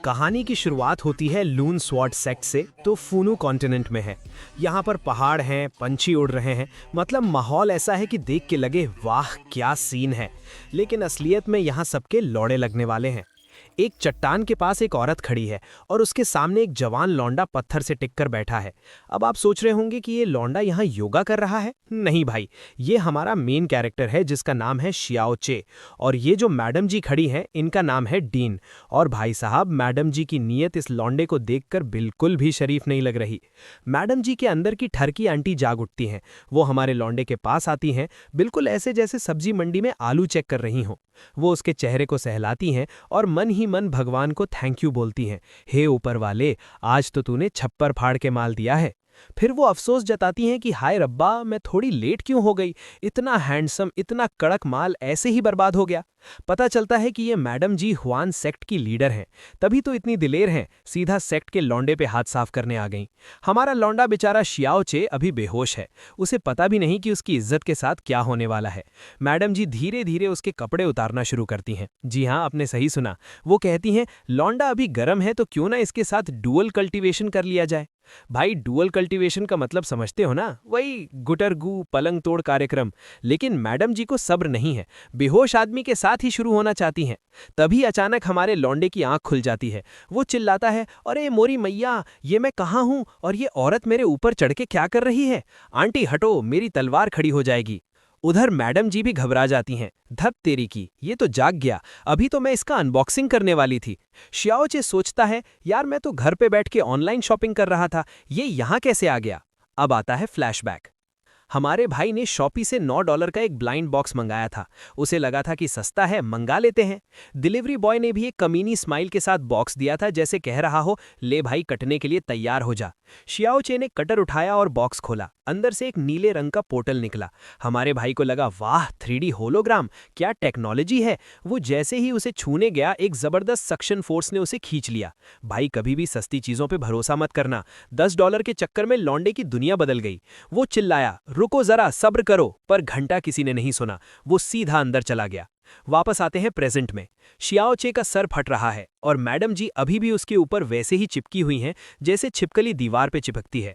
कहानी की शुरुआत होती है लून स्वॉर्ड सेक्ट से, तो फूनू कॉन्टिनेंट में है। यहाँ पर पहाड़ हैं, पंछी उड़ रहे हैं, मतलब माहौल ऐसा है कि देख के लगे वाह क्या सीन है। लेकिन असलियत में यहाँ सबके लौड़े लगने वाले हैं। एक चट्टान के पास एक औरत खड़ी है और उसके सामने एक जवान लौंडा पत्थर से टिककर बैठा है। अब आप सोच रहे होंगे कि ये लौंडा यहाँ योगा कर रहा है। नहीं भाई, ये हमारा मेन कैरेक्टर है जिसका नाम है शियाओ चे। और ये जो मैडम जी खड़ी हैं इनका नाम है डीन। और भाई साहब, मैडम जी की नीयत इस लौंडे को देखकर बिल्कुल भी शरीफ नहीं लग रही। मैडम जी के अंदर की ठरकी आंटी जाग उठती हैं। वो हमारे लौंडे के पास आती हैं, बिल्कुल ऐसे जैसे सब्जी मंडी में आलू चेक कर रही हों। वो उसके चेहरे को सहलाती हैं और मन ही मन भगवान को थैंक यू बोलती हैं। हे ऊपर वाले, आज तो तूने छप्पर फाड़ के माल दिया है। फिर वो अफसोस जताती हैं कि हाय रब्बा, मैं थोड़ी लेट क्यों हो गई। इतना हैंडसम, इतना कड़क माल ऐसे ही बर्बाद हो गया। पता चलता है कि ये मैडम जी हुआन सेक्ट की लीडर हैं, तभी तो इतनी दिलेर हैं, सीधा सेक्ट के लौंडे पे हाथ साफ करने आ गईं। हमारा लौंडा बेचारा शियाओ चे अभी बेहोश है। उसे पता भी नहीं कि उसकी इज्जत के साथ क्या होने वाला है। मैडम जी धीरे धीरे उसके कपड़े उतारना शुरू करती हैं। जी हाँ, आपने सही सुना। वो कहती हैं, लौंडा अभी गर्म है तो क्यों ना इसके साथ डुअल कल्टीवेशन कर लिया जाए। भाई, डुअल कल्टीवेशन का मतलब समझते हो ना, वही गुटरगू पलंग तोड़ कार्यक्रम। लेकिन मैडम जी को सब्र नहीं है, बेहोश आदमी के साथ ही शुरू होना चाहती हैं। तभी अचानक हमारे लौंडे की आंख खुल जाती है। वो चिल्लाता है, अरे मोरी मैया, ये मैं कहाँ हूँ और ये औरत मेरे ऊपर चढ़ के क्या कर रही है। आंटी हटो, मेरी तलवार खड़ी हो जाएगी। उधर मैडम जी भी घबरा जाती हैं। धत तेरी की, ये तो जाग गया, अभी तो मैं इसका अनबॉक्सिंग करने वाली थी। शियाओ चे सोचता है, यार मैं तो घर पे बैठ के ऑनलाइन शॉपिंग कर रहा था, ये यहाँ कैसे आ गया। अब आता है फ्लैशबैक। हमारे भाई ने शॉपी से $9 का एक ब्लाइंड बॉक्स मंगाया था। उसे लगा था कि सस्ता है, मंगा लेते हैं। डिलीवरी बॉय ने भी एक कमीनी स्माइल के साथ बॉक्स दिया था, जैसे कह रहा हो, ले भाई कटने के लिए तैयार हो जा। शियाओ चे ने कटर उठाया और बॉक्स खोला। अंदर से एक नीले रंग का पोर्टल निकला। हमारे भाई को लगा, वाह 3D होलोग्राम, क्या टेक्नोलॉजी है। वो जैसे ही उसे छूने गया, एक जबरदस्त सक्शन फोर्स ने उसे खींच लिया। भाई, कभी भी सस्ती चीजों पे भरोसा मत करना। $10 के चक्कर में लौंडे की दुनिया बदल गई। वो चिल्लाया, रुको जरा, सब्र करो, पर घंटा किसी ने नहीं सुना। वो सीधा अंदर चला गया। वापस आते हैं प्रेजेंट में। शियाओ चे का सर फट रहा है और मैडम जी अभी भी उसके ऊपर वैसे ही चिपकी हुई हैं जैसे छिपकली दीवार पे चिपकती है।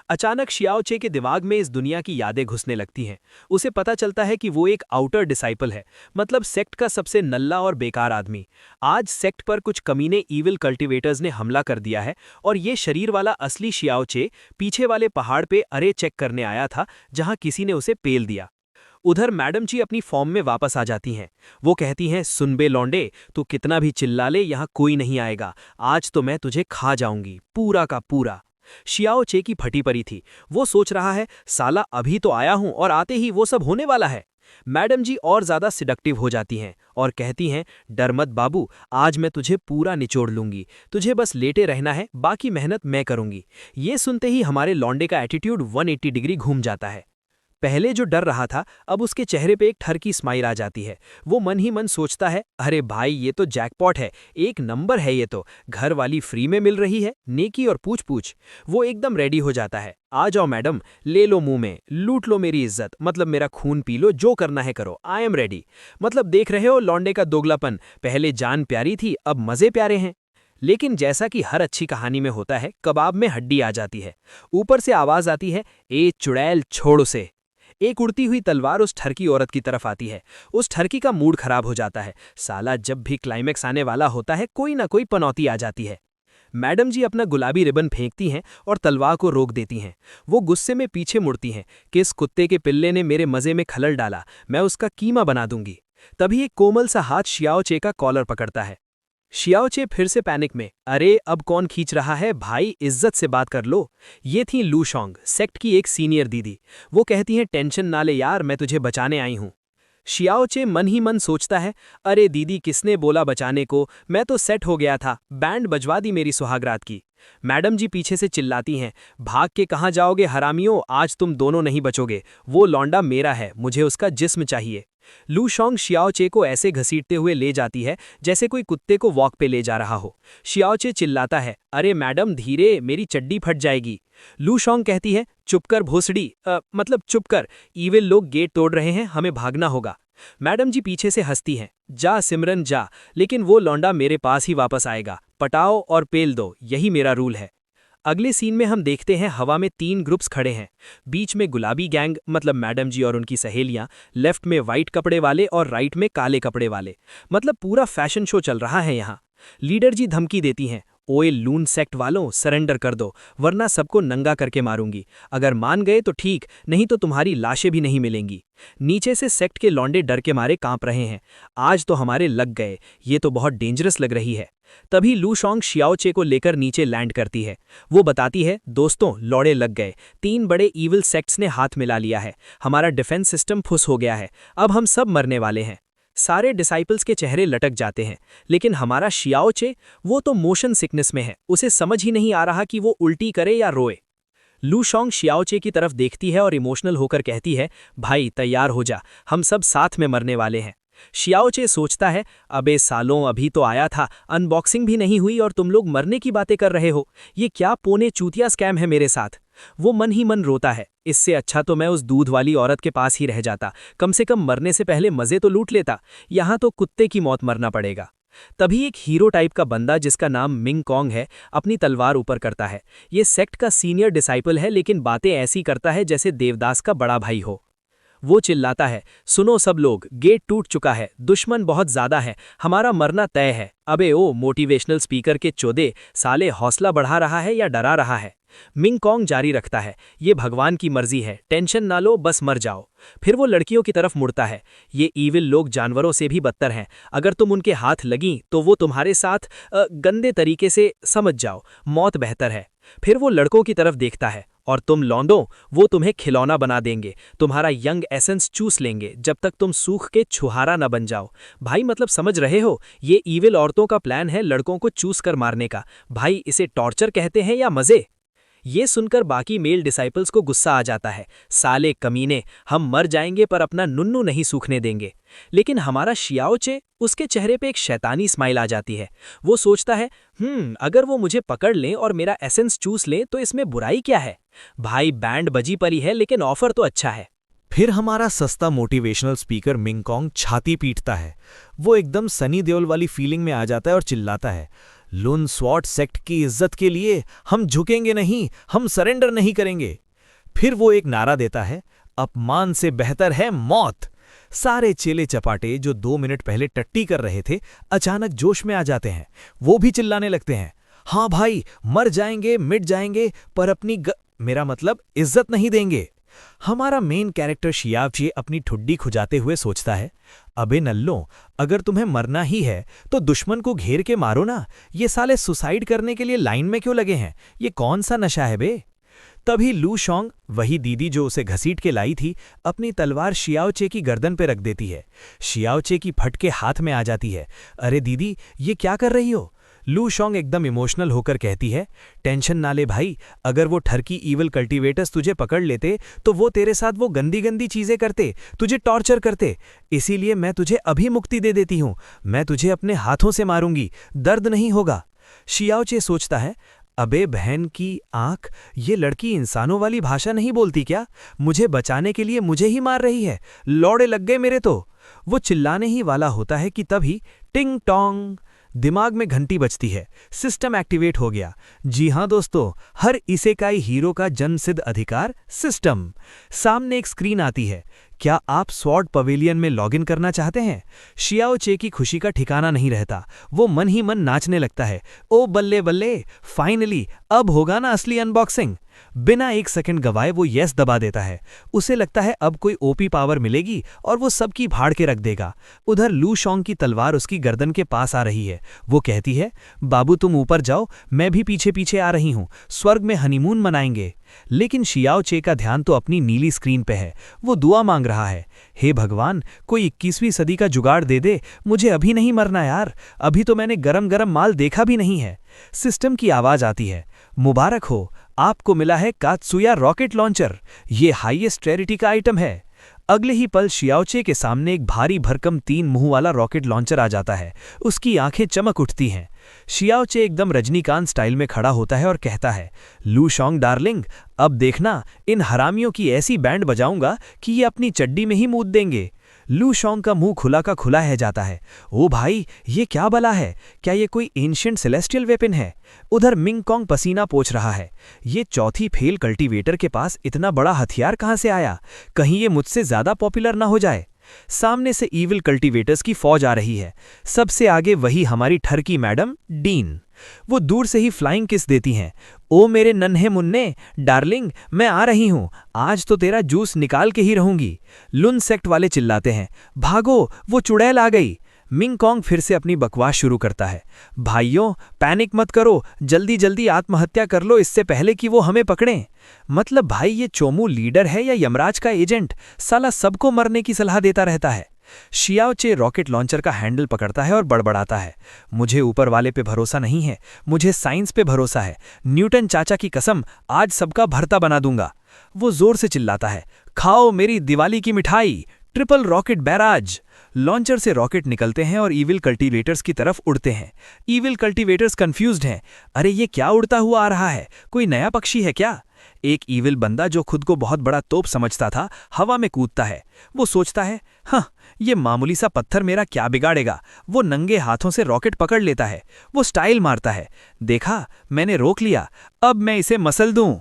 अचानक शियाओ चे के दिमाग में इस दुनिया की यादें घुसने लगती हैं। उसे पता चलता है कि वो एक आउटर डिसाइपल है, मतलब सेक्ट का सबसे नल्ला और बेकार आदमी। आज सेक्ट पर कुछ कमीने ईविल कल्टिवेटर्स ने हमला कर दिया है और ये शरीर वाला असली शियाओ चे पीछे वाले पहाड़ पे अरे चेक करने आया था, जहां किसी ने उसे पेल दिया। उधर मैडम जी अपनी फॉर्म में वापस आ जाती हैं। वो कहती हैं, सुन बे लौंडे, तू कितना भी चिल्ला ले, यहाँ कोई नहीं आएगा। आज तो मैं तुझे खा जाऊंगी, पूरा का पूरा। शियाओ चे की फटी पड़ी थी। वो सोच रहा है, साला अभी तो आया हूं और आते ही वो सब होने वाला है। मैडम जी और ज्यादा सिडक्टिव हो जाती हैं और कहती हैं, डर मत बाबू, आज मैं तुझे पूरा निचोड़ लूंगी। तुझे बस लेटे रहना है, बाकी मेहनत मैं करूंगी। ये सुनते ही हमारे लौंडे का एटीट्यूड 180 डिग्री घूम जाता है। पहले जो डर रहा था, अब उसके चेहरे पे एक ठरकी स्माइल आ जाती है। वो मन ही मन सोचता है, अरे भाई ये तो जैकपॉट है, एक नंबर है ये तो, घर वाली फ्री में मिल रही है, नेकी और पूछ पूछ। वो एकदम रेडी हो जाता है। आ जाओ मैडम, ले लो मुंह में, लूट लो मेरी इज्जत, मतलब मेरा खून पी लो, जो करना है करो, आई एम रेडी। मतलब देख रहे हो लौंडे का दोगलापन, पहले जान प्यारी थी, अब मजे प्यारे हैं। लेकिन जैसा कि हर अच्छी कहानी में होता है, कबाब में हड्डी आ जाती है। ऊपर से आवाज आती है, ए चुड़ैल छोड़ उसे। एक उड़ती हुई तलवार उस ठरकी औरत की तरफ आती है। उस ठरकी का मूड खराब हो जाता है। साला जब भी क्लाइमेक्स आने वाला होता है, कोई ना कोई पनौती आ जाती है। मैडम जी अपना गुलाबी रिबन फेंकती हैं और तलवार को रोक देती हैं। वो गुस्से में पीछे मुड़ती हैं, किस कुत्ते के पिल्ले ने मेरे मजे में खलल डाला, मैं उसका कीमा बना दूंगी। तभी एक कोमल सा हाथ शियाओ चे का कॉलर पकड़ता है। शियाओ चे फिर से पैनिक में, अरे अब कौन खींच रहा है भाई, इज्जत से बात कर लो। ये थी लू शोंग, सेक्ट की एक सीनियर दीदी। वो कहती हैं, टेंशन ना ले यार, मैं तुझे बचाने आई हूँ। शियाओ चे मन ही मन सोचता है, अरे दीदी किसने बोला बचाने को, मैं तो सेट हो गया था, बैंड बजवा दी मेरी सुहागरात की। मैडम जी पीछे से चिल्लाती हैं, भाग के कहाँ जाओगे हरामियों, आज तुम दोनों नहीं बचोगे। वो लौंडा मेरा है, मुझे उसका जिस्म चाहिए। लू शोंग शियाओ चे को ऐसे घसीटते हुए ले जाती है जैसे कोई कुत्ते को वॉक पे ले जा रहा हो। शियाओ चे चिल्लाता है, अरे मैडम धीरे, मेरी चड्डी फट जाएगी। लू शोंग कहती है, चुप कर भोसड़ी, मतलब चुप कर, ईविल लोग गेट तोड़ रहे हैं, हमें भागना होगा। मैडम जी पीछे से हंसती हैं, जा सिमरन जा, लेकिन वो लौंडा मेरे पास ही वापस आएगा, पटाओ और पेल दो, यही मेरा रूल है। अगले सीन में हम देखते हैं हवा में 3 ग्रुप्स खड़े हैं। बीच में गुलाबी गैंग मतलब मैडम जी और उनकी सहेलियां, लेफ्ट में वाइट कपड़े वाले और राइट में काले कपड़े वाले। मतलब पूरा फैशन शो चल रहा है यहाँ। लीडर जी धमकी देती हैं, ओए लून सेक्ट वालों सरेंडर कर दो, वरना सबको नंगा करके मारूंगी। अगर मान गए तो ठीक, नहीं तो तुम्हारी लाशें भी नहीं मिलेंगी। नीचे से सेक्ट के लौंडे डर के मारे कांप रहे हैं। आज तो हमारे लग गए, ये तो बहुत डेंजरस लग रही है। तभी लू शोंग शियाओचे को लेकर नीचे लैंड करती है। वो बताती है, दोस्तों लौड़े लग गए, 3 बड़े ईविल सेक्ट्स ने हाथ मिला लिया है, हमारा डिफेंस सिस्टम फुस हो गया है, अब हम सब मरने वाले हैं। सारे डिसाइपल्स के चेहरे लटक जाते हैं, लेकिन हमारा शियाओचे, वो तो मोशन सिकनेस में है, उसे समझ ही नहीं आ रहा कि वो उल्टी करे या रोए। लू शोंग शियाओचे की तरफ देखती है और इमोशनल होकर कहती है, भाई तैयार हो जा, हम सब साथ में मरने वाले हैं। शियाओचे सोचता है, अबे सालों अभी तो आया था, अनबॉक्सिंग भी नहीं हुई और तुम लोग मरने की बातें कर रहे हो, ये क्या पोने चूतिया स्कैम है मेरे साथ। वो मन ही मन रोता है, इससे अच्छा तो मैं उस दूध वाली औरत के पास ही रह जाता, कम से कम मरने से पहले मजे तो लूट लेता, यहाँ तो कुत्ते की मौत मरना पड़ेगा। तभी एक हीरो टाइप का बंदा जिसका नाम मिंग कॉन्ग है अपनी तलवार ऊपर करता है। ये सेक्ट का सीनियर डिसाइपल है, लेकिन बातें ऐसी करता है जैसे देवदास का बड़ा भाई हो। वो चिल्लाता है, सुनो सब लोग, गेट टूट चुका है, दुश्मन बहुत ज्यादा है, हमारा मरना तय है। अबे ओ मोटिवेशनल स्पीकर के चोदे, साले हौसला बढ़ा रहा है या डरा रहा है। मिंग कॉन्ग जारी रखता है, ये भगवान की मर्जी है, टेंशन ना लो, बस मर जाओ। फिर वो लड़कियों की तरफ मुड़ता है, ये ईविल लोग जानवरों से भी बदतर हैं, अगर तुम उनके हाथ लगी तो वो तुम्हारे साथ गंदे तरीके से, समझ जाओ, मौत बेहतर है। फिर वो लड़कों की तरफ देखता है, और तुम लौंडों, वो तुम्हें खिलौना बना देंगे, तुम्हारा यंग एसेंस चूस लेंगे जब तक तुम सूख के छुहारा न बन जाओ। भाई मतलब समझ रहे हो, ये ईविल औरतों का प्लान है लड़कों को चूस कर मारने का। भाई इसे टॉर्चर कहते हैं या मजे। ये सुनकर बाकी मेल डिसाइपल्स को गुस्सा आ जाता है, साले कमीने, हम मर जाएंगे पर अपना नुन्नू नहीं सूखने देंगे। लेकिन हमारा शियाओचे, उसके चेहरे पे एक शैतानी स्माइल आ जाती है। वो सोचता है, अगर वो मुझे पकड़ लें और मेरा एसेंस चूस लें तो इसमें बुराई क्या है। भाई बैंड बजी परी है, लेकिन ऑफर तो अच्छा है। फिर हमारा सस्ता मोटिवेशनल स्पीकर मिंग कॉन्ग छाती पीटता है। वो एकदम सनी देओल वाली फीलिंग में आ जाता है और चिल्लाता है, लून स्वॉट सेक्ट की इज्जत के लिए हम झुकेंगे नहीं, हम सरेंडर नहीं करेंगे। फिर वो एक नारा देता है, अपमान से बेहतर है मौत। सारे चेले चपाटे जो 2 मिनट पहले टट्टी कर रहे थे अचानक जोश में आ जाते हैं। वो भी चिल्लाने लगते हैं, हाँ भाई मर जाएंगे मिट जाएंगे पर अपनी मेरा मतलब इज्जत नहीं देंगे। हमारा मेन कैरेक्टर शियाओचे अपनी ठुड्डी खुजाते हुए सोचता है, अबे नल्लों, अगर तुम्हें मरना ही है तो दुश्मन को घेर के मारो ना, ये साले सुसाइड करने के लिए लाइन में क्यों लगे हैं, ये कौन सा नशा है बे। तभी लू शोंग, वही दीदी जो उसे घसीट के लाई थी, अपनी तलवार शियाओचे की गर्दन पे रख देती है। शियाओचे की फट के हाथ में आ जाती है। अरे दीदी, ये क्या कर रही हो। लू शोंग एकदम इमोशनल होकर कहती है, टेंशन ना ले भाई, अगर वो ठरकी ईविल कल्टीवेटर्स तुझे पकड़ लेते तो वो तेरे साथ वो गंदी गंदी चीजें करते, तुझे टॉर्चर करते, इसीलिए मैं तुझे अभी मुक्ति दे देती हूं, मैं तुझे अपने हाथों से मारूंगी, दर्द नहीं होगा। शियाओचे सोचता है, अबे बहन की आंख, ये लड़की इंसानों वाली भाषा नहीं बोलती क्या, मुझे बचाने के लिए मुझे ही मार रही है, लौड़े लग गए मेरे तो। वो चिल्लाने ही वाला होता है कि तभी टिंग टोंग, दिमाग में घंटी बजती है, सिस्टम एक्टिवेट हो गया। जी हां दोस्तों, हर इसेकाई हीरो का जन्मसिद्ध अधिकार सिस्टम। सामने एक स्क्रीन आती है, क्या आप स्वॉर्ड पवेलियन में लॉगिन करना चाहते हैं। शियाओचे की खुशी का ठिकाना नहीं रहता, वो मन ही मन नाचने लगता है, ओ बल्ले बल्ले, फाइनली अब होगा ना असली अनबॉक्सिंग। बिना 1 सेकंड गवाए वो यस दबा देता है। उसे लगता है अब कोई ओपी पावर मिलेगी और वो सबकी भाड़ के रख देगा। उधर लू शोंग की तलवार उसकी गर्दन के पास आ रही है। वो कहती है, बाबू तुम ऊपर जाओ, मैं भी पीछे पीछे आ रही हूं, स्वर्ग में हनीमून मनाएंगे। लेकिन शियाओचे का ध्यान तो अपनी नीली स्क्रीन पे है। वो दुआ मांग रहा है, हे भगवान, कोई 21वीं सदी का जुगाड़ दे दे, मुझे अभी नहीं मरना यार, अभी तो मैंने गरम गरम माल देखा भी नहीं है। सिस्टम की आवाज आती है, मुबारक हो, आपको मिला है कात्सुया रॉकेट लॉन्चर, ये हाईएस्ट रेयरिटी का आइटम है। अगले ही पल शियाओचे के सामने एक भारी भरकम 3 मुंह वाला रॉकेट लॉन्चर आ जाता है। उसकी आंखें चमक उठती हैं। शियाओचे एकदम रजनीकांत स्टाइल में खड़ा होता है और कहता है, लू शोंग डार्लिंग, अब देखना इन हरामियों की ऐसी बैंड बजाऊंगा कि ये अपनी चड्डी में ही मूत देंगे। लू शोंग का मुंह खुला का खुला है जाता है। ओ भाई, ये क्या बला है? क्या ये कोई एंशिएंट सेलेस्टियल वेपन है? उधर मिंग कॉन्ग पसीना पोंछ रहा है। ये चौथी फेल कल्टीवेटर के पास इतना बड़ा हथियार कहां से आया? कहीं ये मुझसे ज्यादा पॉपुलर ना हो जाए। सामने से ईविल कल्टीवेटर्स की फौज आ रही है। सबसे आगे वही हमारी ठरकी मैडम डीन। वो दूर से ही फ्लाइंग किस देती हैं। ओ मेरे नन्हे मुन्ने, डार्लिंग, मैं आ रही हूं। आज तो तेरा जूस निकाल के ही रहूंगी। लुन सेक्ट वाले चिल्लाते हैं, भागो, वो चुड़ैल आ गई। मिंग कॉन्ग फिर से अपनी बकवास शुरू करता है। भाइयों, पैनिक मत करो, जल्दी जल्दी आत्महत्या कर लो इससे पहले कि वो हमें पकड़ें। मतलब भाई, ये चोमू लीडर है या यमराज का एजेंट? साला सबको मरने की सलाह देता रहता है। शियाओ चे रॉकेट लॉन्चर का हैंडल पकड़ता है और बड़बड़ाता है, मुझे ऊपर वाले पे भरोसा नहीं है, मुझे साइंस पे भरोसा है। न्यूटन चाचा की कसम, आज सबका भरता बना दूंगा। वो जोर से चिल्लाता है, खाओ मेरी दिवाली की मिठाई, ट्रिपल रॉकेट बैराज। लॉन्चर से रॉकेट निकलते हैं और ईविल कल्टीवेटर्स की तरफ उड़ते हैं। ईविल कल्टीवेटर्स कंफ्यूज्ड हैं। अरे ये क्या उड़ता हुआ आ रहा है? कोई नया पक्षी है क्या? एक ईविल बंदा जो खुद को बहुत बड़ा तोप समझता था, हवा में कूदता है। वो सोचता है, हाँ, ये मामूली सा पत्थर मेरा क्या बिगाड़ेगा। वो नंगे हाथों से रॉकेट पकड़ लेता है। वो स्टाइल मारता है, देखा, मैंने रोक लिया, अब मैं इसे मसल दूं।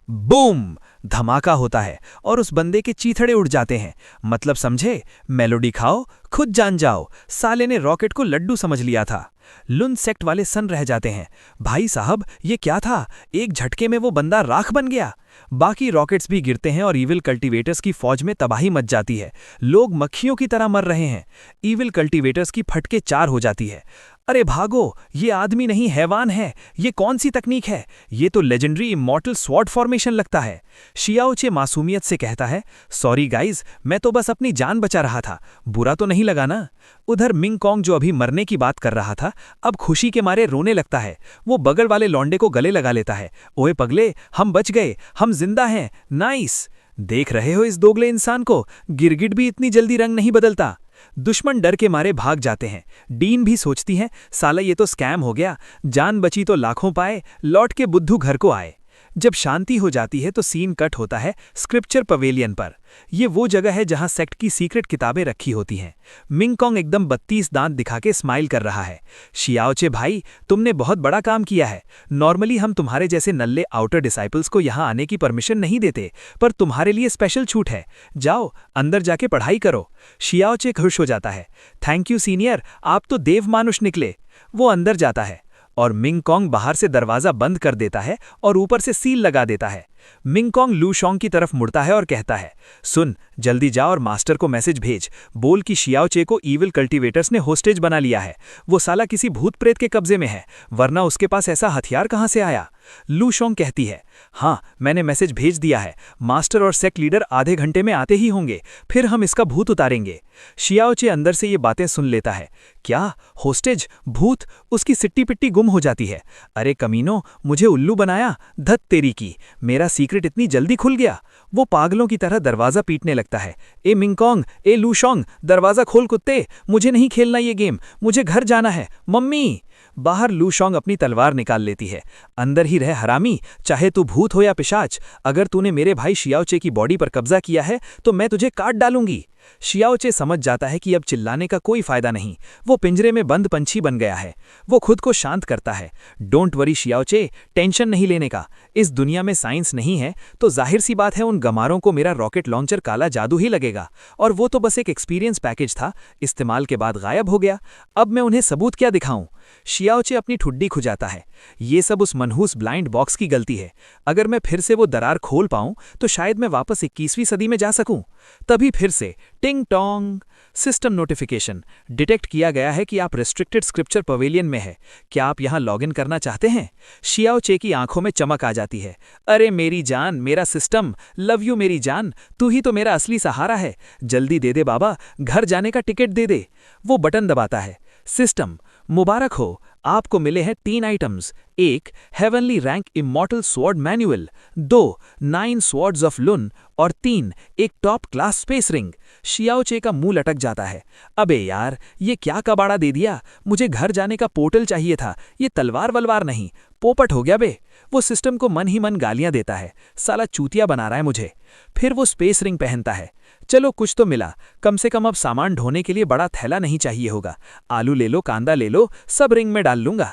बूम! धमाका होता है और उस बंदे के चीथड़े उड़ जाते हैं। मतलब समझे, मेलोडी खाओ, खुद जान जाओ। साले ने रॉकेट को लड्डू समझ लिया था। लुन सेक्ट वाले सन रह जाते हैं। भाई साहब, ये क्या था? एक झटके में वो बंदा राख बन गया। बाकी रॉकेट्स भी गिरते हैं और ईविल कल्टीवेटर्स की फौज में तबाही मच जाती है। लोग मक्खियों की तरह मर रहे हैं। ईविल कल्टीवेटर्स की फटके 4 हो जाती है। अरे भागो, ये आदमी नहीं हैवान है। ये कौन सी तकनीक है? ये तो लेजेंडरी इमॉर्टल स्वॉर्ड फॉर्मेशन लगता है। शियाओ चे मासूमियत से कहता है, सॉरी गाइज, मैं तो बस अपनी जान बचा रहा था, बुरा तो नहीं लगा ना? उधर मिंग कॉन्ग जो अभी मरने की बात कर रहा था, अब खुशी के मारे रोने लगता है। वो बगल वाले लौंडे को गले लगा लेता है। ओए पगले, हम बच गए, हम जिंदा हैं, नाइस। देख रहे हो इस दोगले इंसान को? गिरगिट भी इतनी जल्दी रंग नहीं बदलता। दुश्मन डर के मारे भाग जाते हैं। डीन भी सोचती है, साला ये तो स्कैम हो गया, जान बची तो लाखों पाए, लौट के बुद्धू घर को आए। जब शांति हो जाती है तो सीन कट होता है स्क्रिप्चर पवेलियन पर। ये वो जगह है जहां सेक्ट की सीक्रेट किताबें रखी होती हैं। मिंग कॉन्ग एकदम 32 दांत दिखा के स्माइल कर रहा है। शियाओचे भाई, तुमने बहुत बड़ा काम किया है। नॉर्मली हम तुम्हारे जैसे नल्ले आउटर डिसाइपल्स को यहां आने की परमिशन नहीं देते, पर तुम्हारे लिए स्पेशल छूट है। जाओ, अंदर जाके पढ़ाई करो। शियाओचे खुश हो जाता है। थैंक यू सीनियर, आप तो देव मानुष निकले। वो अंदर जाता है और मिंग कॉन्ग बाहर से दरवाजा बंद कर देता है और ऊपर से सील लगा देता है। मिंग कॉन्ग लू शोंग की तरफ मुड़ता है और कहता है, सुन, जल्दी जा और मास्टर को मैसेज भेज, बोल कि शियाओ चे को ईविल कल्टीवेटर्स ने होस्टेज बना लिया है। वो साला किसी भूत प्रेत के कब्जे में है, वरना उसके पास ऐसा हथियार कहां से आया? लू शोंग कहती है, हाँ, मैंने मैसेज भेज दिया है। मास्टर और सेक्ट लीडर आधे घंटे में आते ही होंगे, फिर हम इसका भूत उतारेंगे। शियाओ चे अंदर से ये बातें सुन लेता है। क्या होस्टेज? भूत? उसकी सिट्टी पिट्टी गुम हो जाती है। अरे कमीनो, मुझे उल्लू बनाया, धत तेरी की, मेरा सीक्रेट इतनी जल्दी खुल गया। वो पागलों की तरह दरवाजा पीटने लगता है। ए मिंग कॉन्ग, ए लू शोंग, दरवाजा खोल कुत्ते, मुझे नहीं खेलना ये गेम, मुझे घर जाना है, मम्मी। बाहर लू शोंग अपनी तलवार निकाल लेती है। अंदर ही रह हरामी, चाहे तू भूत हो या पिशाच, अगर तूने मेरे भाई शियाओ चे की बॉडी पर कब्जा किया है तो मैं तुझे काट डालूंगी। शियाओ चे समझ जाता है कि अब चिल्लाने का कोई फायदा नहीं, वो पिंजरे में बंद पंछी बन गया है। वो खुद को शांत करता है। डोंट वरी शियाओ चे, टेंशन नहीं लेने का। इस दुनिया में साइंस नहीं है तो जाहिर सी बात है उन गमारों को मेरा रॉकेट लॉन्चर काला जादू ही लगेगा, और वो तो बस एक एक्सपीरियंस पैकेज था, इस्तेमाल के बाद गायब हो गया। अब मैं उन्हें सबूत क्या दिखाऊं? शियाओ चे अपनी ठुड्डी खुजाता है। ये सब उस मनहूस ब्लाइंड बॉक्स की गलती है। अगर मैं फिर से वो दरार खोल पाऊं तो शायद मैं वापस 21वीं सदी में जा सकूं। तभी फिर से टिंग टोंग, सिस्टम नोटिफिकेशन, डिटेक्ट किया गया है कि आप रिस्ट्रिक्टेड स्क्रिप्चर पवेलियन में है। क्या आप यहां लॉगिन करना चाहते हैं? शियाओ चे की आंखों में चमक आ जाती है। अरे मेरी जान, मेरा सिस्टम, लव यू मेरी जान, तू ही तो मेरा असली सहारा है। जल्दी दे दे बाबा, घर जाने का टिकट दे दे। वो बटन दबाता है। सिस्टम, मुबारक हो, आपको मिले हैं 3 items. 1 heavenly rank immortal sword manual, 2 9 swords of Lun, और 3 एक top class space ring. Xiao चे का मुंह लटक जाता है। अबे यार, ये क्या कबाड़ा दे दिया? मुझे घर जाने का पोर्टल चाहिए था, ये तलवार वलवार नहीं। पोपट हो गया बे। वो सिस्टम को मन ही मन गालियां देता है, साला चूतिया बना रहा है मुझे। फिर वो स्पेस रिंग पहनता है। चलो कुछ तो मिला, कम से कम अब सामान ढोने के लिए बड़ा थैला नहीं चाहिए होगा। आलू ले लो, कांदा ले लो, सब रिंग में डाल लूंगा।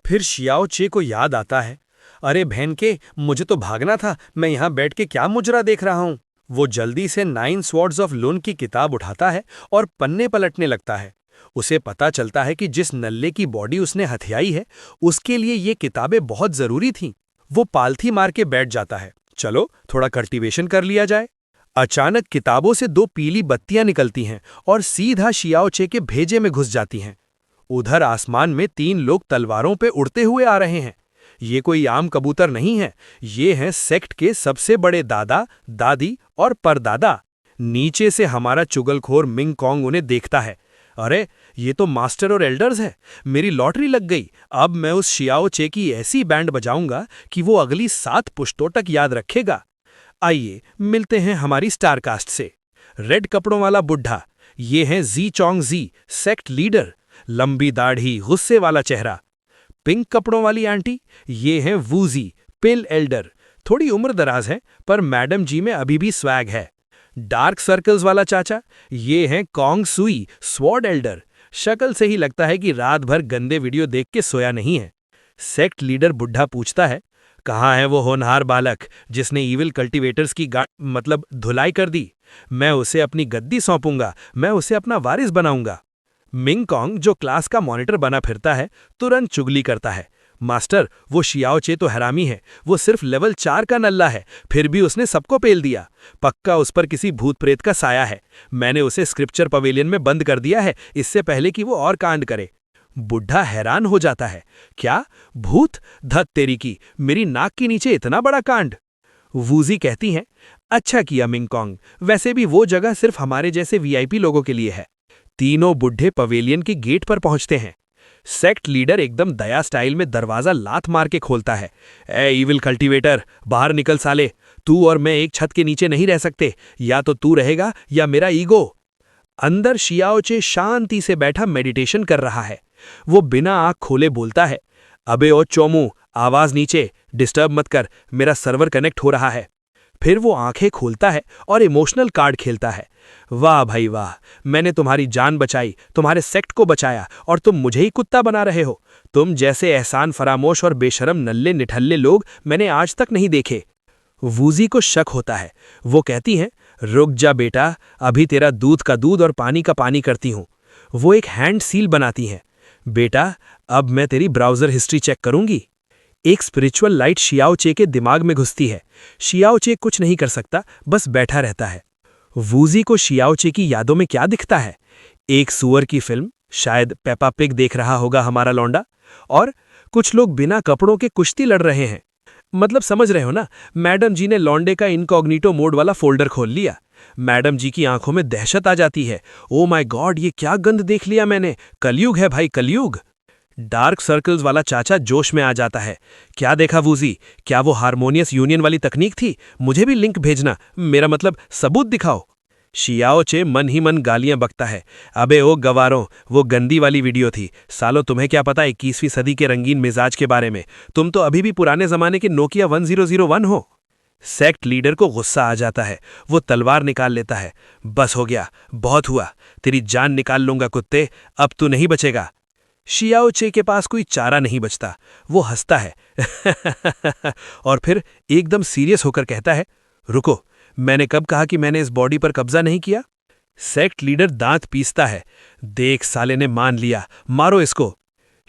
फिर शियाओ चे को याद आता है, अरे बहन के, मुझे तो भागना था, मैं यहाँ बैठ के क्या मुजरा देख रहा हूँ। वो जल्दी से 9 स्वॉर्ड्स ऑफ लून की किताब उठाता है और पन्ने पलटने लगता है। उसे पता चलता है कि जिस नल्ले की बॉडी उसने हथियाई है, उसके लिए ये किताबें बहुत जरूरी थीं। वो पालथी मार के बैठ जाता है, चलो थोड़ा कल्टीवेशन कर लिया जाए। अचानक किताबों से 2 पीली बत्तियां निकलती हैं और सीधा शियाओ चे के भेजे में घुस जाती हैं। उधर आसमान में 3 लोग तलवारों पे उड़ते हुए आ रहे हैं। ये कोई आम कबूतर नहीं है, ये हैं सेक्ट के सबसे बड़े दादा, दादी और परदादा। नीचे से हमारा चुगलखोर मिंग कॉन्ग उन्हें देखता है। अरे ये तो मास्टर और एल्डर्स है, मेरी लॉटरी लग गई। अब मैं उस शियाओ चे की ऐसी बैंड बजाऊंगा कि वो अगली 7 पुश्तों तक याद रखेगा। आइए मिलते हैं हमारी स्टारकास्ट से। रेड कपड़ों वाला बुढ़ा, ये हैं जी चोंग जी, सेक्ट लीडर, लंबी दाढ़ी, गुस्से वाला चेहरा। पिंक कपड़ों वाली आंटी, ये हैं वूजी, पिल एल्डर, थोड़ी उम्र दराज है पर मैडम जी में अभी भी स्वैग है। डार्क सर्कल्स वाला चाचा, ये हैं कॉन्ग सुई, स्वॉर्ड एल्डर, शक्ल से ही लगता है कि रात भर गंदे वीडियो देख के सोया नहीं है। सेक्ट लीडर बुढ़ा पूछता है, कहाँ है वो होनहार बालक जिसने ईविल कल्टीवेटर्स की धुलाई कर दी? मैं उसे अपनी गद्दी सौंपूंगा, मैं उसे अपना वारिस बनाऊंगा। मिंग कॉन्ग, जो क्लास का मॉनिटर बना फिरता है, तुरंत चुगली करता है, मास्टर वो शियाओ चे तो हरामी है, वो सिर्फ लेवल 4 का नल्ला है, फिर भी उसने सबको पेल दिया। पक्का उस पर किसी भूत प्रेत का साया है। मैंने उसे स्क्रिप्चर पवेलियन में बंद कर दिया है, इससे पहले कि वो और कांड करे। बुढ़ा हैरान हो जाता है, क्या भूत? धत तेरी की, मेरी नाक के नीचे इतना बड़ा कांड। वूजी कहती हैं, अच्छा किया मिंग कॉन्ग, वैसे भी वो जगह सिर्फ हमारे जैसे वीआईपी लोगों के लिए है। तीनों बुढ़े पवेलियन के गेट पर पहुंचते हैं। सेक्ट लीडर एकदम दया स्टाइल में दरवाजा लात मार के खोलता है। ए ईविल कल्टीवेटर, बाहर निकल साले, तू और मैं एक छत के नीचे नहीं रह सकते, या तो तू रहेगा या मेरा ईगो। अंदर शियाओ चे शांति से बैठा मेडिटेशन कर रहा है। वो बिना आंख खोले बोलता है, अबे ओ चोमू, आवाज नीचे, डिस्टर्ब मत कर, मेरा सर्वर कनेक्ट हो रहा है। फिर वो आंखें खोलता है और इमोशनल कार्ड खेलता है। वाह भाई वाह, मैंने तुम्हारी जान बचाई, तुम्हारे सेक्ट को बचाया, और तुम मुझे ही कुत्ता बना रहे हो। तुम जैसे एहसान फरामोश और बेशरम नल्ले निठल्ले लोग मैंने आज तक नहीं देखे। वूजी को शक होता है। वो कहती हैं, रुक जा बेटा, अभी तेरा दूध का दूध और पानी का पानी करती हूँ। वो एक हैंड सील बनाती हैं। बेटा, अब मैं तेरी ब्राउजर हिस्ट्री चेक करूंगी। एक स्पिरिचुअल लाइट शियाओ चे के दिमाग में घुसती है। शियाओ चे कुछ नहीं कर सकता, बस बैठा रहता है। वूजी को शियाओ चे की यादों में क्या दिखता है? एक सुअर की फिल्म, शायद पेपा पिग देख रहा होगा हमारा लौंडा, और कुछ लोग बिना कपड़ों के कुश्ती लड़ रहे हैं। मतलब समझ रहे हो ना, मैडम जी ने लौंडे का इनकॉग्निटो मोड वाला फोल्डर खोल लिया। मैडम जी की आंखों में दहशत आ जाती है। ओ माय गॉड, ये क्या गंद देख लिया मैंने, कलयुग है भाई, कलयुग। डार्क सर्कल्स वाला चाचा जोश में आ जाता है। क्या देखा वूजी, क्या वो हारमोनियस यूनियन वाली तकनीक थी? मुझे भी लिंक भेजना, मेरा मतलब सबूत दिखाओ। शियाओ चे मन ही मन गालियां बकता है। अबे ओ गवारों, वो गंदी वाली वीडियो थी, सालो तुम्हें क्या पता 21वीं सदी के रंगीन मिजाज के बारे में, तुम तो अभी भी पुराने जमाने के नोकिया 1001 हो। सेक्ट लीडर को गुस्सा आ जाता है। वो तलवार निकाल लेता है। बस हो गया, बहुत हुआ, तेरी जान निकाल लूंगा कुत्ते, अब तू नहीं बचेगा। शियाओ चे के पास कोई चारा नहीं बचता। वो हंसता है और फिर एकदम सीरियस होकर कहता है, रुको, मैंने कब कहा कि मैंने इस बॉडी पर कब्जा नहीं किया? सेक्ट लीडर दांत पीसता है। देख साले ने मान लिया, मारो इसको।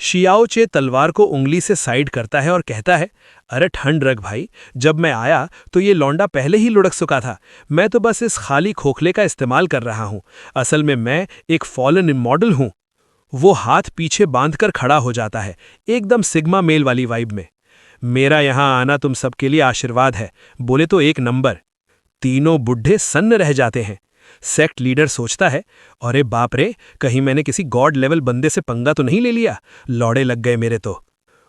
शियाओ चे तलवार को उंगली से साइड करता है और कहता है, अरे ठंड रख भाई, जब मैं आया तो ये लौंडा पहले ही लुढ़क चुका था। मैं तो बस इस खाली खोखले का इस्तेमाल कर रहा हूं। असल में मैं एक फॉलन इमॉर्टल हूं। वो हाथ पीछे बांधकर खड़ा हो जाता है, एकदम सिग्मा मेल वाली वाइब में। मेरा यहां आना तुम सबके लिए आशीर्वाद है, बोले तो एक नंबर। तीनों बुढ़े सन्न रह जाते हैं। सेक्ट लीडर सोचता है, अरे बाप रे, कहीं मैंने किसी गॉड लेवल बंदे से पंगा तो नहीं ले लिया, लौड़े लग गए मेरे तो।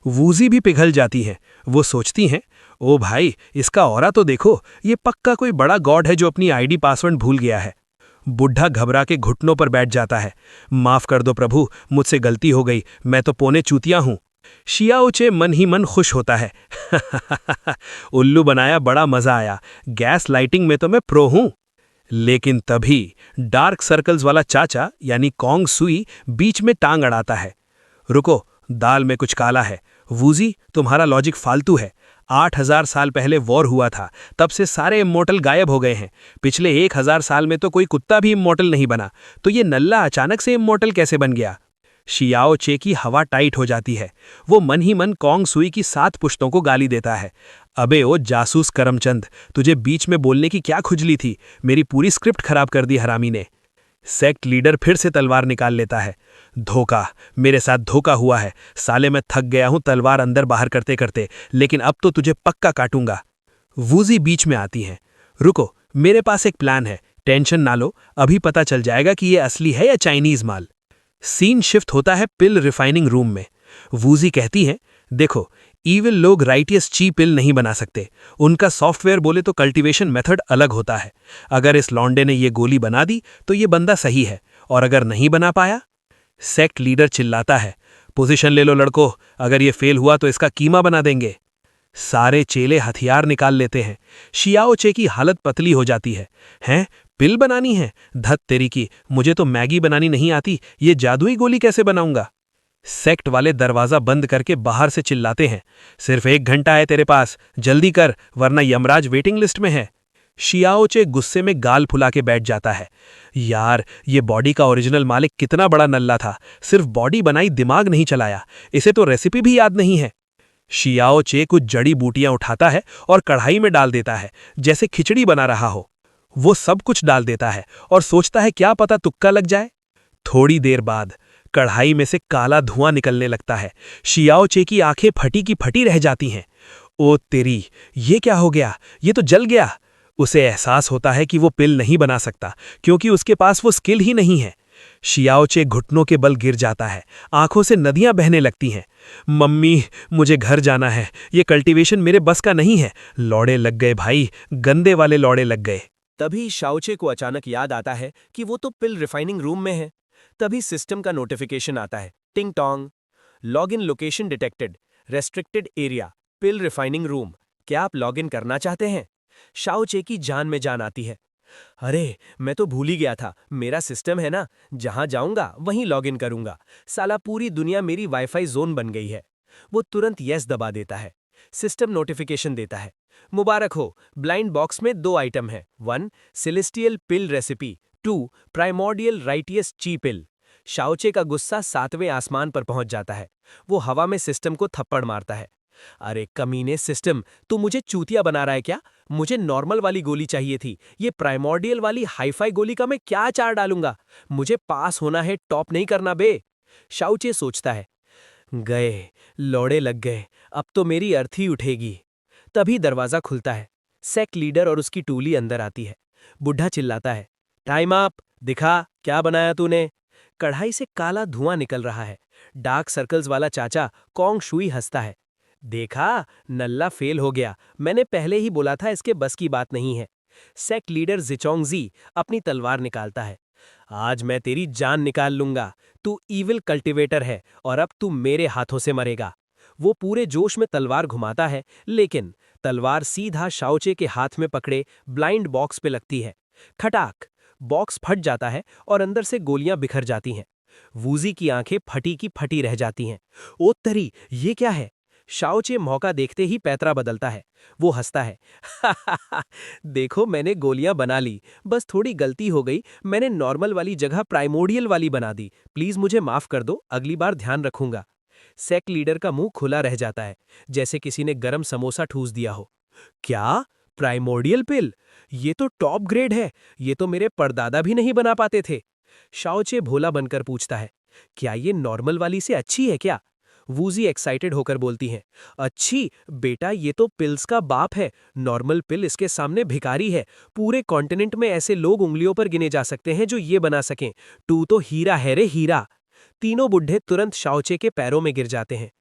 वूजी भी पिघल जाती हैं। वो सोचती हैं, ओ भाई, इसका ऑरा तो देखो, ये पक्का कोई बड़ा गॉड है जो अपनी आईडी पासवर्ड भूल गया है। बुढ़ा घबरा के घुटनों पर बैठ जाता है। माफ कर दो प्रभु, मुझसे गलती हो गई, मैं तो पौने चूतिया हूं। शियाओचे मन ही मन खुश होता है। उल्लू बनाया, बड़ा मजा आया। गैस लाइटिंग में तो मैं प्रो हूं। लेकिन तभी डार्क सर्कल्स वाला चाचा यानी कॉन्ग सुई बीच में टांग अड़ाता है। रुको, दाल में कुछ काला है। वूजी, तुम्हारा लॉजिक फालतू है। 8000 साल पहले वॉर हुआ था, तब से सारे इमोर्टल गायब हो गए हैं। पिछले 1000 साल में तो कोई कुत्ता भी इमोर्टल नहीं बना, तो ये नल्ला अचानक से इमोर्टल कैसे बन गया? शियाओ चे की हवा टाइट हो जाती है। वो मन ही मन कॉन्ग सुई की 7 पुश्तों को गाली देता है। अबे ओ जासूस करमचंद, तुझे बीच में बोलने की क्या खुजली थी? मेरी पूरी स्क्रिप्ट खराब कर दी हरामी ने। सेक्ट लीडर फिर से तलवार निकाल लेता है। धोखा, मेरे साथ धोखा हुआ है। साले मैं थक गया हूं तलवार अंदर बाहर करते करते, लेकिन अब तो तुझे पक्का काटूंगा। वूजी बीच में आती हैं। रुको, मेरे पास एक प्लान है। टेंशन ना लो, अभी पता चल जाएगा कि ये असली है या चाइनीज माल। सीन शिफ्ट होता है पिल रिफाइनिंग रूम में। वूजी कहती है, देखो, ईविल लोग राइटियस ची पिल नहीं बना सकते। उनका सॉफ्टवेयर बोले तो कल्टीवेशन मेथड अलग होता है। अगर इस लौंडे ने ये गोली बना दी तो ये बंदा सही है, और अगर नहीं बना पाया? सेक्ट लीडर चिल्लाता है, पोजीशन ले लो लड़को, अगर ये फेल हुआ तो इसका कीमा बना देंगे। सारे चेले हथियार निकाल लेते हैं। शियाओ चे की हालत पतली हो जाती है। हैं, पिल बनानी है? धत तेरी की, मुझे तो मैगी बनानी नहीं आती, ये जादुई गोली कैसे बनाऊंगा? सेक्ट वाले दरवाजा बंद करके बाहर से चिल्लाते हैं, सिर्फ 1 घंटा है तेरे पास, जल्दी कर वरना यमराज वेटिंग लिस्ट में है। शियाओ चे गुस्से में गाल फुला के बैठ जाता है। यार, ये बॉडी का ओरिजिनल मालिक कितना बड़ा नल्ला था, सिर्फ बॉडी बनाई, दिमाग नहीं चलाया। इसे तो रेसिपी भी याद नहीं है। शियाओ चे कुछ जड़ी बूटियां उठाता है और कढ़ाई में डाल देता है, जैसे खिचड़ी बना रहा हो। वो सब कुछ डाल देता है और सोचता है क्या पता तुक्का लग जाए। थोड़ी देर बाद कढ़ाई में से काला धुआं निकलने लगता है। शियाओ चे की आंखें फटी की फटी रह जाती हैं। ओ तेरी, ये क्या हो गया? ये तो जल गया। उसे एहसास होता है कि वो पिल नहीं बना सकता, क्योंकि उसके पास वो स्किल ही नहीं है। शियाओ चे घुटनों के बल गिर जाता है, आंखों से नदियां बहने लगती हैं। मम्मी, मुझे घर जाना है, ये कल्टीवेशन मेरे बस का नहीं है। लौड़े लग गए भाई, गंदे वाले लौड़े लग गए। तभी शाओचे को अचानक याद आता है कि वो तो पिल रिफाइनिंग रूम में है। तभी सिस्टम का नोटिफिकेशन आता है, टिंग टोंग, login location detected, restricted area, pill refining room. क्या आप लॉगिन करना चाहते हैं? शाओचे की जान में जान आती है। अरे, मैं तो भूल ही गया था, मेरा सिस्टम है ना, जहां जाऊंगा वहीं लॉगिन करूंगा। साला पूरी दुनिया मेरी वाईफाई जोन बन गई है। वो तुरंत यस दबा देता है। सिस्टम नोटिफिकेशन देता है, मुबारक हो, ब्लाइंड बॉक्स में 2 आइटम हैं, 1 सेलेस्टियल पिल रेसिपी, 2 प्राइमोर्डियल राइटियस ची पिल। शाओचे का गुस्सा 7वें आसमान पर पहुंच जाता है। वो हवा में सिस्टम को थप्पड़ मारता है। अरे कमीने सिस्टम, तू मुझे चूतिया बना रहा है क्या? मुझे नॉर्मल वाली गोली चाहिए थी, ये प्राइमोर्डियल वाली हाईफाई गोली का मैं क्या अचार डालूंगा? मुझे पास होना है, टॉप नहीं करना बे। शाओचे सोचता है, गए, लौड़े लग गए, अब तो मेरी अर्थी उठेगी। तभी दरवाजा खुलता है। सेक्ट लीडर और उसकी टूली अंदर आती है। बुढ़ा चिल्लाता है, टाइम अप, दिखा क्या बनाया तूने? कढ़ाई से काला धुआं निकल रहा है। डार्क सर्कल्स वाला चाचा कॉन्ग शुई हंसता है। देखा, नल्ला फेल हो गया, मैंने पहले ही बोला था इसके बस की बात नहीं है। सेक्ट लीडर जिचोंगजी अपनी तलवार निकालता है। आज मैं तेरी जान निकाल लूंगा। तू ईविल कल्टिवेटर है और अब तू मेरे हाथों से मरेगा। वो पूरे जोश में तलवार घुमाता है, लेकिन तलवार सीधा शाओचे के हाथ में पकड़े ब्लाइंड बॉक्स पे लगती है। खटाक, बॉक्स फट जाता है और अंदर से गोलियां बिखर जाती हैं। वूजी की आंखें फटी की फटी रह जाती हैं। ओ तरी, ये क्या है? शाओचे मौका देखते ही पैतरा बदलता है। वो हंसता है, देखो मैंने गोलियां बना ली, बस थोड़ी गलती हो गई, मैंने नॉर्मल वाली जगह प्राइमोर्डियल वाली बना दी। प्लीज मुझे माफ कर दो, अगली बार ध्यान रखूंगा। सेक्ट लीडर का मुंह खुला रह जाता है, जैसे किसी ने गरम समोसा ठूस दिया हो। क्या? प्राइमोर्डियल पिल? ये तो टॉप ग्रेड है, ये तो मेरे परदादा भी नहीं बना पाते थे। शाओचे भोला बनकर पूछता है, क्या ये नॉर्मल वाली से अच्छी है क्या? वूजी एक्साइटेड होकर बोलती हैं, अच्छी? बेटा ये तो पिल्स का बाप है, नॉर्मल पिल इसके सामने भिखारी है। पूरे कॉन्टिनेंट में ऐसे लोग उंगलियों पर गिने जा सकते हैं जो ये बना सकें। तू तो हीरा है रे हीरा। तीनों बुढ़े तुरंत शाओचे के पैरों में गिर जाते हैं।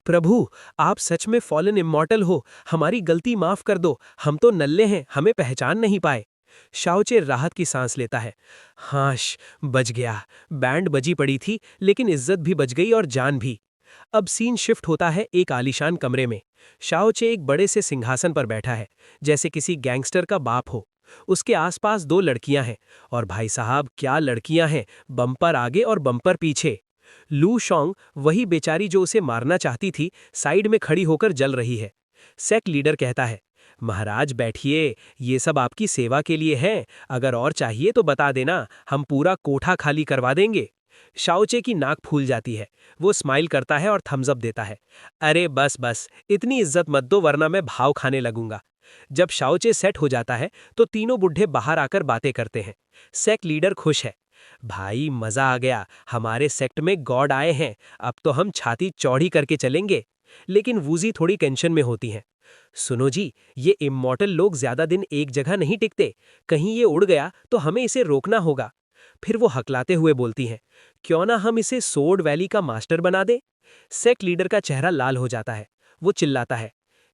प्रभु, आप सच में फॉलन इमॉर्टल हो, हमारी गलती माफ कर दो, हम तो नल्ले हैं, हमें पहचान नहीं पाए। शाओचे राहत की सांस लेता है। हाश, बच गया। बैंड बजी पड़ी थी, लेकिन इज्जत भी बच गई और जान भी। अब सीन शिफ्ट होता है एक आलीशान कमरे में। शाओचे एक बड़े से सिंहासन पर बैठा है, जैसे किसी गैंगस्टर का बाप हो। उसके आसपास दो लड़कियां हैं, और भाई साहब क्या लड़कियां हैं, बम्पर आगे और बम्पर पीछे। लू शोंग, वही बेचारी जो उसे मारना चाहती थी, साइड में खड़ी होकर जल रही है। सेक्ट लीडर कहता है, महाराज बैठिए, ये सब आपकी सेवा के लिए है, अगर और चाहिए तो बता देना, हम पूरा कोठा खाली करवा देंगे। शाओचे की नाक फूल जाती है। वो स्माइल करता है और थम्स अप देता है। अरे बस बस, इतनी इज्जत मत दो वरना मैं भाव खाने लगूंगा। जब शाओचे सेट हो जाता है तो तीनों बुढ़े बाहर आकर बातें करते हैं। सेक्ट लीडर खुश है। भाई मजा आ गया, हमारे सेक्ट में गॉड आए हैं, अब तो हम छाती चौड़ी करके चलेंगे। लेकिन वूजी थोड़ी टेंशन में होती हैं। सुनो जी, ये इमॉर्टल लोग ज्यादा दिन एक जगह नहीं टिकते, कहीं ये उड़ गया तो हमें इसे रोकना होगा। फिर वो हकलाते हुए बोलती हैं, क्यों ना हम इसे सोर्ड वैली का मास्टर बना दें। सेक्ट लीडर का चेहरा लाल हो जाता है। वो चिल्लाता है,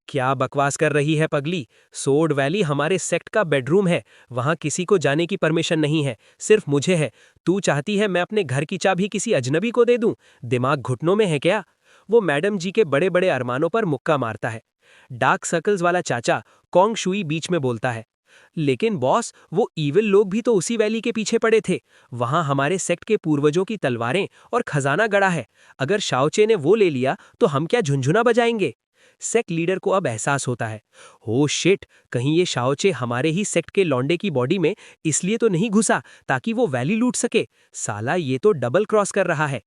क्या बकवास कर रही है पगली, सोर्ड वैली हमारे सेक्ट का बेडरूम है, वहां किसी को जाने की परमिशन नहीं है, सिर्फ मुझे है। तू चाहती है मैं अपने घर की चाबी किसी अजनबी को दे दूं? दिमाग घुटनों में है क्या? वो मैडम जी के बड़े बड़े अरमानों पर मुक्का मारता है। डार्क सर्कल्स वाला चाचा कॉन्ग शुई बीच में बोलता है, लेकिन बॉस, वो ईविल लोग भी तो उसी वैली के पीछे पड़े थे, वहां हमारे सेक्ट के पूर्वजों की तलवारें और खजाना गड़ा है, अगर शाओचे ने वो ले लिया तो हम क्या झुंझुना बजाएंगे। सेक्ट लीडर को अब एहसास होता है, ओ शिट, कहीं ये शाओचे हमारे ही सेक्ट के लौंडे की बॉडी में इसलिए तो नहीं घुसा ताकि वो वैली लूट सके। साला ये तो डबल क्रॉस कर रहा है।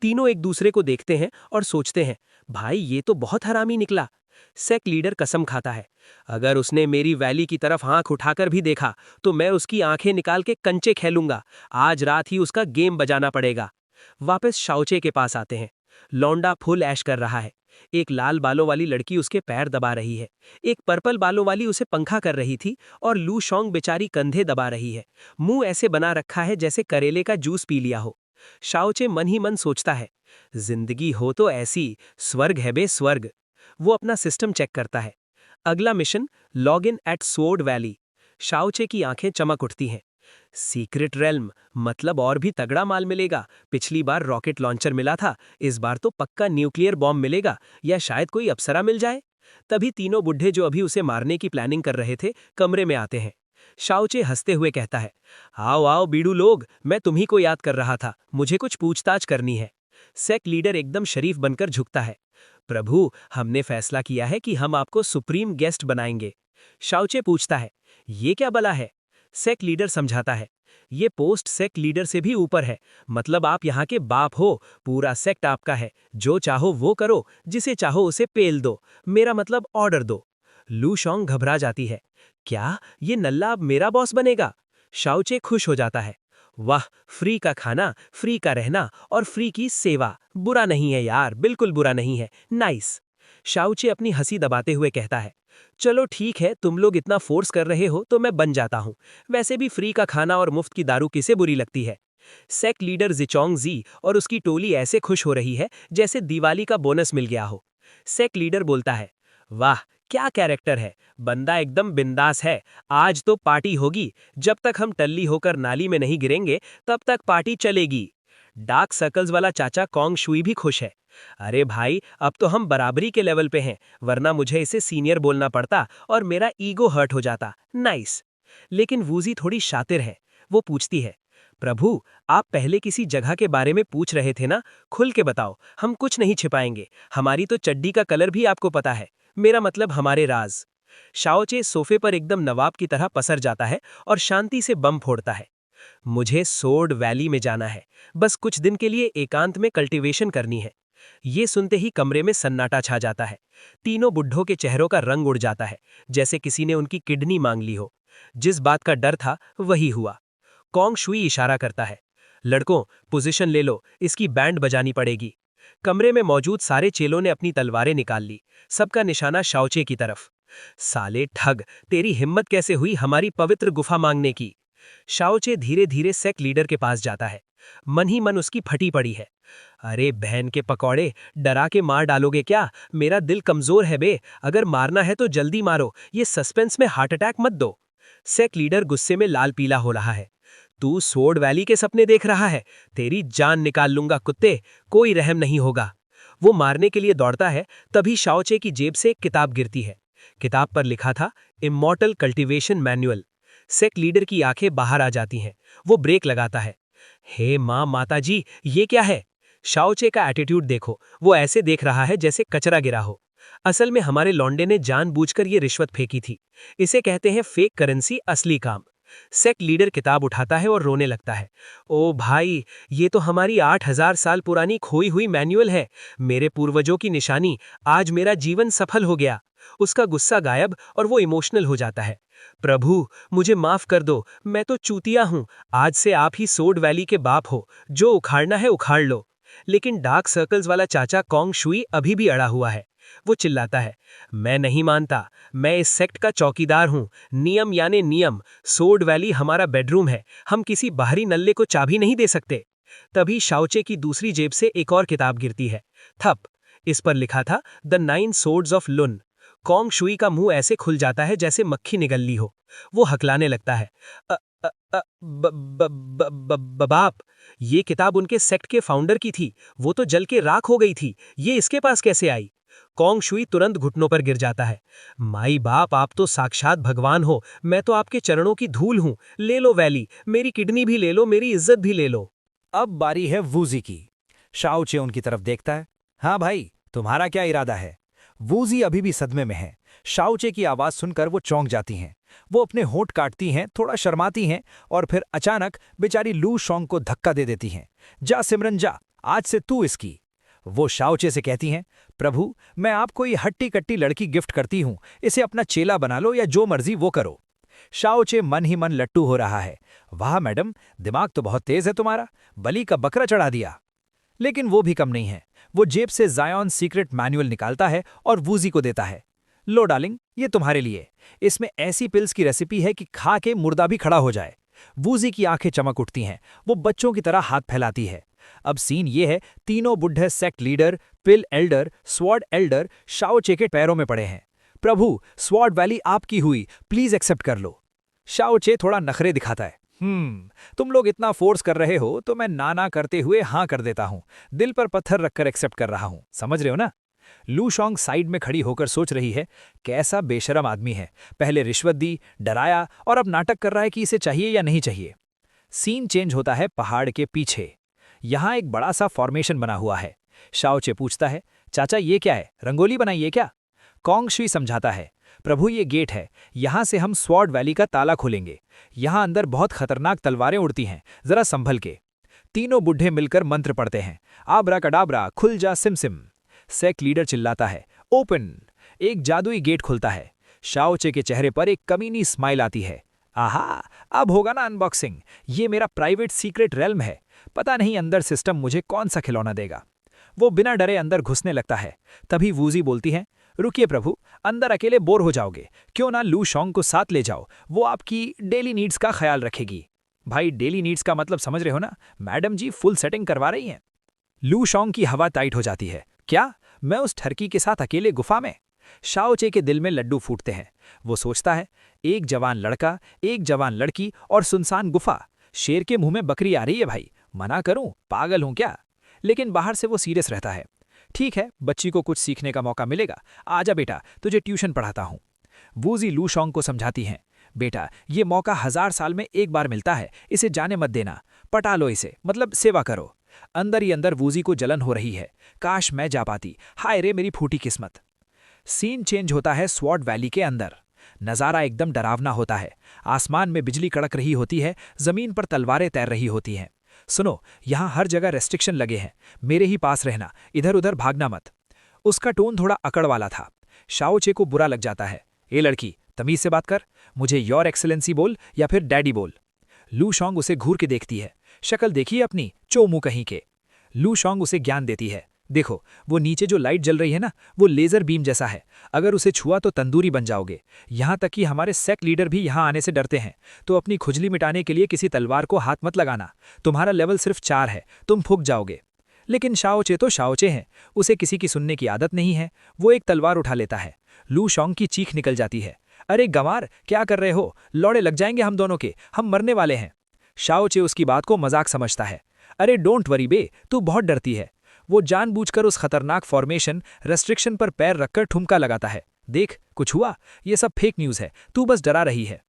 तीनों एक दूसरे को देखते हैं और सोचते हैं, भाई ये तो बहुत हरामी निकला। सेक्ट लीडर कसम खाता है, अगर उसने मेरी वैली की तरफ आंख उठाकर भी देखा तो मैं उसकी आंखें निकाल के कंचे खेलूंगा, आज रात ही उसका गेम बजाना पड़ेगा। वापस शाओचे के पास आते हैं। लौंडा फुल ऐश कर रहा है। एक लाल बालों वाली लड़की उसके पैर दबा रही है, एक पर्पल बालों वाली उसे पंखा कर रही थी, और लू शोंग बेचारी कंधे दबा रही है। मुंह ऐसे बना रखा है जैसे करेले का जूस पी लिया हो। शाओचे मन ही मन सोचता है, जिंदगी हो तो ऐसी, स्वर्ग है बे स्वर्ग। वो अपना सिस्टम चेक करता है। अगला mission, log in at sword valley. Xiaoche की आंखें चमक उठती हैं। सीक्रेट रेल्म, मतलब और भी तगड़ा माल मिलेगा। पिछली बार रॉकेट लॉन्चर मिला था, इस बार तो पक्का न्यूक्लियर बॉम्ब मिलेगा, या शायद कोई अप्सरा मिल जाए। तभी तीनों बुढ़े जो अभी उसे मारने की प्लानिंग कर रहे थे, कमरे में आते हैं। शाओचे हंसते हुए कहता है, आओ आओ बीड़ू लोग, मैं तुम्ही को याद कर रहा था, मुझे कुछ पूछताछ करनी है। सेक्ट लीडर एकदम शरीफ बनकर झुकता है। प्रभु, हमने फैसला किया है कि हम आपको सुप्रीम गेस्ट बनाएंगे। शाओचे पूछता है, ये क्या बला है? सेक्ट लीडर समझाता है, ये पोस्ट सेक्ट लीडर से भी ऊपर है, मतलब आप यहाँ के बाप हो, पूरा सेक्ट आपका है, जो चाहो वो करो, जिसे चाहो उसे पेल दो, मेरा मतलब ऑर्डर दो। लू शोंग घबरा जाती है, क्या ये नल्ला अब मेरा बॉस बनेगा? शाओचे खुश हो जाता है, वाह, फ्री का खाना, फ्री का रहना और फ्री की सेवा, बुरा नहीं है यार, बिल्कुल बुरा नहीं है, नाइस। शाओचे अपनी हंसी दबाते हुए कहता है, चलो ठीक है, तुम लोग इतना फोर्स कर रहे हो तो मैं बन जाता हूं, वैसे भी फ्री का खाना और मुफ्त की दारू किसे बुरी लगती है। सेक्ट लीडर जिचोंग जी और उसकी टोली ऐसे खुश हो रही है जैसे दिवाली का बोनस मिल गया हो। सेक्ट लीडर बोलता है, वाह क्या कैरेक्टर है, बंदा एकदम बिंदास है, आज तो पार्टी होगी, जब तक हम टल्ली होकर नाली में नहीं गिरेंगे तब तक पार्टी चलेगी। डार्क सर्कल्स वाला चाचा कॉन्ग शुई भी खुश है। अरे भाई, अब तो हम बराबरी के लेवल पे हैं, वरना मुझे इसे सीनियर बोलना पड़ता और मेरा ईगो हर्ट हो जाता। नाइस। लेकिन वूजी थोड़ी शातिर है। वो पूछती है, प्रभु, आप पहले किसी जगह के बारे में पूछ रहे थे ना, खुल के बताओ, हम कुछ नहीं छिपाएंगे, हमारी तो चड्डी का कलर भी आपको पता है, मेरा मतलब हमारे राज। शाओचे सोफे पर एकदम नवाब की तरह पसर जाता है और शांति से बम फोड़ता है। मुझे सोर्ड वैली में जाना है, बस कुछ दिन के लिए एकांत में कल्टीवेशन करनी है। ये सुनते ही कमरे में सन्नाटा छा जाता है। तीनों बुढ़ों के चेहरों का रंग उड़ जाता है, जैसे किसी ने उनकी किडनी मांग ली हो। जिस बात का डर था वही हुआ। कॉन्ग शुई इशारा करता है, लड़कों पोजीशन ले लो, इसकी बैंड बजानी पड़ेगी। कमरे में मौजूद सारे चेलों ने अपनी तलवारें निकाल ली, सबका निशाना शाओचे की तरफ। साले ठग, तेरी हिम्मत कैसे हुई हमारी पवित्र गुफा मांगने की? शाओचे धीरे धीरे सेक्ट लीडर के पास जाता है। मन ही मन उसकी फटी पड़ी है। अरे बहन के पकौड़े, डरा के मार डालोगे क्या? मेरा दिल कमजोर है बे, अगर मारना है तो जल्दी मारो, ये सस्पेंस में हार्ट अटैक मत दो। सेक्ट लीडर गुस्से में लाल पीला हो रहा है। तू सोर्ड वैली के सपने देख रहा है, तेरी जान निकाल लूंगा कुत्ते, कोई रहम नहीं होगा। वो मारने के लिए दौड़ता है, तभी शाओचे की जेब से एक किताब गिरती है। किताब पर लिखा था immortal cultivation manual. Sect leader की आंखें बाहर आ जाती हैं। वो ब्रेक लगाता है। हे माँ माता जी, ये क्या है? शाओचे का एटीट्यूड देखो, वो ऐसे देख रहा है जैसे कचरा गिरा हो। असल में हमारे लौंडे ने जानबूझकर ये रिश्वत फेंकी थी। इसे कहते हैं फेक करेंसी, असली काम। सेक्ट लीडर किताब उठाता है और रोने लगता है। ओ भाई, ये तो हमारी 8000 साल पुरानी खोई हुई मैनुअल है, मेरे पूर्वजों की निशानी। आज मेरा जीवन सफल हो गया। उसका गुस्सा गायब और वो इमोशनल हो जाता है। प्रभु, मुझे माफ कर दो, मैं तो चूतिया हूं। आज से आप ही सोड वैली के बाप हो, जो उखाड़ना है उखाड़ लो। लेकिन डार्क सर्कल्स वाला चाचा कॉन्ग शुई अभी भी अड़ा हुआ है। वो चिल्लाता है, मैं नहीं मानता, मैं इस सेक्ट का चौकीदार हूं। नियम यानी नियम। सोड वैली हमारा बेडरूम है, हम किसी बाहरी नल्ले को चाबी नहीं दे सकते। तभी शाओचे की दूसरी जेब से एक और किताब गिरती है। थप। इस पर लिखा था the 9 swords of Lun. Kong Shuey का मुंह ऐसे खुल जाता है जैसे मक्खी निगल ली हो। वो हकलाने लगता है। बाप, ये किताब उनके सेक्ट के फाउंडर की थी, वो तो जल के राख हो गई थी, ये इसके पास कैसे आई? कॉन्ग शुई तुरंत घुटनों पर गिर जाता है। माई बाप, आप तो साक्षात भगवान हो, मैं तो आपके चरणों की धूल हूं। ले लो वैली, मेरी किडनी भी ले लो, मेरी इज्जत भी ले लो। अब बारी है वूजी की। शाओचे उनकी तरफ देखता है। हाँ भाई, तुम्हारा क्या इरादा है? वूजी अभी भी सदमे में है। शाओचे की आवाज सुनकर वो चौंक जाती हैं। वो अपने होंठ काटती हैं, थोड़ा शर्माती हैं और फिर अचानक बेचारी लू शोंग को धक्का दे देती हैं। जा सिमरन जा, आज से तू इसकी। वो शाओचे से कहती हैं, प्रभु, मैं आपको ये हट्टी कट्टी लड़की गिफ्ट करती हूं, इसे अपना चेला बना लो या जो मर्जी वो करो। शाओचे मन ही मन लट्टू हो रहा है। वाह मैडम, दिमाग तो बहुत तेज है तुम्हारा, बलि का बकरा चढ़ा दिया। लेकिन वो भी कम नहीं है। वो जेब से जायॉन सीक्रेट मैनुअल निकालता है और वूजी को देता है। लो डार्लिंग, ये तुम्हारे लिए। इसमें ऐसी पिल्स की रेसिपी है कि खा के मुर्दा भी खड़ा हो जाए। वूजी की आंखें चमक उठती हैं। वो बच्चों की तरह हाथ फैलाती है। अब सीन ये है, तीनों बुढ़े सेक्ट लीडर, पिल एल्डर, स्वॉर्ड एल्डर शाओचे के पैरों में पड़े हैं। प्रभु, स्वॉर्ड वैली आपकी हुई, प्लीज एक्सेप्ट कर लो। शाओचे थोड़ा नखरे दिखाता है। तुम लोग इतना फोर्स कर रहे हो तो मैं ना करते हुए हाँ कर देता हूं। दिल पर पत्थर रखकर एक्सेप्ट कर रहा हूं, समझ रहे हो ना? लू शोंग साइड में खड़ी होकर सोच रही है, कैसा बेशरम आदमी है। पहले रिश्वत दी, डराया और अब नाटक कर रहा है कि इसे चाहिए या नहीं चाहिए। सीन चेंज होता है पहाड़ के पीछे। यहां एक बड़ा सा फॉर्मेशन बना हुआ है। शाओचे पूछता है, चाचा ये क्या है, रंगोली बनाई है क्या? कॉन्ग शुई समझाता है, प्रभु ये गेट है, यहां से हम स्वॉर्ड वैली का ताला खोलेंगे। यहां अंदर बहुत खतरनाक तलवारें उड़ती हैं, जरा संभल के। तीनों बुढ़े मिलकर मंत्र पढ़ते हैं, आब्रा कडाब्रा, खुल जा सिमसिम। सेक्ट लीडर चिल्लाता है, ओपन। एक जादुई गेट खुलता है। शाओचे के चेहरे पर एक कमीनी स्माइल आती है। आहा, अब होगा ना अनबॉक्सिंग। ये मेरा प्राइवेट सीक्रेट रेल्म है, पता नहीं अंदर सिस्टम मुझे कौन सा खिलौना देगा। वो बिना डरे अंदर घुसने लगता है। तभी वूजी बोलती है, रुकिए प्रभु, अंदर अकेले बोर हो जाओगे, क्यों ना लू शोंग को साथ ले जाओ, वो आपकी डेली नीड्स का ख्याल रखेगी। भाई, डेली नीड्स का मतलब समझ रहे हो ना? मैडम जी फुल सेटिंग करवा रही हैं। लू शोंग की हवा टाइट हो जाती है। क्या मैं उस ठरकी के साथ अकेले गुफा में? शाओचे के दिल में लड्डू फूटते हैं। वो सोचता है, एक जवान लड़का, एक जवान लड़की और सुनसान गुफा। शेर के मुंह में बकरी आ रही है भाई, मना करूं, पागल हूं क्या? लेकिन बाहर से वो सीरियस रहता है। ठीक है, बच्ची को कुछ सीखने का मौका मिलेगा। आजा बेटा, तुझे ट्यूशन पढ़ाता हूं। वूजी लू शोंग को समझाती हैं, बेटा ये मौका 1000 साल में एक बार मिलता है, इसे जाने मत देना। पटा लो इसे, मतलब सेवा करो। अंदर ही अंदर वूजी को जलन हो रही है। काश मैं जा पाती, हाय रे मेरी फूटी किस्मत। सीन चेंज होता है स्वॉर्ड वैली के अंदर। नज़ारा एकदम डरावना होता है। आसमान में बिजली कड़क रही होती है, जमीन पर तलवारें तैर रही होती हैं। सुनो, यहां हर जगह रेस्ट्रिक्शन लगे हैं, मेरे ही पास रहना, इधर उधर भागना मत। उसका टोन थोड़ा अकड़ वाला था। शाओचे को बुरा लग जाता है। ए लड़की, तमीज से बात कर, मुझे योर एक्सेलेंसी बोल या फिर डैडी बोल। लू शोंग उसे घूर के देखती है। शक्ल देखिए अपनी, चोमू कहीं के। लू शोंग उसे ज्ञान देती है, देखो वो नीचे जो लाइट जल रही है ना, वो लेजर बीम जैसा है, अगर उसे छुआ तो तंदूरी बन जाओगे। यहां तक कि हमारे सेक्ट लीडर भी यहां आने से डरते हैं, तो अपनी खुजली मिटाने के लिए किसी तलवार को हाथ मत लगाना। तुम्हारा लेवल सिर्फ 4 है, तुम फूक जाओगे। लेकिन शाओचे तो शाओचे हैं, उसे किसी की सुनने की आदत नहीं है। वो एक तलवार उठा लेता है। लू शोंग की चीख निकल जाती है, अरे गंवार, क्या कर रहे हो? लौड़े लग जाएंगे हम दोनों के, हम मरने वाले हैं। शाओचे उसकी बात को मजाक समझता है। अरे डोंट वरी बे, तू बहुत डरती है। वो जानबूझकर उस खतरनाक फॉर्मेशन रेस्ट्रिक्शन पर पैर रखकर ठुमका लगाता है। देख, कुछ हुआ? ये सब फेक न्यूज़ है, तू बस डरा रही है।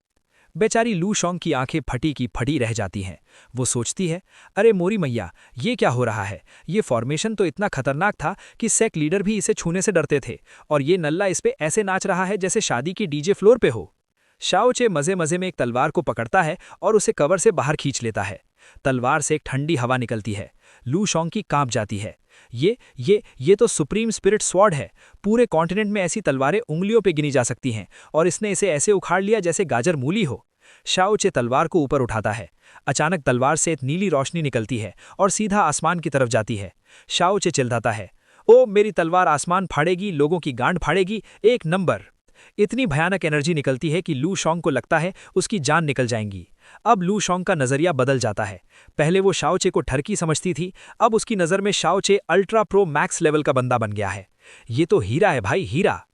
बेचारी लू शोंग की आंखें फटी की फटी रह जाती हैं। वो सोचती है, अरे मोरी मैया, ये क्या हो रहा है? ये फॉर्मेशन तो इतना खतरनाक था कि सेक लीडर भी इसे छूने से डरते थे, और ये नल्ला इस पे ऐसे नाच रहा है जैसे शादी की डीजे फ्लोर पे हो। शाओ चे मजे मजे में एक तलवार को पकड़ता है और उसे कवर से बाहर खींच लेता है। तलवार से एक ठंडी हवा निकलती है। लू शोंग की कांप जाती है। ये तो सुप्रीम स्पिरिट स्वॉर्ड है। पूरे कॉन्टिनेंट में ऐसी तलवारें उंगलियों पे गिनी जा सकती हैं, और इसने इसे ऐसे उखाड़ लिया जैसे गाजर मूली हो। शाओ चे तलवार को ऊपर उठाता है। अचानक तलवार से एक नीली रोशनी निकलती है और सीधा आसमान की तरफ जाती है। शाओ चे चिल्लाता है, ओ मेरी तलवार आसमान फाड़ेगी, लोगों की गांड फाड़ेगी, एक नंबर। इतनी भयानक एनर्जी निकलती है कि लू शोंग को लगता है उसकी जान निकल जाएंगी। अब लू शोंग का नजरिया बदल जाता है। पहले वो शाओ चे को ठरकी समझती थी, अब उसकी नज़र में शाओ चे अल्ट्रा प्रो मैक्स लेवल का बंदा बन गया है। ये तो हीरा है भाई, हीरा।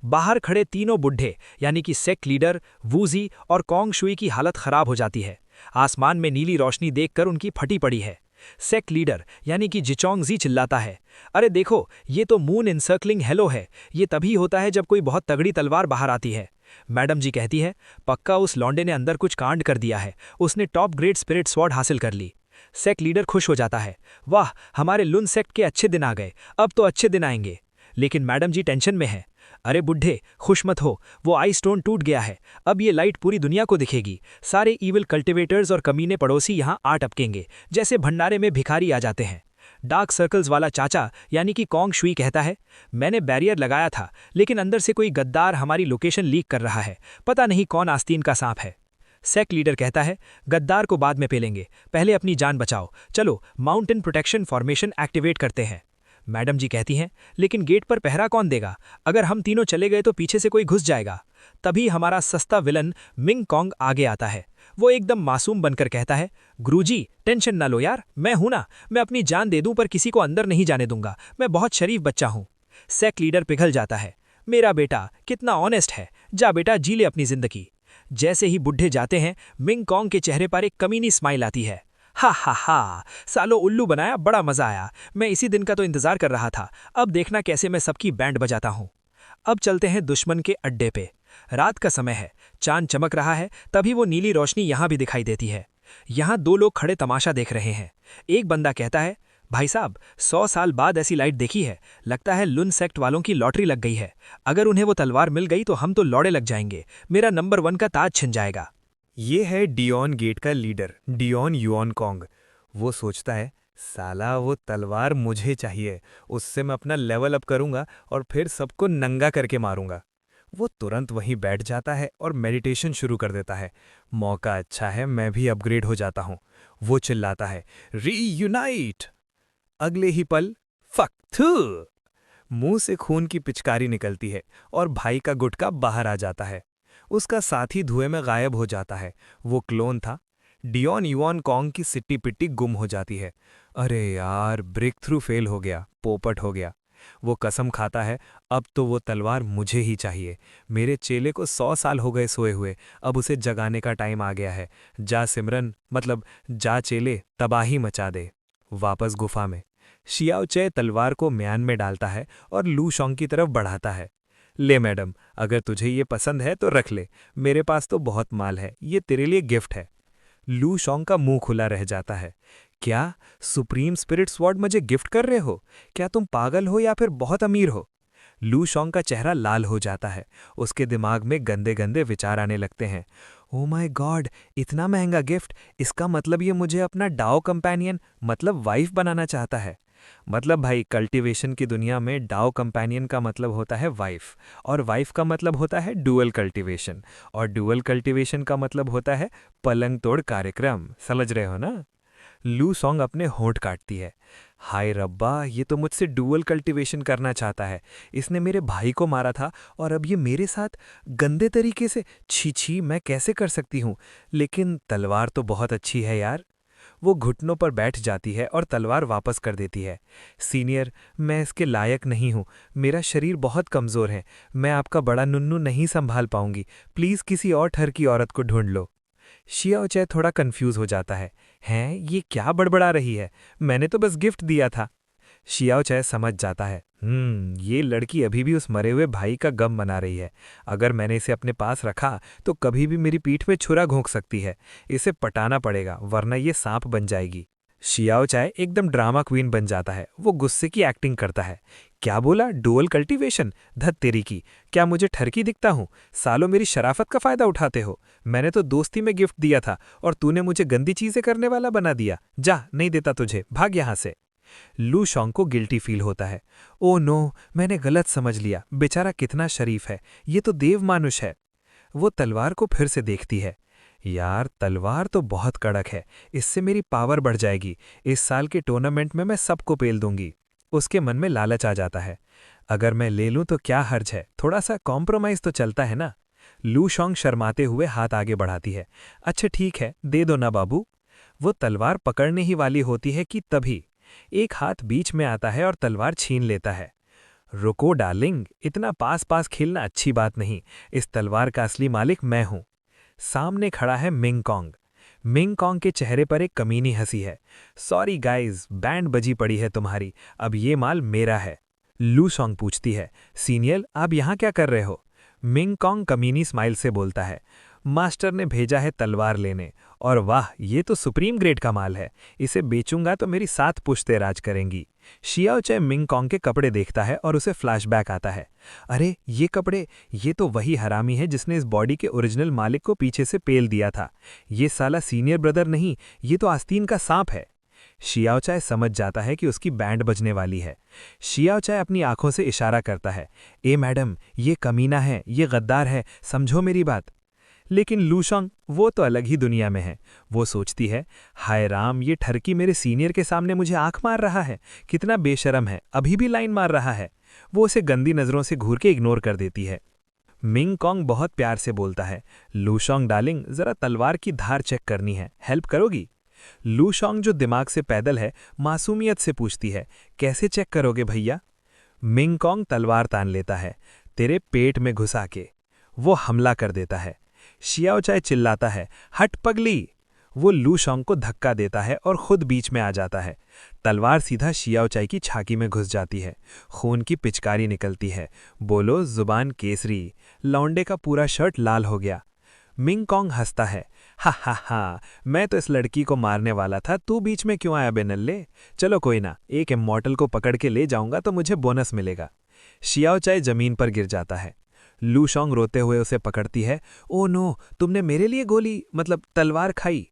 बाहर खड़े तीनों बुढ़े यानी कि सेक लीडर, वूजी और कॉन्ग शुई की हालत खराब हो जाती है। आसमान में नीली रोशनी देखकर उनकी फटी पड़ी है। सेक लीडर यानी कि जिचोंगजी चिल्लाता है, अरे देखो, ये तो मून इनसर्कलिंग हेलो है। ये तभी होता है जब कोई बहुत तगड़ी तलवार बाहर आती है। मैडम जी कहती है, पक्का उस लौंडे ने अंदर कुछ कांड कर दिया है, उसने टॉप ग्रेड स्पिरिट स्वॉर्ड हासिल कर ली। सेक लीडर खुश हो जाता है, वाह, हमारे लुन सेक्ट के अच्छे दिन आ गए, अब तो अच्छे दिन आएंगे। लेकिन मैडम जी टेंशन में है, अरे बुढ़े खुश मत हो, वो आई स्टोन टूट गया है, अब ये लाइट पूरी दुनिया को दिखेगी। सारे ईविल कल्टिवेटर्स और कमीने पड़ोसी यहाँ आ टपकेंगे जैसे भंडारे में भिखारी आ जाते हैं। डार्क सर्कल्स वाला चाचा यानी कि कॉन्ग शुई कहता है, मैंने बैरियर लगाया था, लेकिन अंदर से कोई गद्दार हमारी लोकेशन लीक कर रहा है, पता नहीं कौन आस्तीन का सांप है। सेक लीडर कहता है, गद्दार को बाद में पेलेंगे, पहले अपनी जान बचाओ, चलो माउंटेन प्रोटेक्शन फॉर्मेशन एक्टिवेट करते हैं। मैडम जी कहती हैं, लेकिन गेट पर पहरा कौन देगा? अगर हम तीनों चले गए तो पीछे से कोई घुस जाएगा। तभी हमारा सस्ता विलन मिंग कॉन्ग आगे आता है। वो एकदम मासूम बनकर कहता है, गुरुजी टेंशन ना लो यार, मैं हूं ना, मैं अपनी जान दे दूं पर किसी को अंदर नहीं जाने दूंगा, मैं बहुत शरीफ बच्चा हूं। सेक लीडर पिघल जाता है, मेरा बेटा कितना ऑनेस्ट है, जा बेटा जी ले अपनी जिंदगी। जैसे ही बुढ़े जाते हैं, मिंग कॉन्ग के चेहरे पर एक कमीनी स्माइल आती है। हा हा हा, सालो उल्लू बनाया, बड़ा मजा आया, मैं इसी दिन का तो इंतजार कर रहा था, अब देखना कैसे मैं सबकी बैंड बजाता हूं। अब चलते हैं दुश्मन के अड्डे पे। रात का समय है, चांद चमक रहा है, तभी वो नीली रोशनी यहां भी दिखाई देती है। यहां दो लोग खड़े तमाशा देख रहे हैं। एक बंदा कहता है, भाई साहब 100 साल बाद ऐसी लाइट देखी है, लगता है लुन सेक्ट वालों की लॉटरी लग गई है। अगर उन्हें वो तलवार मिल गई तो हम तो लौड़े लग जाएंगे, मेरा नंबर 1 का ताज छिन जाएगा। ये है डियोन गेट का लीडर, डियोन युआन कॉन्ग। वो सोचता है, साला वो तलवार मुझे चाहिए, उससे मैं अपना लेवल अप करूंगा और फिर सबको नंगा करके मारूंगा। वो तुरंत वहीं बैठ जाता है और मेडिटेशन शुरू कर देता है। मौका अच्छा है, मैं भी अपग्रेड हो जाता हूं। वो चिल्लाता है, रीयूनाइट। अगले ही पल फक थू, मुंह से खून की पिचकारी निकलती है और भाई का गुटका बाहर आ जाता है। उसका साथी धुएं में गायब हो जाता है। वो क्लोन था। डियोन युआन कॉन्ग की सिट्टी पिट्टी गुम हो जाती है। अरे यार, ब्रेक थ्रू फेल हो गया, पोपट हो गया। वो कसम खाता है, अब तो वो तलवार मुझे ही चाहिए। मेरे चेले को 100 साल हो गए सोए हुए, अब उसे जगाने का टाइम आ गया है। जा सिमरन, मतलब जा चेले, तबाही मचा दे। वापस गुफा में शियाओ चे तलवार को म्यान में डालता है और लू शोंग की तरफ बढ़ाता है। ले मैडम, अगर तुझे ये पसंद है तो रख ले, मेरे पास तो बहुत माल है, ये तेरे लिए गिफ्ट है। लू शोंग का मुंह खुला रह जाता है। क्या सुप्रीम स्पिरिट स्वॉर्ड मुझे गिफ्ट कर रहे हो? क्या तुम पागल हो या फिर बहुत अमीर हो? लू शोंग का चेहरा लाल हो जाता है। उसके दिमाग में गंदे गंदे विचार आने लगते हैं। ओ माय गॉड, इतना महंगा गिफ्ट, इसका मतलब ये मुझे अपना डाओ कंपेनियन मतलब वाइफ बनाना चाहता है। मतलब भाई, कल्टीवेशन की दुनिया में डाओ कंपेनियन का मतलब होता है वाइफ, और वाइफ का मतलब होता है डुअल कल्टीवेशन, और डुअल कल्टीवेशन का मतलब होता है पलंग तोड़ कार्यक्रम। समझ रहे हो ना? लू शोंग अपने होंठ काटती है। हाय रब्बा, ये तो मुझसे डुअल कल्टीवेशन करना चाहता है। इसने मेरे भाई को मारा था और अब ये मेरे साथ गंदे तरीके से। छी छी, मैं कैसे कर सकती हूँ? लेकिन तलवार तो बहुत अच्छी है यार। वो घुटनों पर बैठ जाती है और तलवार वापस कर देती है। सीनियर, मैं इसके लायक नहीं हूँ, मेरा शरीर बहुत कमज़ोर है, मैं आपका बड़ा नुन्नू नहीं संभाल पाऊंगी, प्लीज़ किसी और ठर की औरत को ढूंढ लो। शियाओ चे थोड़ा कंफ्यूज हो जाता है। हैं, ये क्या बड़बड़ा रही है? मैंने तो बस गिफ्ट दिया था। शियाओ चाय समझ जाता है। ये लड़की अभी भी उस मरे हुए भाई का गम मना रही है। अगर मैंने इसे अपने पास रखा तो कभी भी मेरी पीठ में छुरा घोंक सकती है। इसे पटाना पड़ेगा वरना ये सांप बन जाएगी। शियाओ चाय एकदम ड्रामा क्वीन बन जाता है। वो गुस्से की एक्टिंग करता है। क्या बोला, डुअल कल्टीवेशन? धत तेरी की, क्या मुझे ठरकी दिखता हूँ? सालों मेरी शराफत का फायदा उठाते हो। मैंने तो दोस्ती में गिफ्ट दिया था और तूने मुझे गंदी चीजें करने वाला बना दिया। जा, नहीं देता तुझे, भाग यहां से। लू शॉन्ग को गिल्टी फील होता है। ओ नो, मैंने गलत समझ लिया। बेचारा कितना शरीफ है, ये तो देव मानुष है। वो तलवार को फिर से देखती है। यार, तलवार तो बहुत कड़क है, इससे मेरी पावर बढ़ जाएगी। इस साल के टूर्नामेंट में मैं सबको पेल दूंगी। उसके मन में लालच आ जाता है। अगर मैं ले लूं तो क्या हर्ज है, थोड़ा सा कॉम्प्रोमाइज तो चलता है ना। लू शॉन्ग शर्माते हुए हाथ आगे बढ़ाती है। अच्छा ठीक है, दे दो ना बाबू। वो तलवार पकड़ने ही वाली होती है कि तभी एक हाथ बीच में आता है और तलवार छीन लेता है। रुको डार्लिंग, इतना पास पास खेलना अच्छी बात नहीं। इस तलवार का असली मालिक मैं हूं। सामने खड़ा है मिंग कॉन्ग। मिंग कॉन्ग के चेहरे पर एक कमीनी हंसी है। सॉरी गाइज, बैंड बजी पड़ी है तुम्हारी, अब ये माल मेरा है। लू शॉन्ग पूछती है, सीनियर आप यहाँ क्या कर रहे हो? मिंग कॉन्ग कमीनी स्माइल से बोलता है, मास्टर ने भेजा है तलवार लेने, और वाह ये तो सुप्रीम ग्रेड का माल है। इसे बेचूंगा तो मेरी 7 पुश्तें राज करेंगी। शियाओ चाय मिंग कॉन्ग के कपड़े देखता है और उसे फ्लैशबैक आता है। अरे ये कपड़े, ये तो वही हरामी है जिसने इस बॉडी के ओरिजिनल मालिक को पीछे से पेल दिया था। ये साला सीनियर ब्रदर नहीं, ये तो आस्तीन का सांप है। शियाओ चाय समझ जाता है कि उसकी बैंड बजने वाली है। शियाओ चाय अपनी आंखों से इशारा करता है, ए मैडम, ये कमीना है, ये गद्दार है, समझो मेरी बात। लेकिन लू शॉन्ग वो तो अलग ही दुनिया में है। वो सोचती है, हाय राम, ये ठरकी मेरे सीनियर के सामने मुझे आंख मार रहा है, कितना बेशरम है, अभी भी लाइन मार रहा है। वो उसे गंदी नजरों से घूर के इग्नोर कर देती है। मिंग कॉन्ग बहुत प्यार से बोलता है, लू शॉन्ग डार्लिंग, जरा तलवार की धार चेक करनी है, हेल्प करोगी? लू शॉन्ग जो दिमाग से पैदल है, मासूमियत से पूछती है, कैसे चेक करोगे भैया? मिंग कॉन्ग तलवार तान लेता है, तेरे पेट में घुसा के। वो हमला कर देता है। शियाओ चाय चिल्लाता है, हट पगली। वो लू शॉन्ग को धक्का देता है और खुद बीच में आ जाता है। तलवार सीधा शियाओ चाय की छाती में घुस जाती है। खून की पिचकारी निकलती है। बोलो जुबान केसरी। लौंडे का पूरा शर्ट लाल हो गया। मिंग कॉन्ग हंसता है, हा हा हा, मैं तो इस लड़की को मारने वाला था, तू बीच में क्यों आया बेनल्ले? चलो कोई ना, एक इमॉर्टल को पकड़ के ले जाऊंगा तो मुझे बोनस मिलेगा। शियाओ चाय जमीन पर गिर जाता है। लू शॉन्ग रोते हुए उसे पकड़ती है। ओ नो, तुमने मेरे लिए गोली मतलब तलवार खाई।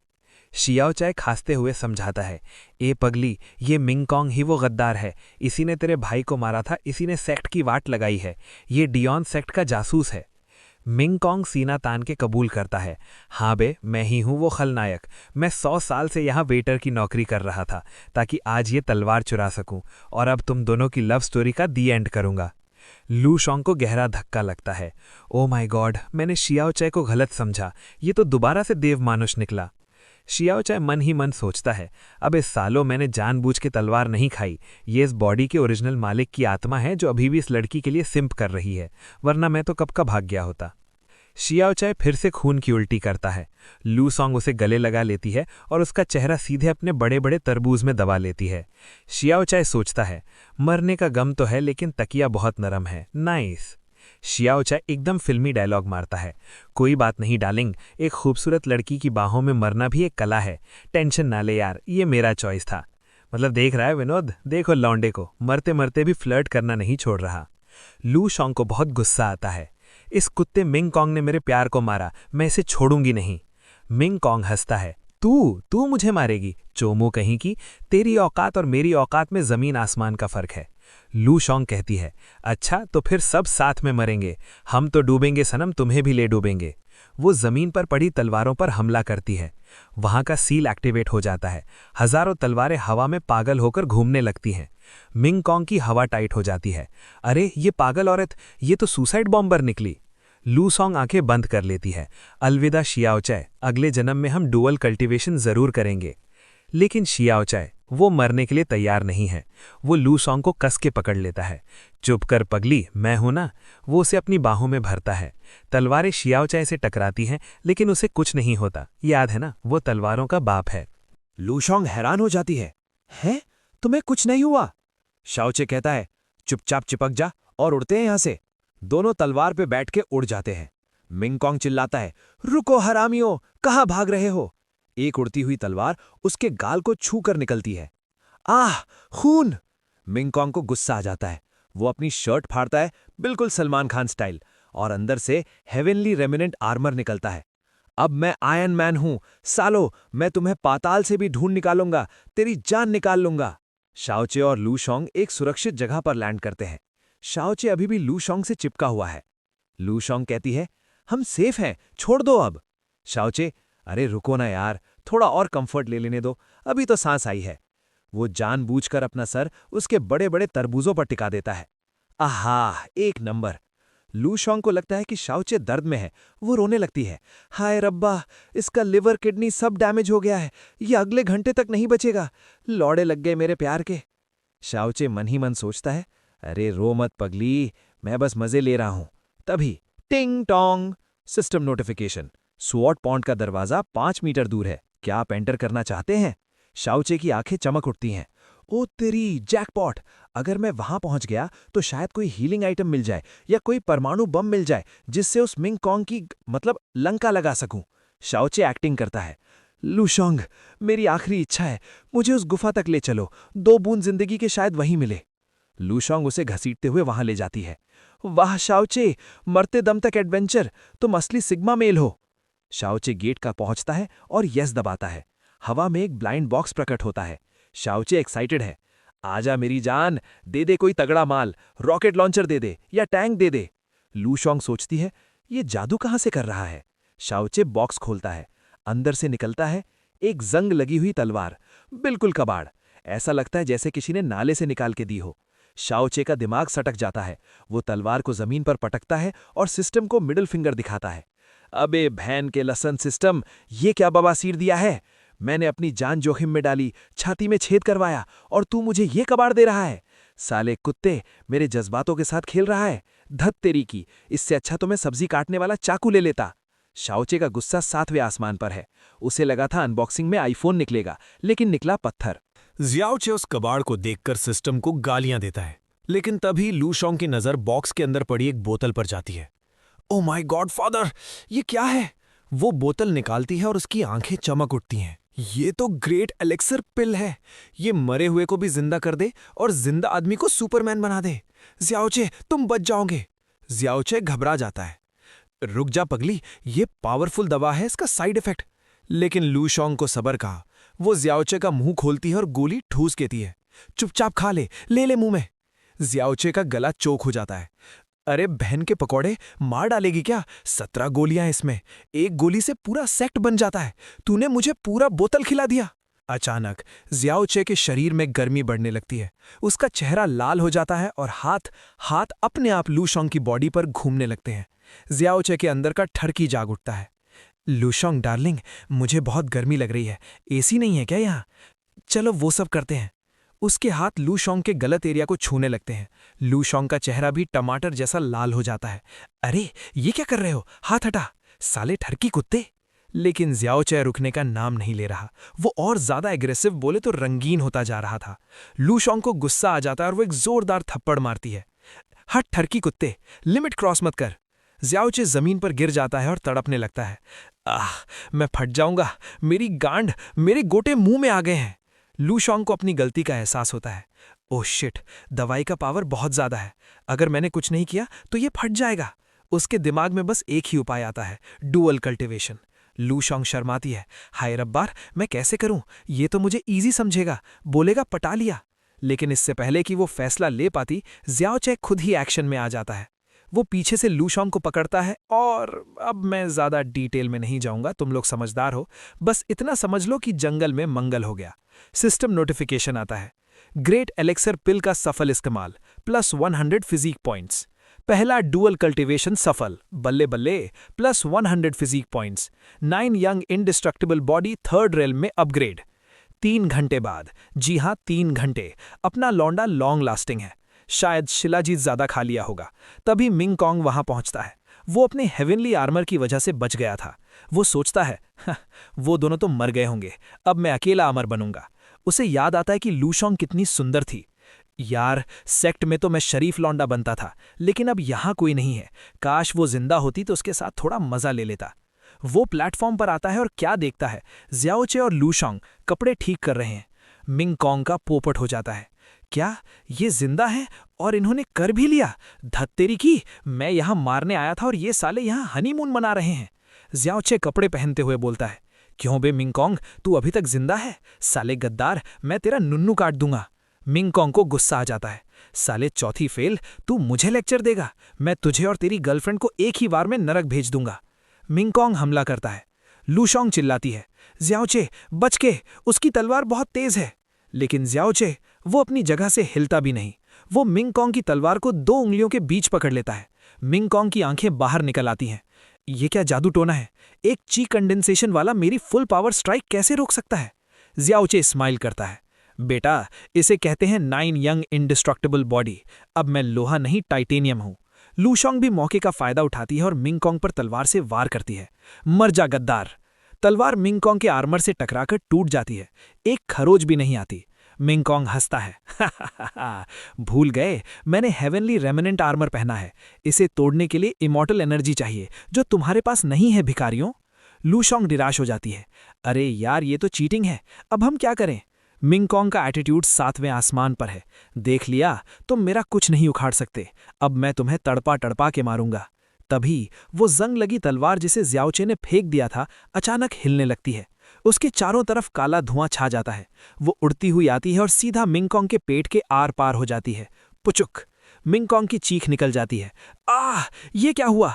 शियाओ चाय खांसते हुए समझाता है, ए पगली, ये मिंग कॉन्ग ही वो गद्दार है। इसी ने तेरे भाई को मारा था, इसी ने सेक्ट की वाट लगाई है। ये डियॉन सेक्ट का जासूस है। मिंग कॉन्ग सीना तान के कबूल करता है, हाँ बे, मैं ही हूँ वो खलनायक। मैं 100 साल से यहाँ वेटर की नौकरी कर रहा था ताकि आज ये तलवार चुरा सकूं, और अब तुम दोनों की लव स्टोरी का दी एंड करूंगा। लू शॉन्ग को गहरा धक्का लगता है। ओ माय गॉड, मैंने शियाओ चाय को गलत समझा, ये तो दोबारा से देव मानुष निकला। शियाओ चाय मन ही मन सोचता है, अब इस सालों मैंने जानबूझ के तलवार नहीं खाई। ये इस बॉडी के ओरिजिनल मालिक की आत्मा है जो अभी भी इस लड़की के लिए सिंप कर रही है, वरना मैं तो कब का भाग गया होता। शियाओ चाय फिर से खून की उल्टी करता है। लू शॉन्ग उसे गले लगा लेती है और उसका चेहरा सीधे अपने बड़े बड़े तरबूज में दबा लेती है। शियाओ चाय सोचता है, मरने का गम तो है लेकिन तकिया बहुत नरम है, नाइस। शियाओ चाय एकदम फिल्मी डायलॉग मारता है, कोई बात नहीं डार्लिंग, एक खूबसूरत लड़की की बाहों में मरना भी एक कला है। टेंशन ना ले यार, ये मेरा चॉइस था। मतलब देख रहा है विनोद, देखो लौंडे को मरते मरते भी फ्लर्ट करना नहीं छोड़ रहा। लू शॉन्ग को बहुत गुस्सा आता है, इस कुत्ते मिंग कॉन्ग ने मेरे प्यार को मारा, मैं इसे छोड़ूंगी नहीं। मिंग कॉन्ग हंसता है, तू मुझे मारेगी? चोमू कहीं की, तेरी औकात और मेरी औकात में जमीन आसमान का फर्क है। लू शॉन्ग कहती है, अच्छा तो फिर सब साथ में मरेंगे, हम तो डूबेंगे सनम, तुम्हें भी ले डूबेंगे। वो जमीन पर पड़ी तलवारों पर हमला करती है। वहां का सील एक्टिवेट हो जाता है। हजारों तलवारें हवा में पागल होकर घूमने लगती हैं। मिंग कॉन्ग की हवा टाइट हो जाती है। अरे ये पागल औरत, ये तो सुसाइड बॉम्बर निकली। लू शॉन्ग आंखें बंद कर लेती है। अलविदा शियाओ चाय, अगले जन्म में हम डुअल कल्टीवेशन जरूर करेंगे। लेकिन शियाओ चाय वो मरने के लिए तैयार नहीं है। वो लू शॉन्ग को कस के पकड़ लेता है। चुप कर पगली, मैं हूं ना। वो उसे अपनी बाहों में भरता है। तलवारें शियाओ चाय से टकराती हैं लेकिन उसे कुछ नहीं होता। याद है ना, वो तलवारों का बाप है। लू शॉन्ग हैरान हो जाती है, हैं? तुम्हें कुछ नहीं हुआ? शाओचे कहता है, चुपचाप चिपक जा और उड़ते हैं यहां से। दोनों तलवार पे बैठ के उड़ जाते हैं। मिंगकॉन्ग चिल्लाता है, रुको हरामियों, कहाँ भाग रहे हो? एक उड़ती हुई तलवार उसके गाल को छू कर निकलती है। आह, खून! मिंगकॉन्ग को गुस्सा आ जाता है। वो अपनी शर्ट फाड़ता है, बिल्कुल सलमान खान स्टाइल, और अंदर से हेवेनली रेमिनेंट आर्मर निकलता है। अब मैं आयरन मैन हूं, सालो, मैं तुम्हें पाताल से भी ढूंढ निकालूंगा, तेरी जान निकाल लूंगा। शाओचे और लूशोंग एक सुरक्षित जगह पर लैंड करते हैं। शाओचे अभी भी लूशोंग से चिपका हुआ है। लूशोंग कहती है, हम सेफ हैं, छोड़ दो अब। शाओचे, अरे रुको ना यार, थोड़ा और कंफर्ट ले लेने दो, अभी तो सांस आई है। वो जानबूझकर अपना सर उसके बड़े बड़े तरबूजों पर टिका देता है। आहा, एक नंबर। लूशोंग को लगता है कि शाओचे दर्द में है। वो रोने लगती है। हाय रब्बा, इसका लिवर किडनी सब डैमेज हो गया है, ये अगले घंटे तक नहीं बचेगा। लौड़े लग गए मेरे प्यार के। शाओचे मन ही मन सोचता है, अरे रो मत पगली, मैं बस मजे ले रहा हूं। तभी टिंग टोंग, सिस्टम नोटिफिकेशन। स्वॉट पॉन्ड का दरवाजा 5 मीटर दूर है। क्या आप एंटर करना चाहते हैं? शाओचे की आंखें चमक उठती हैं। ओ तेरी जैकपॉट! अगर मैं वहां पहुंच गया तो शायद कोई हीलिंग आइटम मिल जाए या कोई परमाणु बम मिल जाए जिससे उस मिंगकॉन्ग की मतलब लंका लगा सकूं। शाओचे एक्टिंग करता है। लूशोंग, मेरी आखिरी इच्छा है, मुझे उस गुफा तक ले चलो, 2 बूंद जिंदगी के शायद वहीं मिले। लूशोंग उसे घसीटते हुए वहां ले जाती है। वाह शाओचे, मरते दम तक एडवेंचर, तुम असली सिग्मा मेल हो। शाओचे गेट का पहुंचता है और यस दबाता है। हवा में एक ब्लाइंड बॉक्स प्रकट होता है। शाओचे एक्साइटेड है। आजा मेरी जान, दे दे कोई तगड़ा माल, रॉकेट लॉन्चर दे दे या टैंक दे दे। लूशोंग सोचती है, ये जादू कहां से कर रहा है? शाओचे बॉक्स खोलता है। अंदर से निकलता है एक जंग लगी हुई तलवार, बिल्कुल कबाड़। ऐसा लगता है जैसे किसी ने नाले से निकाल के दी हो। शाओचे का दिमाग सटक जाता है। वो तलवार को जमीन पर पटकता है और सिस्टम को मिडिल फिंगर दिखाता है। अबे भैन के लसन सिस्टम, ये क्या बवासीर दिया है? मैंने अपनी जान जोखिम में डाली, छाती में छेद करवाया, और तू मुझे ये कबाड़ दे रहा है? साले कुत्ते, मेरे जज्बातों के साथ खेल रहा है। धत तेरी की, इससे अच्छा तो मैं सब्जी काटने वाला चाकू ले लेता। शाओचे का गुस्सा 7वें आसमान पर है। उसे लगा था अनबॉक्सिंग में आईफोन निकलेगा, लेकिन निकला पत्थर। जियाओचे उस कबाड़ को देखकर सिस्टम को गालियां देता है, लेकिन तभी लूशोंग की नजर बॉक्स के अंदर पड़ी एक बोतल पर जाती है। ओ माय गॉड फादर, ये क्या है? वो बोतल निकालती है और उसकी आंखें चमक उठती हैं। ये तो ग्रेट एलेक्सर पिल है। ये मरे हुए को भी जिंदा कर दे और जिंदा आदमी को सुपरमैन बना दे। जियाओचे, तुम बच जाओगे। जियाओचे घबरा जाता है। रुक जा पगली, ये पावरफुल दवा है, इसका साइड इफेक्ट। लेकिन लूशोंग को सबर कहा। वो जियाओचे का मुंह खोलती है और गोली ठूस देती है। चुपचाप खा ले, ले ले मुंह में। जियाओचे का गला चोक हो जाता है। अरे बहन के पकौड़े, मार डालेगी क्या? 17 गोलियां इसमें, एक गोली से पूरा सेक्ट बन जाता है। तूने मुझे पूरा बोतल खिला दिया। अचानक जियाओचे के शरीर में गर्मी बढ़ने लगती है। उसका चेहरा लाल हो जाता है और हाथ अपने आप लूशोंग की बॉडी पर घूमने लगते हैं। जियाओचे के अंदर का ठरकी जाग उठता है। लूशोंग डार्लिंग, मुझे बहुत गर्मी लग रही है, एसी नहीं है क्या यहाँ? चलो वो सब करते हैं। उसके हाथ लूशोंग के गलत एरिया को छूने लगते हैं। लूशोंग का चेहरा भी टमाटर जैसा लाल हो जाता है। अरे ये क्या कर रहे हो? हाथ हटा, साले ठरकी कुत्ते। लेकिन जियाओचे रुकने का नाम नहीं ले रहा। वो और ज्यादा एग्रेसिव, बोले तो रंगीन होता जा रहा था। लूशोंग को गुस्सा आ जाता है और वो एक जोरदार थप्पड़ मारती है। हट ठरकी कुत्ते, लिमिट क्रॉस मत कर। जियाओचे जमीन पर गिर जाता है और तड़पने लगता है। मैं फट जाऊंगा, मेरी गांड, मेरे गोटे मुंह में आ गए हैं। लूशोंग को अपनी गलती का एहसास होता है। ओह शिट, दवाई का पावर बहुत ज्यादा है। अगर मैंने कुछ नहीं किया तो ये फट जाएगा। उसके दिमाग में बस एक ही उपाय आता है, डुअल कल्टिवेशन। लूशोंग शर्माती है। हाय रब्बार, मैं कैसे करूं? ये तो मुझे इजी समझेगा, बोलेगा पटा लिया। लेकिन इससे पहले कि वो फैसला ले पाती, जियाओचे खुद ही एक्शन में आ जाता है। वो पीछे से लूशोंग को पकड़ता है और अब मैं ज्यादा डिटेल में नहीं जाऊंगा, तुम लोग समझदार हो। बस इतना समझ लो कि जंगल में मंगल हो गया। सिस्टम नोटिफिकेशन आता है। ग्रेट एलेक्सर पिल का सफल इस्तेमाल, +100 फिजिक पॉइंट्स। पहला डुअल कल्टिवेशन सफल, बल्ले बल्ले, +100 physique points. 9 Yang indestructible body 3rd realm में अपग्रेड। 3 घंटे बाद, जी हाँ 3 घंटे, अपना लौंडा लॉन्ग लास्टिंग है। शायद शिलाजीत ज्यादा खा लिया होगा। तभी मिंगकॉन्ग वहां पहुंचता है। वो अपने हेवनली आर्मर की वजह से बच गया था। वो सोचता है, वो दोनों तो मर गए होंगे, अब मैं अकेला अमर बनूंगा। उसे याद आता है कि लूशोंग कितनी सुंदर थी। यार, सेक्ट में तो मैं शरीफ लौंडा बनता था, लेकिन अब यहाँ कोई नहीं है। काश वो जिंदा होती तो उसके साथ थोड़ा मजा ले लेता। वो प्लेटफॉर्म पर आता है और क्या देखता है, ज़्याओचे और लूशोंग कपड़े ठीक कर रहे हैं। मिंग कॉन्ग का पोपट हो जाता है। क्या ये जिंदा है और इन्होंने कर भी लिया? धत्तेरी की, मैं यहाँ मारने आया था और ये साले यहाँ हनीमून मना रहे हैं। ज़्याओचे कपड़े पहनते हुए बोलता है, क्यों बे मिंग कॉन्ग, तू अभी तक जिंदा है? साले गद्दार, मैं तेरा नुन्नू काट दूंगा। मिंग कॉन्ग को गुस्सा आ जाता है। साले चौथी फेल, तू मुझे लेक्चर देगा? मैं तुझे और तेरी गर्लफ्रेंड को एक ही बार में नरक भेज दूंगा। मिंग कॉन्ग हमला करता है। लूशोंग चिल्लाती है, ज़्याओचे बच के, उसकी तलवार बहुत तेज है। लेकिन ज़्याओचे वो अपनी जगह से हिलता भी नहीं। वो मिंग कॉन्ग की तलवार को 2 उंगलियों के बीच पकड़ लेता है। मिंग कॉन्ग की आंखें बाहर निकल आती हैं। ये क्या जादू टोना है? एक ची कंडेंसेशन वाला मेरी फुल पावर स्ट्राइक कैसे रोक सकता है? ज़्याओचे स्माइल करता है, बेटा इसे कहते हैं 9 यंग इंडिस्ट्रक्टिबल बॉडी। अब मैं लोहा नहीं टाइटेनियम हूं। लूशोंग भी मौके का फायदा उठाती है और मिंग कॉन्ग पर तलवार से वार करती है। मर जा गद्दार। तलवार मिंग कॉन्ग के आर्मर से टकराकर टूट जाती है। एक खरोज भी नहीं आती। मिंग कॉन्ग हंसता है, भूल गए, मैंने हेवनली रेमिनेंट आर्मर पहना है। इसे तोड़ने के लिए इमॉर्टल एनर्जी चाहिए, जो तुम्हारे पास नहीं है भिखारियों। लूशोंग निराश हो जाती है, अरे यार ये तो चीटिंग है, अब हम क्या करें? मिंग कॉन्ग का एटीट्यूड 7वें आसमान पर है। देख लिया, तुम मेरा कुछ नहीं उखाड़ सकते, अब मैं तुम्हें तड़पा तड़पा के मारूंगा। तभी वो जंग लगी तलवार जिसे ज़्याओचे ने फेंक दिया था अचानक हिलने लगती है। उसके चारों तरफ काला धुआं छा जाता है। वो उड़ती हुई आती है और सीधा मिंग कॉन्ग के पेट के आर पार हो जाती है। पुचुक! मिंग कॉन्ग की चीख निकल जाती है। आह! ये क्या हुआ?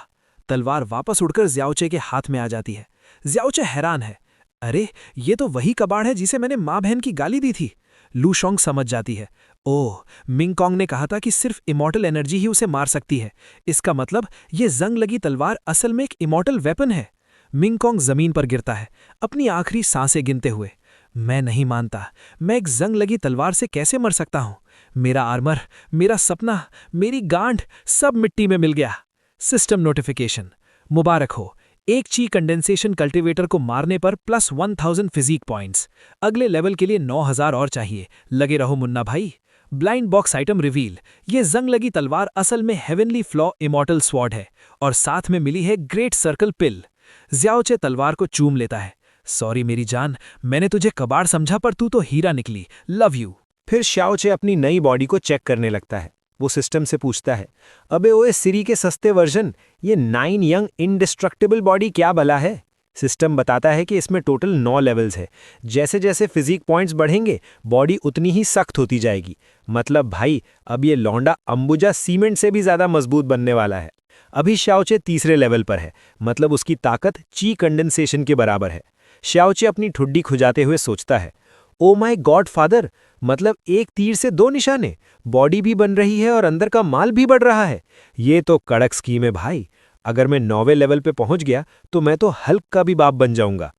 तलवार वापस उड़कर ज़्याओचे के हाथ में आ जाती है। ज़्याओचे हैरान है, अरे ये तो वही कबाड़ है जिसे मैंने माँ बहन की गाली दी थी। लूशोंग समझ जाती है, ओह, मिंग कॉन्ग ने कहा था कि सिर्फ इमॉर्टल एनर्जी ही उसे मार सकती है। इसका मतलब ये जंग लगी तलवार असल में एक इमॉर्टल वेपन है। मिंग कॉन्ग जमीन पर गिरता है, अपनी आखिरी सांसें गिनते हुए। मैं नहीं मानता, मैं एक जंग लगी तलवार से कैसे मर सकता हूं? मेरा आर्मर, मेरा सपना, मेरी गांठ सब मिट्टी में मिल गया। सिस्टम नोटिफिकेशन, मुबारक हो, एक ची कंडेंसेशन कल्टीवेटर को मारने पर +1000 फिजिक पॉइंट्स। अगले लेवल के लिए 9000 और चाहिए। लगे रहो मुन्ना भाई। ब्लाइंड बॉक्स आइटम रिवील, ये जंग लगी तलवार असल में हेवनली फ्लॉ इमॉर्टल स्वॉर्ड है और साथ में मिली है ग्रेट सर्कल पिल। ज़्याओचे तलवार को चूम लेता है, सॉरी मेरी जान, मैंने तुझे कबाड़ समझा पर तू तो हीरा निकली, लव यू। फिर ज़्याओचे अपनी नई बॉडी को चेक करने लगता है। वो सिस्टम से पूछता है, अबे ओए सिरी के सस्ते वर्जन, ये 9 यंग इंडिस्ट्रक्टिबल बॉडी क्या भला है? सिस्टम बताता है कि इसमें टोटल 9 लेवल्स है। जैसे जैसे फिजिक पॉइंट्स बढ़ेंगे बॉडी उतनी ही सख्त होती जाएगी। मतलब भाई अब ये लौंडा अंबुजा सीमेंट से भी ज़्यादा मजबूत बनने वाला है। अभी ज़्याओचे तीसरे लेवल पर है, मतलब उसकी ताकत ची कंडेंसेशन के बराबर है। ज़्याओचे अपनी ठुड्डी खुजाते हुए सोचता है, ओ माय गॉड फादर, मतलब एक तीर से 2 निशाने, बॉडी भी बन रही है और अंदर का माल भी बढ़ रहा है। ये तो कड़क स्कीम है भाई। अगर मैं 9वें लेवल पे पहुंच गया तो मैं तो हल्क का भी बाप बन जाऊंगा।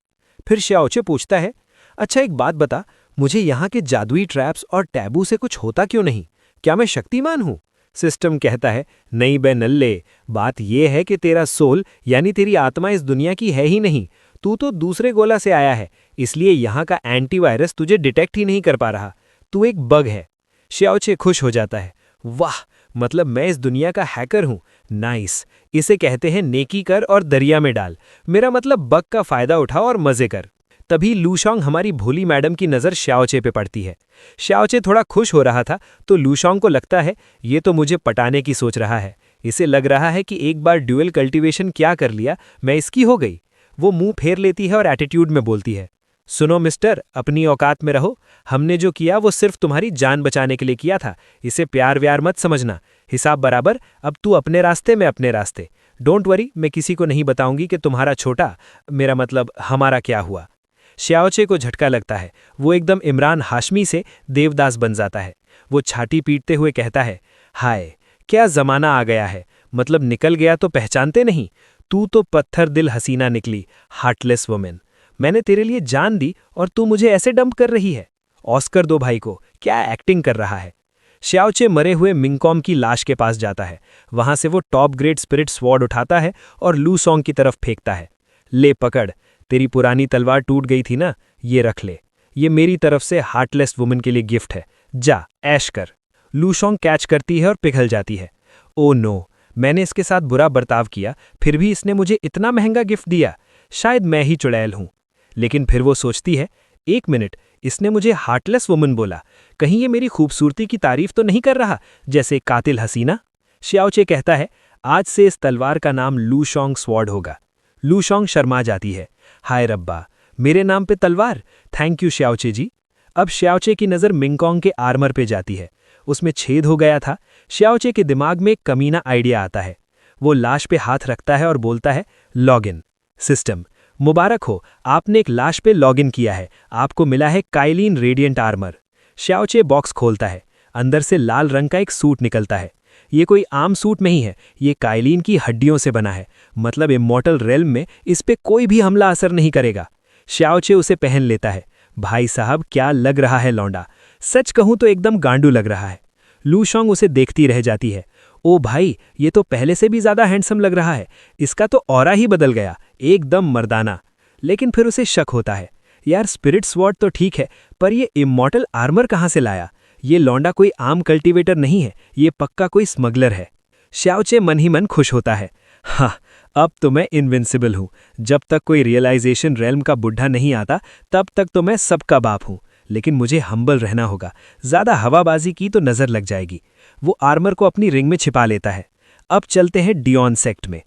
फिर ज़्याओचे पूछता है, अच्छा एक बात बता, मुझे यहाँ के जादुई ट्रैप्स और टैबू से कुछ होता क्यों नहीं? क्या मैं शक्तिमान हूँ? सिस्टम कहता है, नहीं बे नल्ले, बात यह है कि तेरा सोल यानी तेरी आत्मा इस दुनिया की है ही नहीं। तू तो दूसरे गोला से आया है, इसलिए यहाँ का एंटीवायरस तुझे डिटेक्ट ही नहीं कर पा रहा। तू एक बग है। ज़्याओचे खुश हो जाता है, वाह, मतलब मैं इस दुनिया का हैकर हूँ। नाइस, इसे कहते हैं नेकी कर और दरिया में डाल। मेरा मतलब बग का फायदा उठा और मजे कर। तभी लूशोंग हमारी भोली मैडम की नज़र ज़्याओचे पे पड़ती है। ज़्याओचे थोड़ा खुश हो रहा था तो लूशोंग को लगता है ये तो मुझे पटाने की सोच रहा है। इसे लग रहा है कि एक बार ड्यूअल कल्टीवेशन क्या कर लिया, मैं इसकी हो गई। वो मुंह फेर लेती है और एटीट्यूड में बोलती है, सुनो मिस्टर, अपनी औकात में रहो। हमने जो किया वो सिर्फ तुम्हारी जान बचाने के लिए किया था। इसे प्यार व्यार मत समझना। हिसाब बराबर, अब तू अपने रास्ते में अपने रास्ते। डोंट वरी, मैं किसी को नहीं बताऊंगी कि तुम्हारा छोटा, मेरा मतलब हमारा क्या हुआ। ज़्याओचे को झटका लगता है। वो एकदम इमरान हाशमी से देवदास बन जाता है। वो छाती पीटते हुए कहता है, हाय क्या ज़माना आ गया है, मतलब निकल गया तो पहचानते नहीं। तू तो पत्थर दिल हसीना निकली, हार्टलेस वुमेन। मैंने तेरे लिए जान दी और तू मुझे ऐसे डंप कर रही है। ऑस्कर दो भाई को, क्या एक्टिंग कर रहा है। ज़्याओचे मरे हुए मिंग कॉन्ग की लाश के पास जाता है। वहां से वो टॉप ग्रेड स्पिरिट स्वॉर्ड उठाता है और लूसोंग की तरफ फेंकता है। ले पकड़, तेरी पुरानी तलवार टूट गई थी ना, ये रख ले। ये मेरी तरफ से हार्टलेस वुमेन के लिए गिफ्ट है। जा ऐश कर। लूशोंग कैच करती है और पिघल जाती है। ओ नो, मैंने इसके साथ बुरा बर्ताव किया, फिर भी इसने मुझे इतना महंगा गिफ्ट दिया। शायद मैं ही चुड़ैल हूं। लेकिन फिर वो सोचती है, एक मिनट, इसने मुझे हार्टलेस वुमन बोला, कहीं ये मेरी खूबसूरती की तारीफ तो नहीं कर रहा, जैसे कातिल हसीना। श्याओचे कहता है, आज से इस तलवार का नाम लूशोंग स्वॉर्ड होगा। लूशोंग शर्मा जाती है। हाय रब्बा, मेरे नाम पे तलवार, थैंक यू श्याओचे जी। अब श्याओचे की नज़र मिंगकोंग के आर्मर पे जाती है। उसमें छेद हो गया था। श्याओचे के दिमाग में एक कमीना आइडिया आता है। वो लाश पे हाथ रखता है और बोलता है, लॉगिन सिस्टम, मुबारक हो, आपने एक लाश पे लॉगिन किया है, आपको मिला है काइलिन रेडिएंट आर्मर। श्याओचे बॉक्स खोलता है। अंदर से लाल रंग का एक सूट निकलता है। ये कोई आम सूट नहीं है, ये काइलिन की हड्डियों से बना है, मतलब इमॉर्टल रेल्म में इस पे कोई भी हमला असर नहीं करेगा। श्याओचे उसे पहन लेता है। भाई साहब, क्या लग रहा है लौंडा, सच कहूं तो एकदम गांडू लग रहा है। लूशोंग उसे देखती रह जाती है। ओ भाई, ये तो पहले से भी ज्यादा हैंडसम लग रहा है, इसका तो ऑरा ही बदल गया, एकदम मर्दाना। लेकिन फिर उसे शक होता है, यार स्पिरिट स्वॉर्ड तो ठीक है, पर ये इमॉर्टल आर्मर कहाँ से लाया? ये लौंडा कोई आम कल्टीवेटर नहीं है, ये पक्का कोई स्मगलर है। श्याओचे मन ही मन खुश होता है। हाँ, अब तो मैं इनविंसिबल हूं। जब तक कोई रियलाइजेशन रेल्म का बुढ़ा नहीं आता, तब तक तो मैं सबका बाप हूं। लेकिन मुझे हम्बल रहना होगा, ज्यादा हवाबाजी की तो नजर लग जाएगी। वो आर्मर को अपनी रिंग में छिपा लेता है। अब चलते हैं डियोन सेक्ट में।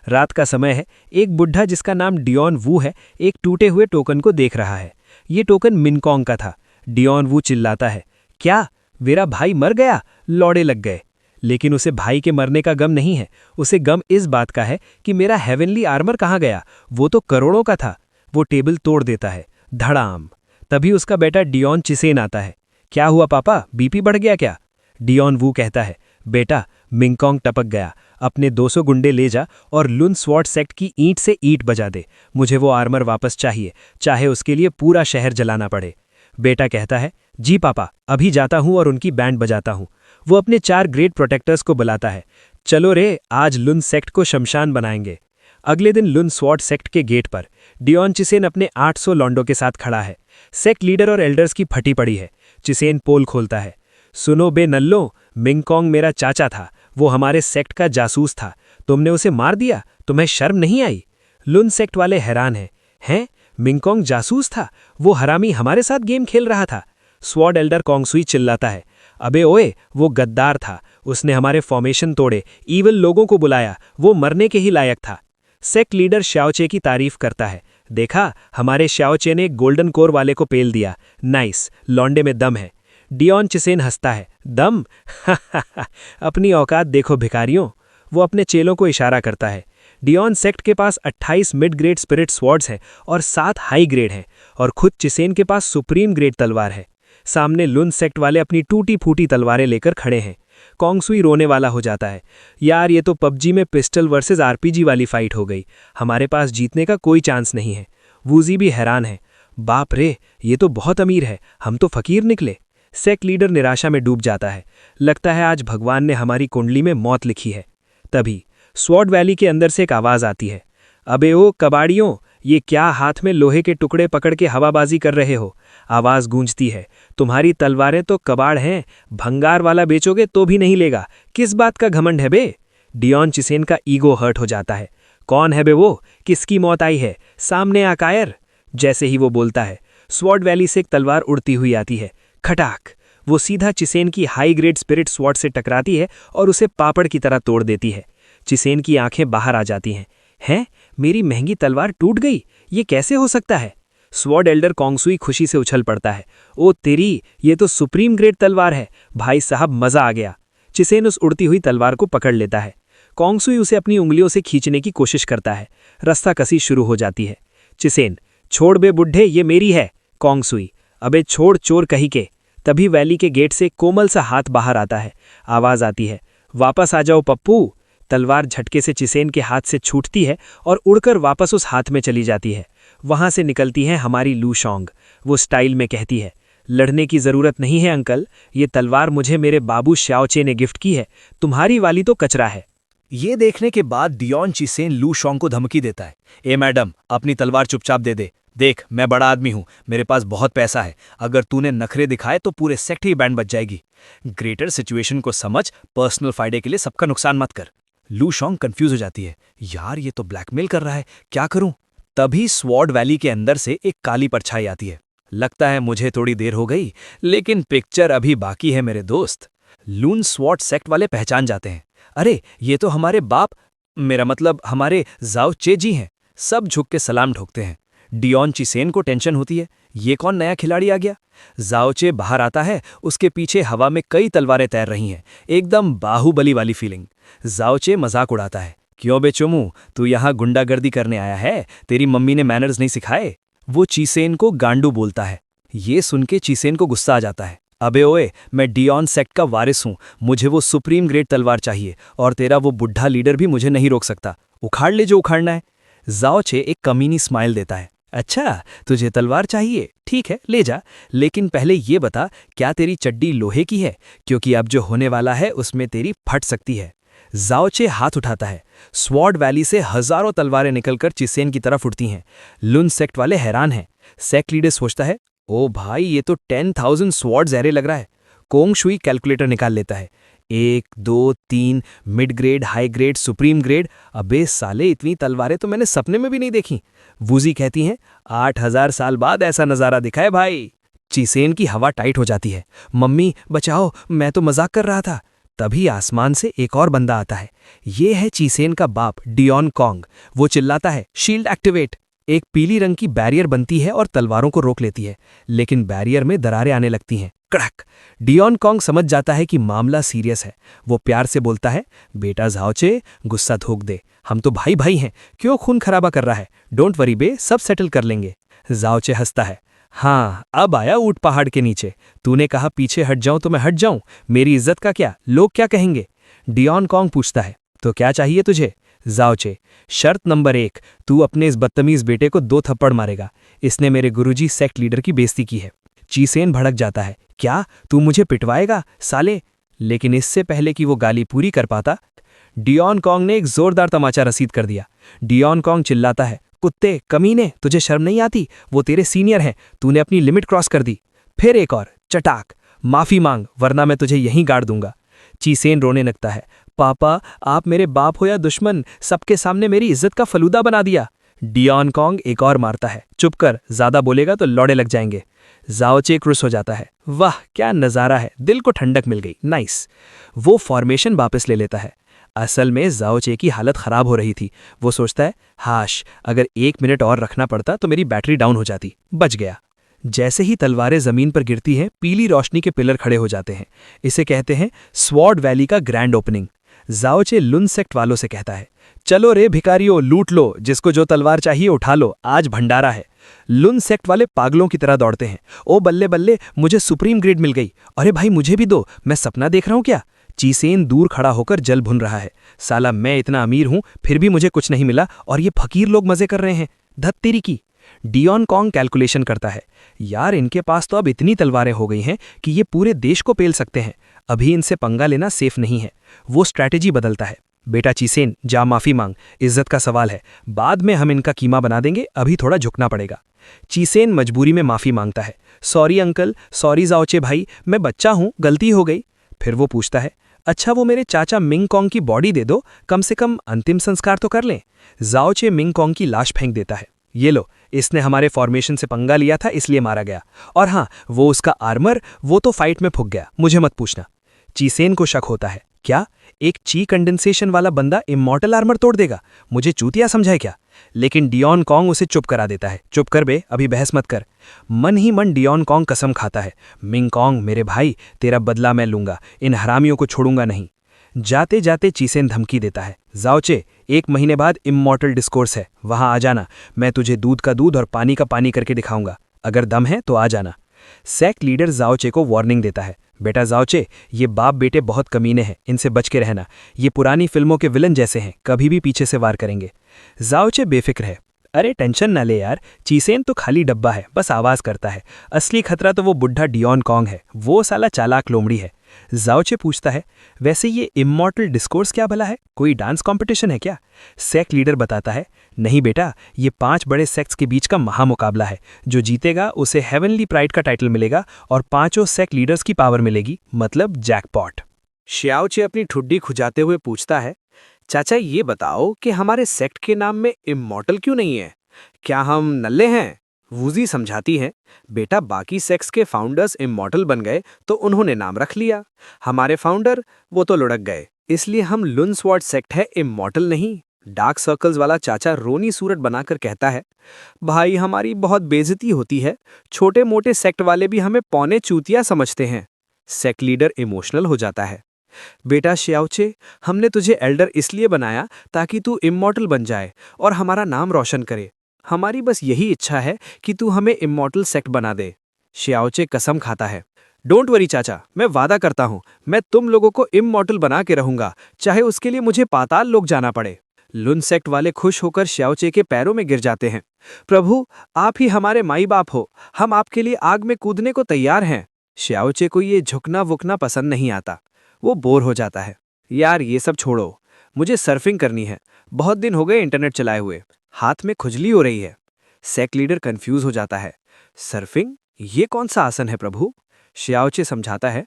रात का समय है। एक बुढ़ा जिसका नाम डियोन वू है, एक टूटे हुए टोकन को देख रहा है। ये टोकन मिनकोंग का था। डियोन वू चिल्लाता है, क्या मेरा भाई मर गया? लौड़े लग गए। लेकिन उसे भाई के मरने का गम नहीं है, उसे गम इस बात का है कि मेरा हेवनली आर्मर कहाँ गया, वो तो करोड़ों का था। वो टेबल तोड़ देता है, धड़ाम। तभी उसका बेटा डियोन चिसेन आता है। क्या हुआ पापा, बीपी बढ़ गया क्या? डियोन वू कहता है, बेटा मिंगकोंग टपक गया, अपने 200 गुंडे ले जा और लुन स्वॉर्ड सेक्ट की ईंट से ईंट बजा दे। मुझे वो आर्मर वापस चाहिए, चाहे उसके लिए पूरा शहर जलाना पड़े। बेटा कहता है, जी पापा, अभी जाता हूं और उनकी बैंड बजाता हूं। वो अपने 4 ग्रेट प्रोटेक्टर्स को बुलाता है। चलो रे, आज लुन सेक्ट को शमशान बनाएंगे। अगले दिन लुन स्वॉर्ड सेक्ट के गेट पर डियोन चिसेन अपने 800 लॉन्डो के साथ खड़ा है। सेक्ट लीडर और एल्डर्स की फटी पड़ी है। चिसेन पोल खोलता है। सुनो बे नल्लो, मिंगकोंग मेरा चाचा था, वो हमारे सेक्ट का जासूस था, तुमने उसे मार दिया, तुम्हें शर्म नहीं आई? लुन सेक्ट वाले हैरान हैं, मिंगकोंग जासूस था? वो हरामी हमारे साथ गेम खेल रहा था। स्वॉर्ड एल्डर कोंगसुई चिल्लाता है, अबे ओए, वो गद्दार था, उसने हमारे फॉर्मेशन तोड़े, ईवल लोगों को बुलाया, वो मरने के ही लायक था। सेक्ट लीडर श्याओचे की तारीफ करता है, देखा, हमारे श्याओचे ने गोल्डन कोर वाले को पेल दिया, नाइस, लौंडे में दम है। डियोन चिसेन हंसता है, दम? अपनी औकात देखो भिखारियों। वो अपने चेलों को इशारा करता है। डियोन सेक्ट के पास 28 मिड ग्रेड स्पिरिट स्वॉर्ड्स हैं और 7 हाई ग्रेड हैं, और खुद चिसेन के पास सुप्रीम ग्रेड तलवार है। सामने लुन सेक्ट वाले अपनी टूटी फूटी तलवारें लेकर खड़े हैं। कोंगसुई रोने वाला हो जाता है, यार ये तो पबजी में पिस्टल वर्सेस आरपीजी वाली फाइट हो गई, हमारे पास जीतने का कोई चांस नहीं है। वूजी भी हैरान है, बाप रे, ये तो बहुत अमीर है, हम तो फकीर निकले। सेक्ट लीडर निराशा में डूब जाता है, लगता है आज भगवान ने हमारी कुंडली में मौत लिखी है। तभी स्वॉर्ड वैली के अंदर से एक आवाज आती है, अबे ओ कबाड़ियों, ये क्या हाथ में लोहे के टुकड़े पकड़ के हवाबाजी कर रहे हो? आवाज गूंजती है, तुम्हारी तलवारें तो कबाड़ हैं, भंगार वाला बेचोगे तो भी नहीं लेगा, किस बात का घमंड है बे? डियोन चिसेन का ईगो हर्ट हो जाता है, कौन है बे वो, किसकी मौत आई है, सामने आ कायर। जैसे ही वो बोलता है, स्वॉर्ड वैली से एक तलवार उड़ती हुई आती है, खटाक। वो सीधा चिसेन की हाई ग्रेड स्पिरिट स्वॉर्ड से टकराती है और उसे पापड़ की तरह तोड़ देती है। चिसेन की आंखें बाहर आ जाती हैं, मेरी महंगी तलवार टूट गई, ये कैसे हो सकता है? स्वॉर्ड एल्डर कोंगसुई खुशी से उछल पड़ता है, ओ तेरी, ये तो सुप्रीम ग्रेड तलवार है, भाई साहब मजा आ गया। चिसेन उस उड़ती हुई तलवार को पकड़ लेता है। कोंगसुई उसे अपनी उंगलियों से खींचने की कोशिश करता है, रास्ता कसी शुरू हो जाती है। चिसेन, छोड़ बे बुढ़े, ये मेरी है। कोंगसुई, अबे छोड़ चोर कहीं के। तभी वैली के गेट से कोमल सा हाथ बाहर आता है, आवाज आती है, वापस आ जाओ पप्पू। तलवार झटके से चिसेन के हाथ से छूटती है और उड़कर वापस उस हाथ में चली जाती है। वहां से निकलती है हमारी लूशोंग। वो स्टाइल में कहती है, लड़ने की जरूरत नहीं है अंकल, ये तलवार मुझे मेरे बाबू श्याओचे ने गिफ्ट की है, तुम्हारी वाली तो कचरा है। ये देखने के बाद डियोन चिसेन लूशोंग को धमकी देता है, ए मैडम, अपनी तलवार चुपचाप दे दे, देख, मैं बड़ा आदमी हूँ, मेरे पास बहुत पैसा है। अगर तूने नखरे दिखाए तो पूरे सेक्ट ही बैंड बच जाएगी। ग्रेटर सिचुएशन को समझ, पर्सनल फायदे के लिए सबका नुकसान मत कर। लू शॉन्ग कंफ्यूज हो जाती है। यार, ये तो ब्लैकमेल कर रहा है, क्या करूं? तभी स्वॉर्ड वैली के अंदर से एक काली परछाई आती है। लगता है मुझे थोड़ी देर हो गई, लेकिन पिक्चर अभी बाकी है मेरे दोस्त। लून स्वॉर्ड सेक्ट वाले पहचान जाते हैं। अरे, ये तो हमारे बाप, मेरा मतलब हमारे जाओ चे जी हैं। सब झुक के सलाम ठोकते हैं। डियोन चिसेन को टेंशन होती है, ये कौन नया खिलाड़ी आ गया? जाओचे बाहर आता है, उसके पीछे हवा में कई तलवारें तैर रही हैं, एकदम बाहुबली वाली फीलिंग। जाओचे मजाक उड़ाता है, क्यों बे चुमू, तू यहाँ गुंडागर्दी करने आया है? तेरी मम्मी ने मैनर्स नहीं सिखाए? वो चिसेन को गांडू बोलता है। ये सुन के चिसेन को गुस्सा आ जाता है। अबे ओए, मैं डियोन सेक्ट का वारिस हूँ, मुझे वो सुप्रीम ग्रेड तलवार चाहिए, और तेरा वो बुढ़ा लीडर भी मुझे नहीं रोक सकता। उखाड़ ले जो उखाड़ना है। जाओचे एक कमीनी स्माइल देता है। अच्छा, तुझे तलवार चाहिए? ठीक है, ले जा, लेकिन पहले ये बता, क्या तेरी चड्डी लोहे की है? क्योंकि अब जो होने वाला है उसमें तेरी फट सकती है। जाओचे हाथ उठाता है। स्वॉर्ड वैली से हजारों तलवारें निकलकर चिसेन की तरफ उड़ती हैं। लुन सेक्ट वाले हैरान हैं। सेक्ट लीडर सोचता है, ओ भाई, ये तो 10,000 स्वॉर्ड्स एरे लग रहा है। कोंग शुई कैलकुलेटर निकाल लेता है। 1, 2, 3, mid grade, high grade, supreme grade. अबे साले, इतनी तलवारें तो मैंने सपने में भी नहीं देखी। वूजी कहती हैं, 8,000 साल बाद ऐसा नजारा दिखा है भाई। चिसेन की हवा टाइट हो जाती है। मम्मी बचाओ, मैं तो मजाक कर रहा था। तभी आसमान से एक और बंदा आता है। ये है चिसेन का बाप, डियोन कॉन्ग। वो चिल्लाता है, शील्ड एक्टिवेट। एक पीली रंग की बैरियर बनती है और तलवारों को रोक लेती है, लेकिन बैरियर में दरारें आने लगती हैं। कड़क! डियोन कॉन्ग समझ जाता है कि मामला सीरियस है। वो प्यार से बोलता है, बेटा जाओचे, गुस्सा थोक दे, हम तो भाई भाई हैं, क्यों खून खराबा कर रहा है? डोंट वरी बे, सब सेटल कर लेंगे। जाओचे हंसता है। हाँ, अब आया ऊंट पहाड़ के नीचे। तूने कहा पीछे हट जाऊं तो मैं हट जाऊं, मेरी इज्जत का क्या, लोग क्या कहेंगे? डियोन कॉन्ग पूछता है, तो क्या चाहिए तुझे? जाओचे, शर्त नंबर 1, तू अपने इस बदतमीज बेटे को 2 थप्पड़ मारेगा। इसने मेरे गुरुजी सेक्ट लीडर की बेइज्जती की है। चिसेन भड़क जाता है, क्या तू मुझे पिटवाएगा साले? लेकिन इससे पहले कि वो गाली पूरी कर पाता, डियोन कॉन्ग ने एक जोरदार तमाचा रसीद कर दिया। डियोन कॉन्ग चिल्लाता है, कुत्ते, कमीने, तुझे शर्म नहीं आती? वो तेरे सीनियर हैं, तूने अपनी लिमिट क्रॉस कर दी। फिर एक और चटाक, माफी मांग, वरना मैं तुझे यहीं गाड़ दूंगा। चिसेन रोने लगता है, पापा, आप मेरे बाप हो या दुश्मन, सबके सामने मेरी इज्जत का फलूदा बना दिया। डियोन कॉन्ग एक और मारता है, चुप कर, ज्यादा बोलेगा तो लौड़े लग जाएंगे। जाओचे क्रुस हो जाता है, वाह क्या नजारा है, दिल को ठंडक मिल गई, नाइस। वो फॉर्मेशन वापस ले लेता है। असल में जाओचे की हालत खराब हो रही थी। वो सोचता है, हाश, अगर 1 मिनट और रखना पड़ता तो मेरी बैटरी डाउन हो जाती। बच गया। जैसे ही तलवारें जमीन पर गिरती हैं, पीली रोशनी के पिलर खड़े हो जाते हैं। इसे कहते हैं स्वॉर्ड वैली का ग्रैंड ओपनिंग। जाओचे लुन सेक्ट वालों से कहता है, चलो रे भिखारियों, लूट लो, जिसको जो तलवार चाहिए उठा लो, आज भंडारा है। लुन सेक्ट वाले पागलों की तरह दौड़ते हैं। ओ बल्ले बल्ले, मुझे सुप्रीम ग्रेड मिल गई। अरे भाई, मुझे भी दो, मैं सपना देख रहा हूं क्या? चिसेन दूर खड़ा होकर जल भुन रहा है। साला, मैं इतना अमीर हूं, फिर भी मुझे कुछ नहीं मिला, और ये फकीर लोग मजे कर रहे हैं। धत तेरी की। डियोन कॉन्ग कैलकुलेशन करता है, यार इनके पास तो अब इतनी तलवारें हो गई हैं कि ये पूरे देश को पेल सकते हैं। अभी इनसे पंगा लेना सेफ नहीं है। वो स्ट्रैटेजी बदलता है, बेटा चिसेन, जा माफी मांग, इज्जत का सवाल है, बाद में हम इनका कीमा बना देंगे, अभी थोड़ा झुकना पड़ेगा। चिसेन मजबूरी में माफी मांगता है, सॉरी अंकल, सॉरी जाओचे भाई, मैं बच्चा हूं, गलती हो गई। फिर वो पूछता है, अच्छा वो मेरे चाचा मिंग कॉन्ग की बॉडी दे दो, कम से कम अंतिम संस्कार तो कर लें। जाओचे मिंग कॉन्ग की लाश फेंक देता है, ये लो, इसने हमारे फॉर्मेशन से पंगा लिया था इसलिए मारा गया, और हाँ, वो उसका आर्मर, वो तो फाइट में फूक गया, मुझे मत पूछना। चिसेन को शक होता है, क्या एक ची कंडेंसेशन वाला बंदा इमॉर्टल आर्मर तोड़ देगा? मुझे चूतिया समझा क्या? लेकिन डियोन कॉन्ग उसे चुप करा देता है, चुप कर बे, अभी बहस मत कर। मन ही मन डियोन कॉन्ग कसम खाता है, मिंग कॉन्ग मेरे भाई, तेरा बदला मैं लूंगा, इन हरामियों को छोड़ूंगा नहीं। जाते जाते चिसेन धमकी देता है, जाओचे, 1 महीने बाद इमॉर्टल डिस्कोर्स है, वहां आ जाना, मैं तुझे दूध का दूध और पानी का पानी करके दिखाऊंगा, अगर दम है तो आ जाना। सेक्ट लीडर जाओचे को वार्निंग देता है, बेटा जाओचे, ये बाप बेटे बहुत कमीने हैं, इनसे बच के रहना, ये पुरानी फिल्मों के विलन जैसे हैं, कभी भी पीछे से वार करेंगे। जाओचे बेफिक्र है, अरे टेंशन ना ले यार, चीसेन तो खाली डब्बा है, बस आवाज करता है। असली खतरा तो वो बुढ़ा डियोन कॉन्ग है, वो साला चालाक लोमड़ी है। जाओचे पूछता है, वैसे ये इमॉर्टल डिस्कोर्स क्या भला है, कोई डांस कंपटीशन है क्या? सेक्ट लीडर बताता है, नहीं बेटा, ये 5 बड़े सेक्ट्स के बीच का महामुकाबला है। जो जीतेगा उसे हेवनली प्राइड का टाइटल मिलेगा और 5 सेक्ट लीडर्स की पावर मिलेगी, मतलब जैकपॉट। श्याओचे अपनी ठुड्डी खुजाते हुए पूछता है, चाचा ये बताओ कि हमारे सेक्ट के नाम में इमॉर्टल क्यों नहीं है? क्या हम नल्ले हैं? वूजी समझाती है, बेटा बाकी सेक्ट्स के फाउंडर्स इमॉर्टल बन गए तो उन्होंने नाम रख लिया। हमारे फाउंडर वो तो लुढ़क गए, इसलिए हम लुनस्वॉर्ड सेक्ट है, इमॉर्टल नहीं। डार्क सर्कल्स वाला चाचा रोनी सूरत बनाकर कहता है, भाई हमारी बहुत बेइज्जती होती है, छोटे मोटे सेक्ट वाले भी हमें पौने चूतिया समझते हैं। सेक्ट लीडर इमोशनल हो जाता है, बेटा श्याओचे, हमने तुझे एल्डर इसलिए बनाया ताकि तू इमॉर्टल बन जाए और हमारा नाम रोशन करे। हमारी बस यही इच्छा है कि तू हमें इमॉर्टल सेक्ट बना दे। श्याओचे कसम खाता है, डोंट वरी चाचा, मैं वादा करता हूं, मैं तुम लोगों को इमॉर्टल बना के रहूंगा, चाहे उसके लिए मुझे पाताल लोक जाना पड़े। लुन सेक्ट वाले खुश होकर श्याओचे के पैरों में गिर जाते हैं। प्रभु, आप ही हमारे माई बाप हो, हम आपके लिए आग में कूदने को तैयार हैं। श्याओचे को ये झुकना वुकना पसंद नहीं आता, वो बोर हो जाता है। यार ये सब छोड़ो, मुझे सर्फिंग करनी है, बहुत दिन हो गए इंटरनेट चलाए हुए, हाथ में खुजली हो रही है। सेक्ट लीडर कंफ्यूज हो जाता है, सर्फिंग, ये कौन सा आसन है प्रभु? श्याओचे समझाता है,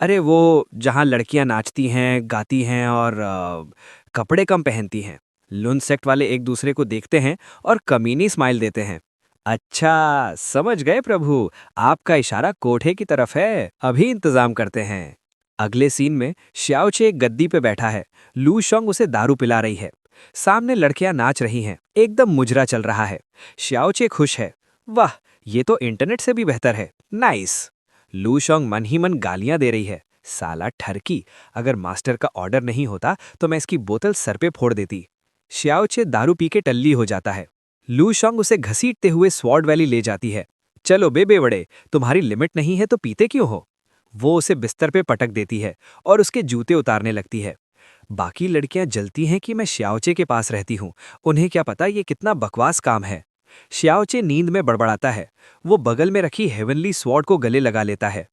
अरे वो जहाँ लड़कियां नाचती हैं, गाती हैं और कपड़े कम पहनती हैं। लुन सेक्ट वाले एक दूसरे को देखते हैं और कमीनी स्माइल देते हैं। अच्छा समझ गए प्रभु, आपका इशारा कोठे की तरफ है, अभी इंतजाम करते हैं। अगले सीन में श्याओचे एक गद्दी पे बैठा है, लू शोंग उसे दारू पिला रही है, सामने लड़कियां नाच रही हैं, एकदम मुजरा चल रहा है। श्याओचे खुश है, वाह ये तो इंटरनेट से भी बेहतर है, नाइस। लू शोंग मन ही मन गालियां दे रही है, साला ठरकी, अगर मास्टर का ऑर्डर नहीं होता तो मैं इसकी बोतल सर पे फोड़ देती। श्याओचे दारू पी के टल्ली हो जाता है। लू शोंग उसे घसीटते हुए स्वॉर्ड वैली ले जाती है। चलो बेबे बड़े, तुम्हारी लिमिट नहीं है तो पीते क्यों हो? वो उसे बिस्तर पे पटक देती है और उसके जूते उतारने लगती है। बाकी लड़कियां जलती हैं कि मैं श्याओचे के पास रहती हूं, उन्हें क्या पता ये कितना बकवास काम है। श्याओचे नींद में बड़बड़ाता है, वो बगल में रखी हेवनली स्वॉर्ड को गले लगा लेता है।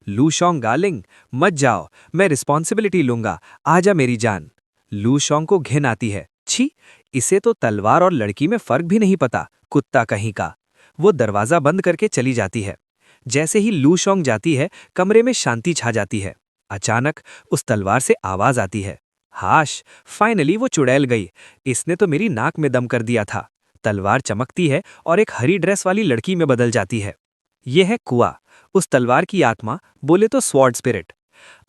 लू शोंग गार्लिंग, मत जाओ, मैं रिस्पॉन्सिबिलिटी लूंगा, आजा मेरी जान। लू शोंग को घिन आती है, छी, इसे तो तलवार और लड़की में फर्क भी नहीं पता, कुत्ता कहीं का। वो दरवाजा बंद करके चली जाती है। जैसे ही लू शोंग जाती है, कमरे में शांति छा जाती है। अचानक उस तलवार से आवाज आती है, हाश, फाइनली वो चुड़ैल गई, इसने तो मेरी नाक में दम कर दिया था। तलवार चमकती है और एक हरी ड्रेस वाली लड़की में बदल जाती है। यह है कुआ, उस तलवार की आत्मा, बोले तो स्वॉर्ड स्पिरिट।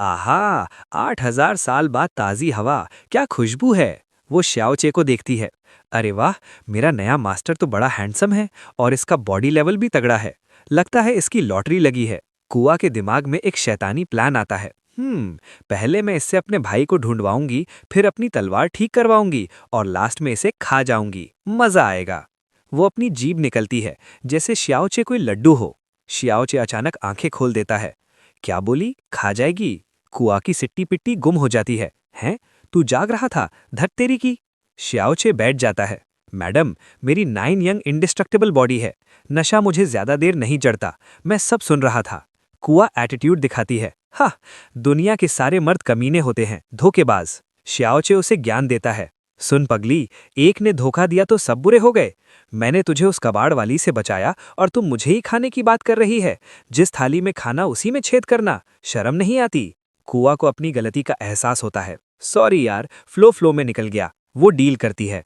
आहा, 8000 साल बाद ताजी हवा, क्या खुशबू है। वो श्याओचे को देखती है, अरे वाह, मेरा नया मास्टर तो बड़ा हैंडसम है और इसका बॉडी लेवल भी तगड़ा है, लगता है इसकी लॉटरी लगी है। कुआ के दिमाग में एक शैतानी प्लान आता है, पहले मैं इससे अपने भाई को ढूंढवाऊंगी, फिर अपनी तलवार ठीक करवाऊंगी और लास्ट में इसे खा जाऊंगी, मजा आएगा। वो अपनी जीभ निकलती है जैसे श्याओचे कोई लड्डू हो। श्याओचे अचानक आंखें खोल देता है, क्या बोली, खा जाएगी? कुआ की सिट्टी पिट्टी गुम हो जाती है। हैं, तू जाग रहा था, धत तेरी की। श्याओचे बैठ जाता है, मैडम, मेरी 9 यंग इंडिस्ट्रक्टिबल बॉडी है, नशा मुझे ज्यादा देर नहीं चढ़ता, मैं सब सुन रहा था। कुआ एटीट्यूड दिखाती है, हाँ, दुनिया के सारे मर्द कमीने होते हैं, धोखेबाज। श्याओचे उसे ज्ञान देता है, सुन पगली, एक ने धोखा दिया तो सब बुरे हो गए। मैंने तुझे उस कबाड़ वाली से बचाया और तुम मुझे ही खाने की बात कर रही है। जिस थाली में खाना उसी में छेद करना, शर्म नहीं आती? कुआ को अपनी गलती का एहसास होता है, सॉरी यार, फ्लो में निकल गया। वो डील करती है,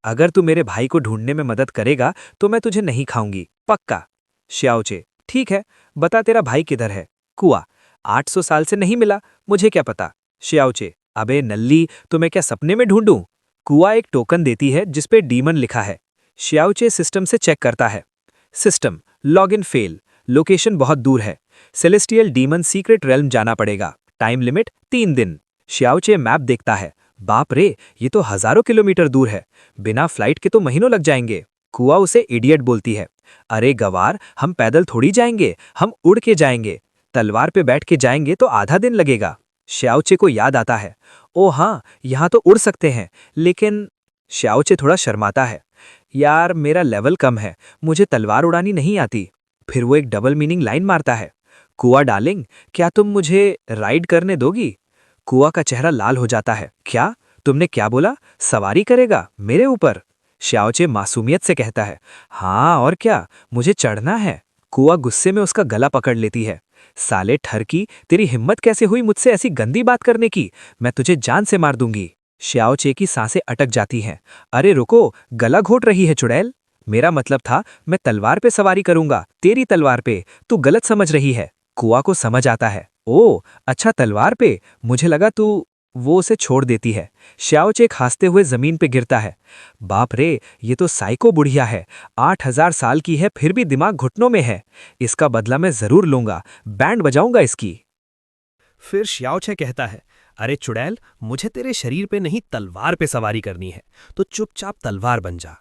अगर तू मेरे भाई को ढूंढने में मदद करेगा तो मैं तुझे नहीं खाऊंगी, पक्का। श्याओचे, ठीक है, बता तेरा भाई किधर है? कुआ, 800 साल से नहीं मिला, मुझे क्या पता। श्याओचे, अबे नल्ली, तो मैं क्या सपने में ढूंढूं? कुआ एक टोकन देती है जिसपे डीमन लिखा है। श्याओचे सिस्टम से चेक करता है, सिस्टम, लॉगिन फेल, लोकेशन बहुत दूर है, सेलेस्टियल डीमन सीक्रेट रेल्म जाना पड़ेगा, टाइम लिमिट 3 दिन। श्याओचे मैप देखता है, बाप रे, ये तो हजारों किलोमीटर दूर है, बिना फ्लाइट के तो महीनों लग जाएंगे। कुआ उसे इडियट बोलती है, अरे गवार, हम पैदल थोड़ी जाएंगे, हम उड़ के जाएंगे, तलवार पे बैठ के जाएंगे तो आधा दिन लगेगा। श्याओचे को याद आता है, ओ हाँ, यहाँ तो उड़ सकते हैं, लेकिन श्याओचे थोड़ा शर्माता है, यार मेरा लेवल कम है, मुझे तलवार उड़ानी नहीं आती। फिर वो एक डबल मीनिंग लाइन मारता है, कुआ डार्लिंग, क्या तुम मुझे राइड करने दोगी? कुआ का चेहरा लाल हो जाता है। क्या? तुमने क्या बोला? सवारी करेगा मेरे ऊपर? श्याओचे मासूमियत से कहता है, हाँ और क्या, मुझे चढ़ना है। कुआ गुस्से में उसका गला पकड़ लेती है। साले ठरकी, तेरी हिम्मत कैसे हुई मुझसे ऐसी गंदी बात करने की? मैं तुझे जान से मार दूंगी। श्याओचे की सांसें अटक जाती हैं। अरे रुको, गला घोट रही है चुड़ैल। मेरा मतलब था मैं तलवार पे सवारी करूंगा, तेरी तलवार पे। तू गलत समझ रही है। कुआ को समझ आता है। ओ अच्छा, तलवार पे, मुझे लगा तू। वो उसे छोड़ देती है। श्याओचेक हंसते हुए जमीन पे गिरता है। बाप रे, ये तो साइको बुढ़िया है। 8000 साल की है फिर भी दिमाग घुटनों में है। इसका बदला मैं जरूर लूंगा, बैंड बजाऊंगा इसकी। फिर श्याओचे कहता है, अरे चुड़ैल, मुझे तेरे शरीर पे नहीं तलवार पे सवारी करनी है, तो चुपचाप तलवार बन जा।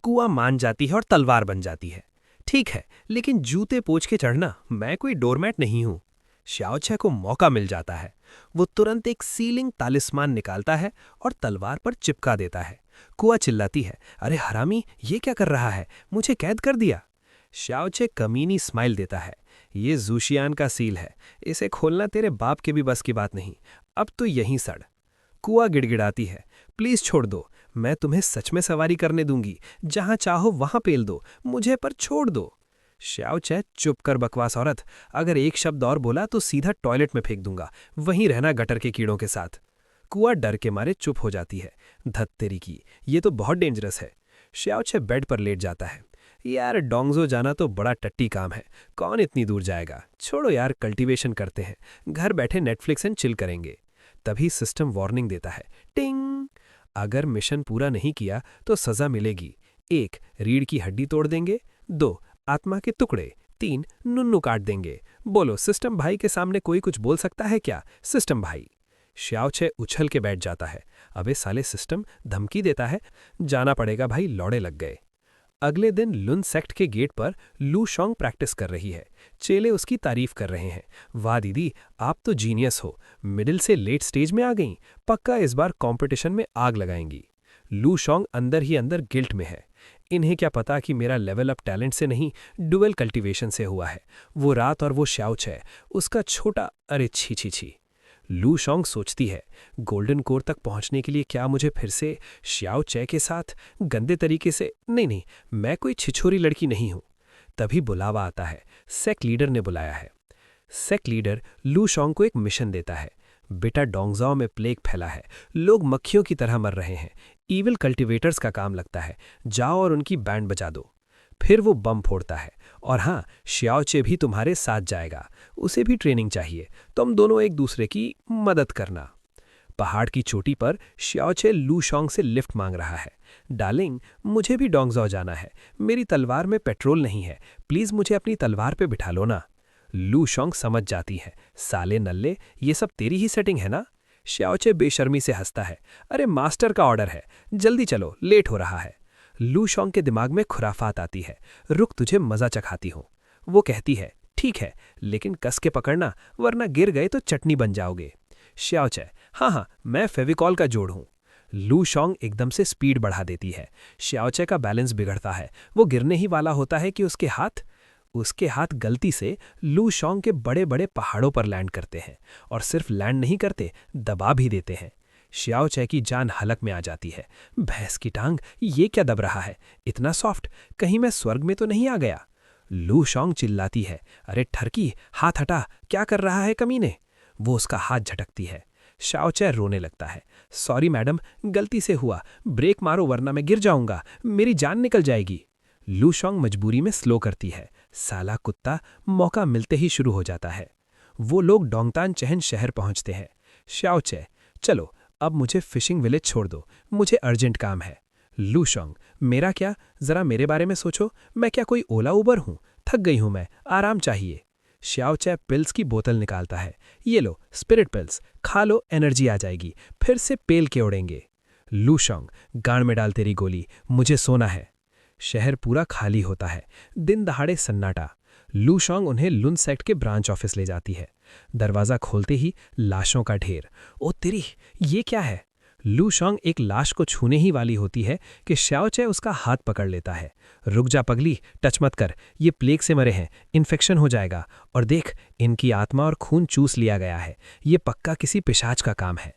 कुआ मान जाती है और तलवार बन जाती है। ठीक है, लेकिन जूते पोंछ के चढ़ना, मैं कोई डोरमैट नहीं हूं। श्याओचे को मौका मिल जाता है। वो तुरंत एक सीलिंग तालिस्मान निकालता है और तलवार पर चिपका देता है। कुआ चिल्लाती है, अरे हरामी, ये क्या कर रहा है? मुझे कैद कर दिया। श्याओचे कमीनी स्माइल देता है, ये जूशियान का सील है, इसे खोलना तेरे बाप के भी बस की बात नहीं। अब तो यहीं सड़। कुआ गिड़गिड़ाती है, प्लीज छोड़ दो, मैं तुम्हें सच में सवारी करने दूंगी, जहां चाहो वहां पेल दो, मुझे पर छोड़ दो। श्याओचे, चुप कर बकवास औरत, अगर एक शब्द और बोला तो सीधा टॉयलेट में फेंक दूंगा, वहीं रहना गटर के कीड़ों के साथ। कुआ डर के मारे चुप हो जाती है। धत तेरी की, ये तो बहुत डेंजरस है। श्याओचे बेड पर लेट जाता है। यार डोंगजो जाना तो बड़ा टट्टी काम है, कौन इतनी दूर जाएगा? छोड़ो यार, कल्टीवेशन करते हैं, घर बैठे नेटफ्लिक्स एंड चिल करेंगे। तभी सिस्टम वार्निंग देता है, टिंग, अगर मिशन पूरा नहीं किया तो सजा मिलेगी। 1 रीढ़ की हड्डी तोड़ देंगे, 2 आत्मा के टुकड़े, 3 नुन्नू काट देंगे। बोलो सिस्टम भाई के सामने कोई कुछ बोल सकता है क्या? सिस्टम भाई। श्याओचे उछल के बैठ जाता है। अबे साले सिस्टम धमकी देता है, जाना पड़ेगा भाई, लौड़े लग गए। अगले दिन लुन सेक्ट के गेट पर लू शोंग प्रैक्टिस कर रही है। चेले उसकी तारीफ कर रहे हैं, वाह दीदी, आप तो जीनियस हो, मिडिल से लेट स्टेज में आ गईं, पक्का इस बार कंपटीशन में आग लगाएंगी। लू शोंग अंदर ही अंदर गिल्ट में है। इन्हें क्या पता कि मेरा लेवल अप टैलेंट से नहीं, डुअल कल्टीवेशन से हुआ है। वो रात और वो श्याओचे, उसका छोटा, अरे छी छी छी। लू शोंग सोचती है, गोल्डन कोर तक पहुंचने के लिए क्या मुझे फिर से श्याओचे के साथ गंदे तरीके से? नहीं, मैं कोई छिछोरी लड़की नहीं हूं। तभी बुलावा आता है, सेक्ट लीडर ने बुलाया है। सेक्ट लीडर लू शोंग को एक मिशन देता है। बेटा, डोंगजाओ में प्लेग फैला है, लोग मक्खियों की तरह मर रहे हैं, ईविल कल्टीवेटर्स का काम लगता है, जाओ और उनकी बैंड बजा दो। फिर वो बम फोड़ता है, और हाँ, श्याओचे भी तुम्हारे साथ जाएगा, उसे भी ट्रेनिंग चाहिए, तुम दोनों एक दूसरे की मदद करना। पहाड़ की चोटी पर श्याओचे लू शोंग से लिफ्ट मांग रहा है। डार्लिंग, मुझे भी डोंगजाओ जाना है, मेरी तलवार में पेट्रोल नहीं है, प्लीज मुझे अपनी तलवार पे बिठा लो ना। लू शोंग समझ जाती है, साले नल्ले, ये सब तेरी ही सेटिंग है ना? श्याओचे बेशर्मी से हंसता है, अरे मास्टर का ऑर्डर है, जल्दी चलो, लेट हो रहा है। लू शोंग के दिमाग में खुराफात आती है, रुक तुझे मजा चखाती हूं। वो कहती है, ठीक है, लेकिन कस के पकड़ना, वरना गिर गए तो चटनी बन जाओगे। श्याओचे, हाँ, मैं फेविकॉल का जोड़ हूं। लू शोंग एकदम से स्पीड बढ़ा देती है। श्याओचे का बैलेंस बिगड़ता है, वो गिरने ही वाला होता है कि उसके हाथ गलती से लू शोंग के बड़े बड़े पहाड़ों पर लैंड करते हैं, और सिर्फ लैंड नहीं करते, दबा भी देते हैं। श्याओचे की जान हलक में आ जाती है। भैंस की टांग, ये क्या दब रहा है, इतना सॉफ्ट, कहीं मैं स्वर्ग में तो नहीं आ गया? लू शोंग चिल्लाती है, अरे ठरकी, हाथ हटा, क्या कर रहा है कमीने? वो उसका हाथ झटकती है। श्याओचे रोने लगता है, सॉरी मैडम, गलती से हुआ, ब्रेक मारो वरना मैं गिर जाऊंगा, मेरी जान निकल जाएगी। लू शोंग मजबूरी में स्लो करती है। साला कुत्ता, मौका मिलते ही शुरू हो जाता है। वो लोग डोंगतान चहन शहर पहुंचते हैं। श्याओचे, चलो अब मुझे फिशिंग विलेज छोड़ दो, मुझे अर्जेंट काम है। लू शोंग, मेरा क्या, जरा मेरे बारे में सोचो, मैं क्या कोई ओला उबर हूं? थक गई हूं मैं, आराम चाहिए। श्याओचे पिल्स की बोतल निकालता है, ये लो स्पिरिट पिल्स, खा लो, एनर्जी आ जाएगी, फिर से पेल के उड़ेंगे। लू शोंग, गांड में डाल तेरी गोली, मुझे सोना है। शहर पूरा खाली होता है, दिन दहाड़े सन्नाटा। लू शोंग उन्हें लुन सेक्ट के ब्रांच ऑफिस ले जाती है। दरवाजा खोलते ही लाशों का ढेर। ओ तेरी, ये क्या है? लू शोंग एक लाश को छूने ही वाली होती है कि श्याओचे उसका हाथ पकड़ लेता है। रुक जा पगली, टच मत कर, ये प्लेग से मरे हैं, इन्फेक्शन हो जाएगा। और देख, इनकी आत्मा और खून चूस लिया गया है, ये पक्का किसी पिशाच का काम है।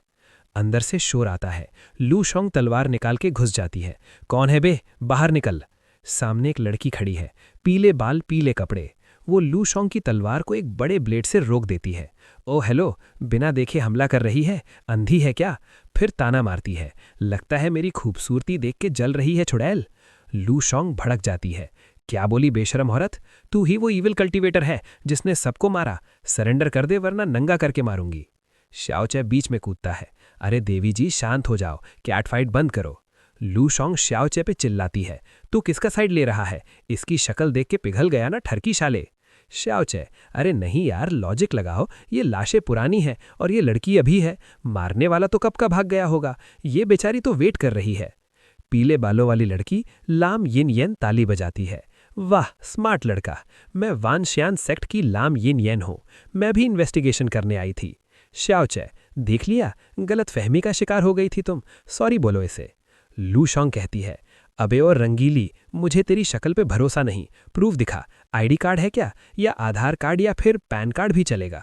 अंदर से शोर आता है। लू शोंग तलवार निकाल के घुस जाती है। कौन है बे, बाहर निकल। सामने एक लड़की खड़ी है, पीले बाल, पीले कपड़े। वो लू शोंग की तलवार को एक बड़े ब्लेड से रोक देती है। ओ हेलो, बिना देखे हमला कर रही है, अंधी है क्या? फिर ताना मारती है, लगता है मेरी खूबसूरती देख के जल रही है चुड़ैल। लू शोंग भड़क जाती है। क्या बोली बेशरम औरत, तू ही वो ईविल कल्टीवेटर है जिसने सबको मारा। सरेंडर कर दे वरना नंगा करके मारूंगी। श्याओचे बीच में कूदता है। अरे देवी जी शांत हो जाओ, कैट फाइट बंद करो। लू शोंग श्याओचे पे चिल्लाती है, तू किसका साइड ले रहा है? इसकी शक्ल देख के पिघल गया ना ठरकी शाले। श्याओचे, अरे नहीं यार, लॉजिक लगाओ, ये लाशें पुरानी हैं और ये लड़की अभी है, मारने वाला तो कब का भाग गया होगा, ये बेचारी तो वेट कर रही है। पीले बालों वाली लड़की लाम यिन येन ताली बजाती है। वाह स्मार्ट लड़का, मैं वानशियान सेक्ट की लाम यिन येन हूँ, मैं भी इन्वेस्टिगेशन करने आई थी। श्याओचे, देख लिया, गलत फहमी का शिकार हो गई थी तुम, सॉरी बोलो इसे। लू शोंग कहती है, अबे और रंगीली, मुझे तेरी शक्ल पे भरोसा नहीं, प्रूफ दिखा, आईडी कार्ड है क्या, या आधार कार्ड या फिर पैन कार्ड भी चलेगा।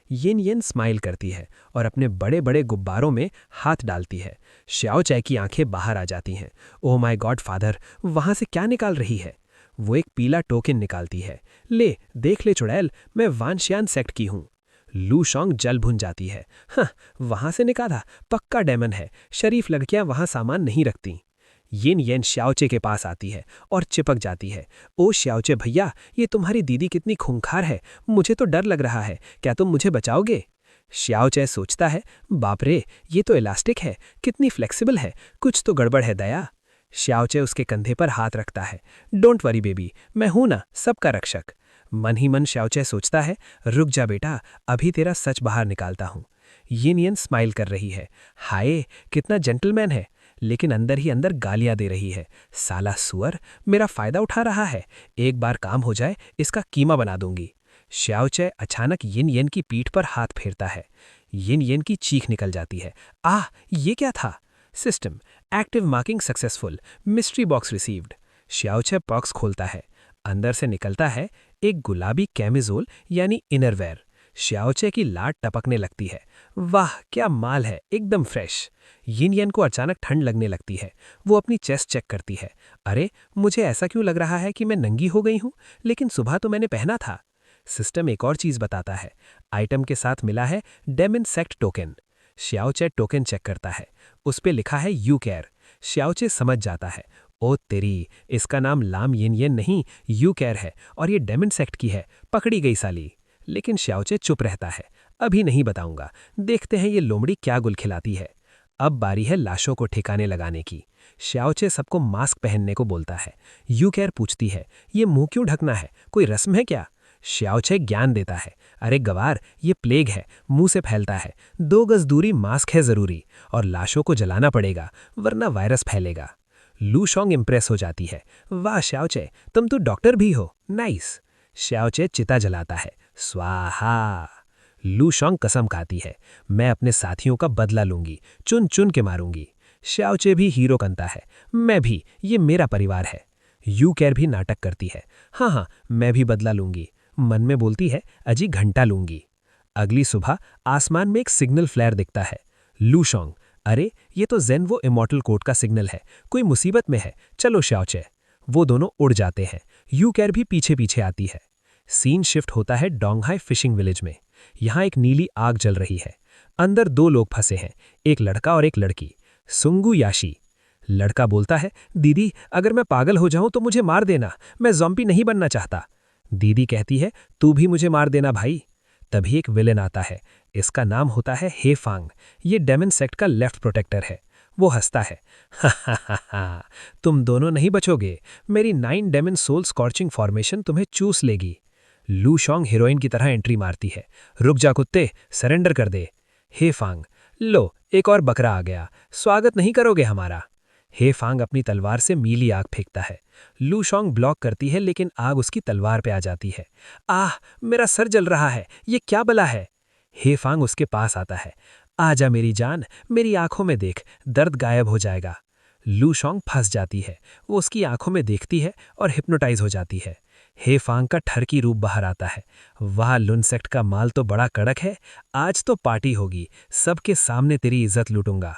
येन येन स्माइल करती है और अपने बड़े बड़े गुब्बारों में हाथ डालती है। श्याओचे की आंखें बाहर आ जाती हैं। ओह माय गॉड फादर, वहां से क्या निकाल रही है? वो एक पीला टोकन निकालती है। ले देख ले चुड़ैल, मैं वानशियान सेक्ट की हूँ। लू शोंग जल भुन जाती है। हाँ, वहां से निकाला, पक्का डेमन है, शरीफ लड़कियां वहां सामान नहीं रखती। येन येन श्याओचे के पास आती है और चिपक जाती है। ओ श्याओचे भैया, ये तुम्हारी दीदी कितनी खूंखार है, मुझे तो डर लग रहा है, क्या तुम मुझे बचाओगे? श्याओचे सोचता है, बाप रे, ये तो इलास्टिक है, कितनी फ्लेक्सिबल है, कुछ तो गड़बड़ है दया। श्याओचे उसके कंधे पर हाथ रखता है। डोंट वरी बेबी, मैं हूं ना सबका रक्षक। मन ही मन श्याओचे सोचता है, रुक जा बेटा, अभी तेरा सच बाहर निकालता हूं। येन येन स्माइल कर रही है। हाय कितना जेंटलमैन है, लेकिन अंदर ही अंदर गालियां दे रही है। साला सुअर, मेरा फायदा उठा रहा है, एक बार काम हो जाए इसका कीमा बना दूंगी। श्याओचे अचानक येन येन की पीठ पर हाथ फेरता है। येन येन की चीख निकल जाती है। आह, ये क्या था? System active marking successful, mystery box received. Xiaoche box खोलता है। अंदर से निकलता है एक गुलाबी कैमिजोल यानी इनरवेयर। श्याओचे की लाट टपकने लगती है। वाह क्या माल है, एकदम फ्रेश। यिन येन को अचानक ठंड लगने लगती है। वो अपनी चेस्ट चेक करती है। अरे मुझे ऐसा क्यों लग रहा है कि मैं नंगी हो गई हूं, लेकिन सुबह तो मैंने पहना था। सिस्टम एक और चीज बताता है। आइटम के साथ मिला है demon sect token. Xiaoche token check करता है, उस पे लिखा है यू केयर। श्याओचे समझ जाता है, ओ तेरी, इसका नाम लाम यिन येन नहीं यू केयर है और ये डेमन सेक्ट की है, पकड़ी गई साली। लेकिन श्याओचे चुप रहता है। अभी नहीं बताऊंगा, देखते हैं ये लोमड़ी क्या गुल खिलाती है। अब बारी है लाशों को ठिकाने लगाने की। श्याओचे सबको मास्क पहनने को बोलता है। यू केयर पूछती है, ये मुंह क्यों ढकना है, कोई रस्म है क्या? श्याओचे ज्ञान देता है। अरे गवार, ये प्लेग है, मुंह से फैलता है, 2 गज दूरी मास्क है जरूरी, और लाशों को जलाना पड़ेगा वरना वायरस फैलेगा। लू शोंग इम्प्रेस हो जाती है। वाह श्याओचे, तुम तो डॉक्टर भी हो, नाइस। श्याओचे चिता जलाता है। स्वाहा। लू शोंग कसम खाती है, मैं अपने साथियों का बदला लूंगी, चुन चुन के मारूंगी। श्याओचे भी हीरो बनता है। मैं भी, ये मेरा परिवार है। यू केयर भी नाटक करती है। हाँ, मैं भी बदला लूंगी। मन में बोलती है, अजी घंटा लूंगी। अगली सुबह आसमान में एक सिग्नल फ्लेयर दिखता है। लू शोंग, अरे ये तो जेन वो इमॉर्टल कोड का सिग्नल है, कोई मुसीबत में है, चलो श्याओचे। वो दोनों उड़ जाते हैं। यू केयर भी पीछे पीछे आती है। सीन शिफ्ट होता है डोंगहाई फिशिंग विलेज में। यहाँ एक नीली आग जल रही है। अंदर 2 लोग फंसे हैं, एक लड़का और एक लड़की। सुंगू याशी। लड़का बोलता है, दीदी अगर मैं पागल हो जाऊं तो मुझे मार देना, मैं ज़ॉम्बी नहीं बनना चाहता। दीदी कहती है, तू भी मुझे मार देना भाई। तभी एक विलेन आता है, इसका नाम होता है हे फांग। ये डेमन सेक्ट का लेफ्ट प्रोटेक्टर है। वो हंसता है, हा, तुम दोनों नहीं बचोगे, मेरी 9 डेमन सोल स्कॉर्चिंग फॉर्मेशन तुम्हें चूस लेगी। लू शोंग हीरोइन की तरह एंट्री मारती है। रुक जा कुत्ते, सरेंडर कर दे। हे फांग, लो एक और बकरा आ गया, स्वागत नहीं करोगे हमारा? हे फांग अपनी तलवार से मीली आग फेंकता है। लू शोंग ब्लॉक करती है, लेकिन आग उसकी तलवार पे आ जाती है। आह, मेरा सर जल रहा है, ये क्या बला है? हे फांग उसके पास आता है। आजा मेरी जान, मेरी आंखों में देख, दर्द गायब हो जाएगा। लू शोंग फंस जाती है। वो उसकी आंखों में देखती है और हिप्नोटाइज हो जाती है। हे फांग का ठरकी रूप बाहर आता है। वाह, लुन सेक्ट का माल तो बड़ा कड़क है। आज तो पार्टी होगी, सबके सामने तेरी इज्जत लूटूंगा।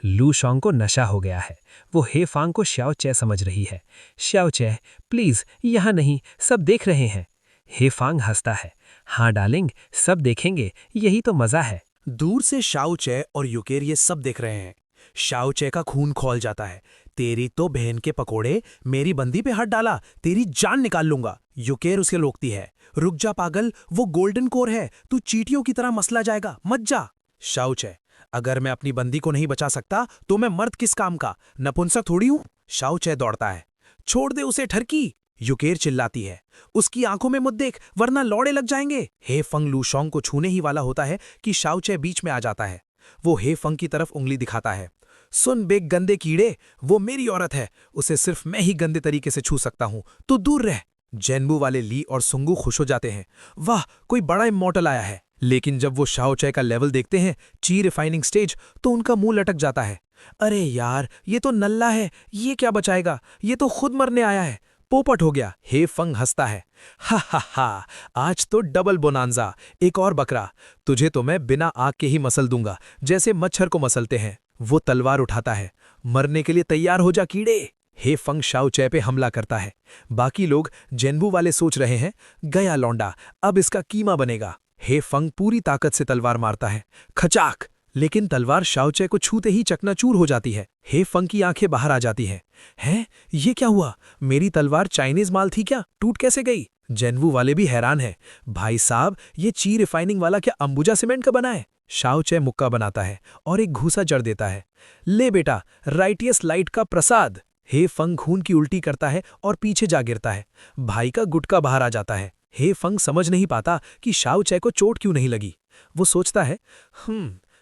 लू शोंग को नशा हो गया है। वो हे फांग को श्याओ चे समझ रही है। श्याओ चे, प्लीज यहाँ नहीं, सब देख रहे हैं। हे फांग हंसता है। हाँ डार्लिंग, सब देखेंगे, यही तो मजा है। दूर से शाओ चे और युकेर ये सब देख रहे हैं। शाओ चे का खून खौल जाता है। तेरी तो बहन के पकोड़े, मेरी बंदी पे हाथ डाला, तेरी जान निकाल लूंगा। युकेर उसे रोकती है। रुक जा पागल, वो गोल्डन कोर है, तू चींटियों की तरह मसला जाएगा, मत जा। शाओ चे, अगर मैं अपनी बंदी को नहीं बचा सकता तो मैं मर्द किस काम का, नपुंसक थोड़ी हूं। शाओ चे दौड़ता है। छोड़ दे उसे ठरकी, युकेर चिल्लाती है। उसकी आंखों में मत देख, वरना लौड़े लग जाएंगे। हे फंग लू शोंग को छूने ही वाला होता है कि शाओ चे बीच में आ जाता है। वो हे फंग की तरफ उंगली दिखाता है। सुन बे गंदे कीड़े, वो मेरी औरत है, उसे सिर्फ मैं ही गंदे तरीके से छू सकता हूं, तो दूर रह। जेनबू वाले ली और सुंगू खुश हो जाते हैं। वाह, कोई बड़ा इमॉर्टल आया है। लेकिन जब वो शाओ चे का लेवल देखते हैं, ची रिफाइनिंग स्टेज, तो उनका मुंह लटक जाता है। अरे यार, ये तो नल्ला है, ये क्या बचाएगा, ये तो खुद मरने आया है, पोपट हो गया। हे फंग हंसता है। हा हा हा, आज तो डबल बोनांजा, एक और बकरा। तुझे तो मैं बिना आग के ही मसल दूंगा, जैसे मच्छर को मसलते हैं। वो तलवार उठाता है। मरने के लिए तैयार हो जा कीड़े। हे फंग शाओ चे पे हमला करता है। बाकी लोग जेनबू वाले सोच रहे हैं, गया लौंडा, अब इसका कीमा बनेगा। हे फंग पूरी ताकत से तलवार मारता है। खचाक, लेकिन तलवार शाओ चे को छूते ही चकनाचूर हो जाती है। हे फंग की आंखें बाहर आ जाती हैं। हैं, ये क्या हुआ? मेरी तलवार चाइनीज माल थी क्या, टूट कैसे गई? जेनवू वाले भी हैरान है। भाई साहब, ये ची रिफाइनिंग वाला क्या अंबुजा सीमेंट का बना है? शाओ चे मुक्का बनाता है और एक घूसा जड़ देता है। ले बेटा, राइटियस लाइट का प्रसाद। हे फंग खून की उल्टी करता है और पीछे जा गिरता है। भाई का गुटका बाहर आ जाता है। हे फंग समझ नहीं पाता कि शाओ चे को चोट क्यों नहीं लगी। वो सोचता है,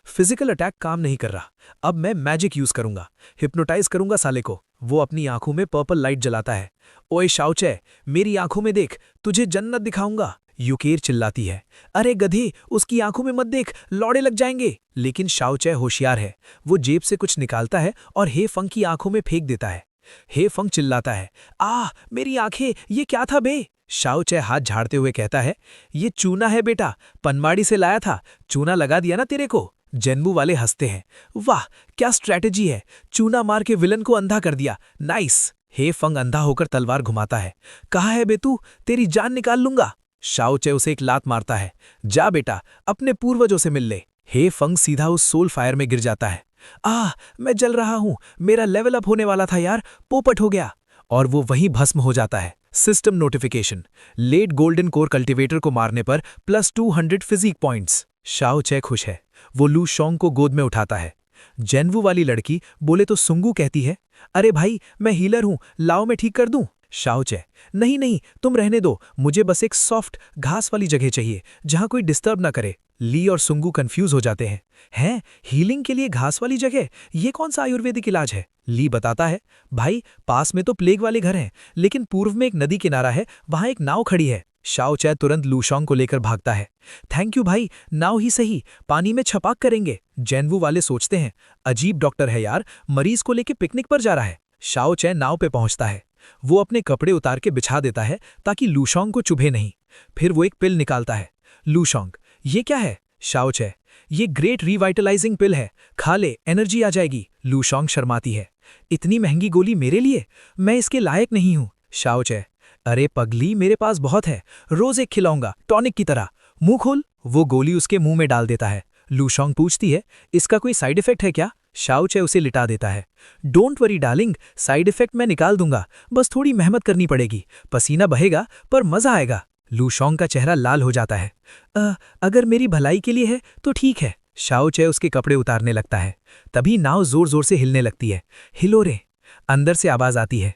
फिजिकल अटैक काम नहीं कर रहा, अब मैं मैजिक यूज करूंगा, हिप्नोटाइज करूंगा साले को। वो अपनी आंखों में पर्पल लाइट जलाता है। ओए शाओ चे, मेरी आंखों में देख, तुझे जन्नत दिखाऊंगा। युकेर चिल्लाती है। अरे गधे, उसकी आंखों में मत देख, लौड़े लग जाएंगे। लेकिन शाओ चे होशियार है। वो जेब से कुछ निकालता है और हे फंग की आंखों में फेंक देता है। हे फंग चिल्लाता है, मेरी आंखें, ये क्या था बे? शाओ चे हाथ झाड़ते हुए कहता है, ये चूना है बेटा, पनमाड़ी से लाया था, चूना लगा दिया ना तेरे को। जेनबू वाले हंसते हैं। वाह, क्या स्ट्रैटेजी है, चूना मार के विलन को अंधा कर दिया, नाइस। हे फंग अंधा होकर तलवार घुमाता है। कहा है बे तू, तेरी जान निकाल लूंगा। शाओ चे उसे एक लात मारता है। जा बेटा, अपने पूर्वजों से मिल ले। हे फंग सीधा उस सोल फायर में गिर जाता है। मैं जल रहा हूं, मेरा लेवल अप होने वाला था यार, पोपट हो गया। और वो वहीं भस्म हो जाता है। System notification, let golden core cultivator को मारने पर +200 फिजिक पॉइंट्स। शाओ चे खुश है। वो लू शोंग को गोद में उठाता है। जेनवू वाली लड़की बोले तो सुंगू कहती है, अरे भाई, मैं हीलर हूं, लाओ मैं ठीक कर दूं। शाओ चे, नहीं नहीं, तुम रहने दो, मुझे बस एक सॉफ्ट घास वाली जगह चाहिए जहां कोई डिस्टर्ब ना करे। ली और सुंगू कंफ्यूज हो जाते हैं। हैं, हीलिंग के लिए घास वाली जगह, ये कौन सा आयुर्वेदिक इलाज है? ली बताता है, भाई पास में तो प्लेग वाले घर हैं, लेकिन पूर्व में एक नदी किनारा है, वहां एक नाव खड़ी है। शाओ चे तुरंत लू शोंग को लेकर भागता है। थैंक यू भाई, नाव ही सही, पानी में छपाक करेंगे। जेनवू वाले सोचते हैं, अजीब डॉक्टर है यार, मरीज को लेके पिकनिक पर जा रहा है। शाओ चे नाव पे पहुंचता है। वो अपने कपड़े उतार के बिछा देता है ताकि लू शोंग को चुभे नहीं। फिर वो एक पिल निकालता है। लू शोंग, ये क्या है? शाओ चे, ये ग्रेट रिवाइटलाइजिंग पिल है, खा ले, एनर्जी आ जाएगी। लू शोंग शर्माती है। इतनी महंगी गोली मेरे लिए? मैं इसके लायक नहीं हूं। शाओ चे, अरे पगली, मेरे पास बहुत है, रोज एक खिलाऊंगा, टॉनिक की तरह। मुंह खोल। वो गोली उसके मुंह में डाल देता है। लू शोंग पूछती है, इसका कोई साइड इफेक्ट है क्या? शाओ चे उसे लिटा देता है। Don't worry darling, side effect मैं निकाल दूंगा, बस थोड़ी मेहनत करनी पड़ेगी, पसीना बहेगा पर मजा आएगा। लू शोंग का चेहरा लाल हो जाता है। अगर मेरी भलाई के लिए है तो ठीक है। शाओ चे उसके कपड़े उतारने लगता है। तभी नाव जोर जोर से हिलने लगती है। हिलो रे। अंदर से आवाज आती है,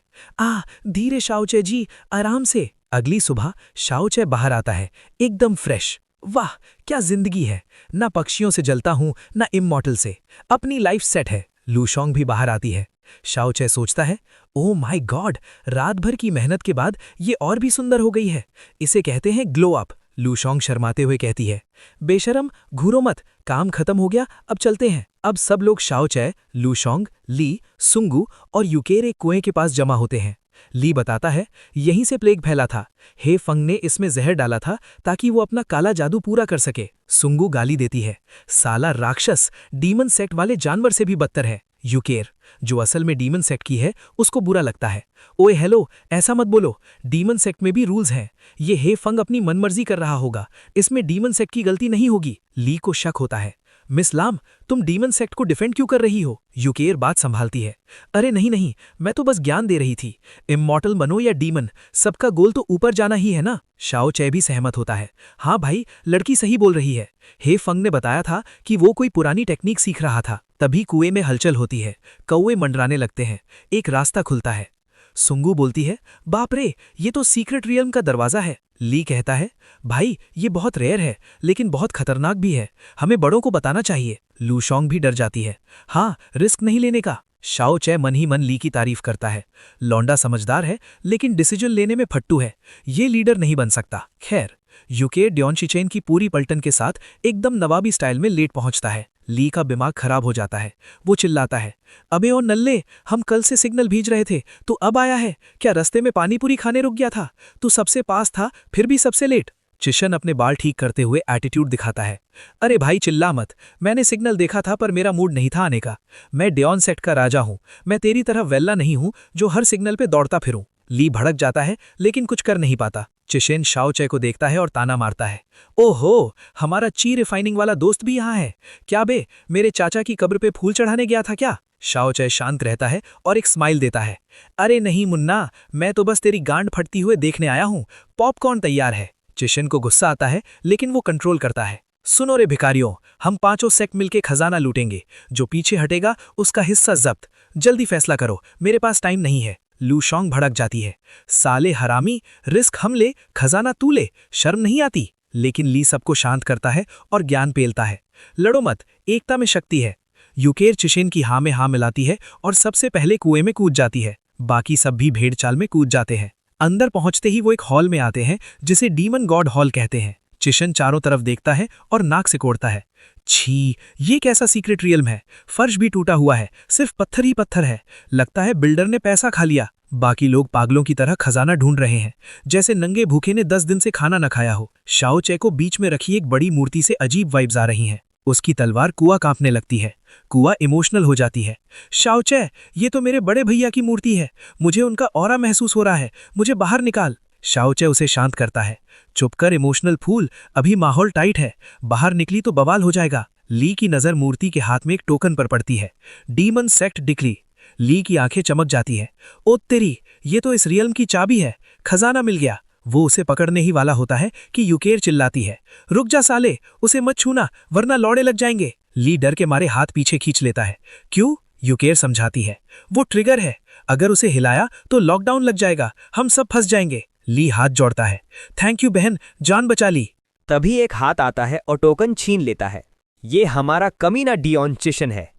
धीरे शाओ चे जी, आराम से। अगली सुबह शाओ चे बाहर आता है, एकदम फ्रेश। वाह, क्या जिंदगी है, ना पक्षियों से जलता हूं, ना इमॉर्टल से, अपनी लाइफ सेट है। लू शोंग भी बाहर आती है। शाओ चे सोचता है, ओह माय गॉड, रात भर की मेहनत के बाद ये और भी सुंदर हो गई है। इसे कहते हैं ग्लो अप। लूशोंग शर्माते हुए कहती है। बेशरम, घूरो मत, काम खत्म हो गया, अब चलते हैं। अब सब लोग शाओचे, लूशोंग, ली, सुंगू और यूकेर एक कुएं के पास जमा होते हैं। ली बताता है, यहीं से प्लेग फैला था। हे फंग ने इसमें जहर डाला था ताकि वो अपना काला जादू पूरा कर सके। सुंगू गाली देती है, साला राक्षस, डीमन सेक्ट वाले जानवर से भी बदतर है। यूकेर, जो असल में डीमन सेक्ट की है, उसको बुरा लगता है। ओए हेलो, ऐसा मत बोलो, डीमन सेक्ट में भी रूल्स हैं। ये हे फंग अपनी मनमर्जी कर रहा होगा, इसमें डीमन सेक्ट की गलती नहीं होगी। ली को शक होता है, मिस लाम, तुम डीमन सेक्ट को डिफेंड क्यों कर रही हो? यूकेर बात संभालती है, अरे नहीं नहीं, मैं तो बस ज्ञान दे रही थी। इमॉर्टल बनो या डीमन, सबका गोल तो ऊपर जाना ही है ना। शाओ चे भी सहमत होता है, हाँ भाई, लड़की सही बोल रही है। हे फंग ने बताया था कि वो कोई पुरानी टेक्निक सीख रहा था। तभी कुएं में हलचल होती है, कौवे मंडराने लगते हैं, एक रास्ता खुलता है। सुंगू बोलती है, बाप रे, ये तो सीक्रेट रियल्म का दरवाजा है। ली कहता है, भाई ये बहुत रेयर है, लेकिन बहुत खतरनाक भी है, हमें बड़ों को बताना चाहिए। लूशोंग भी डर जाती है, हाँ, रिस्क नहीं लेने का। शाओ चे मन ही मन ली की तारीफ करता है, लौंडा समझदार है, लेकिन डिसीजन लेने में फट्टू है, ये लीडर नहीं बन सकता। खैर, यूके ड्योनशिचेन की पूरी पलटन के साथ एकदम नवाबी स्टाइल में लेट पहुंचता है। ली का दिमाग खराब हो जाता है, वो चिल्लाता है, अबे ओ नल्ले, हम कल से सिग्नल भेज रहे थे, तू अब आया है क्या? रास्ते में पानी पूरी खाने रुक गया था, तू सबसे पास था फिर भी सबसे लेट। चिशन अपने बाल ठीक करते हुए एटीट्यूड दिखाता है, अरे भाई चिल्ला मत, मैंने सिग्नल देखा था पर मेरा मूड नहीं था आने का। मैं ड्योन सेक्ट का राजा हूं, मैं तेरी तरह वेल्ला नहीं हूं जो हर सिग्नल पे दौड़ता फिरूं। ली भड़क जाता है लेकिन कुछ कर नहीं पाता। चिशेन शाओ चे को देखता है और ताना मारता है, ओहो, हमारा ची रिफाइनिंग वाला दोस्त भी यहाँ है क्या बे? मेरे चाचा की कब्र पे फूल चढ़ाने गया था क्या? शाओ चे शांत रहता है और एक स्माइल देता है, अरे नहीं मुन्ना, मैं तो बस तेरी गांड फटती हुए देखने आया हूँ, पॉपकॉर्न तैयार है। चिशेन को गुस्सा आता है लेकिन वो कंट्रोल करता है, सुनो रे भिखारियों, हम पांचों सेक्ट मिलके खजाना लूटेंगे, जो पीछे हटेगा उसका हिस्सा जब्त। जल्दी फैसला करो, मेरे पास टाइम नहीं है। लूशोंग भड़क जाती है, साले हरामी, रिस्क हम ले, खजाना तू ले, शर्म नहीं आती? लेकिन ली सबको शांत करता है और ज्ञान पेलता है, लड़ो मत, एकता में शक्ति है। यूकेर चिशेन की हाँ में हाँ मिलाती है और सबसे पहले कुएं में कूद जाती है, बाकी सब भी भेड़ चाल में कूद जाते हैं। अंदर पहुंचते ही वो एक हॉल में आते हैं जिसे डीमन गॉड हॉल कहते हैं। चिशन चारों तरफ देखता है और नाक से कोड़ता है, छी, ये कैसा सीक्रेट रियल्म है? फर्श भी टूटा हुआ है, सिर्फ पत्थर ही पत्थर है, लगता है बिल्डर ने पैसा खा लिया। बाकी लोग पागलों की तरह खजाना ढूंढ रहे हैं, जैसे नंगे भूखे ने 10 दिन से खाना न खाया हो। शाओ चे को बीच में रखी एक बड़ी मूर्ति से अजीब वाइब्स आ रही हैं। उसकी तलवार कुआ कांपने लगती है, कुआ इमोशनल हो जाती है। शाओ चे, ये तो मेरे बड़े भैया की मूर्ति है, मुझे उनका ऑरा महसूस हो रहा है, मुझे बाहर निकाल। शाओ चे उसे शांत करता है, चुप कर इमोशनल फूल, अभी माहौल टाइट है, बाहर निकली तो बवाल हो जाएगा। ली की नजर मूर्ति के हाथ में एक टोकन पर पड़ती है, डीमन सेक्ट डिक्री। ली की आंखें चमक जाती है, ओ तेरी, ये तो इस रियल्म की चाबी है, खजाना मिल गया। वो उसे पकड़ने ही वाला होता है कि यूकेर चिल्लाती है, रुक जा साले, उसे मत छूना वरना लौड़े लग जाएंगे। ली डर के मारे हाथ पीछे खींच लेता है, क्यों? यूकेर समझाती है, वो ट्रिगर है, अगर उसे हिलाया तो लॉकडाउन लग जाएगा, हम सब फंस जाएंगे। ली हाथ जोड़ता है, थैंक यू बहन, जान बचा ली। तभी एक हाथ आता है और टोकन छीन लेता है, ये हमारा कमीना डियोन चिशन है।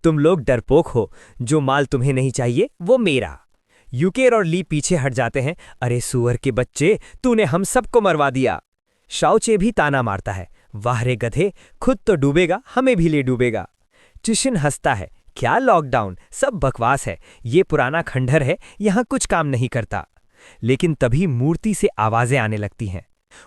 तुम लोग डरपोक हो, जो माल तुम्हें नहीं चाहिए वो मेरा। यूकेर और ली पीछे हट जाते हैं, अरे सुअर के बच्चे, तूने हम सबको मरवा दिया। शाओ चे भी ताना मारता है, वाह रे गधे, खुद तो डूबेगा, हमें भी ले डूबेगा। चिशन हंसता है, क्या लॉकडाउन, सब बकवास है, ये पुराना खंडहर है, यहाँ कुछ काम नहीं करता। लेकिन तभी मूर्ति से आवाजें आने लगती हैं,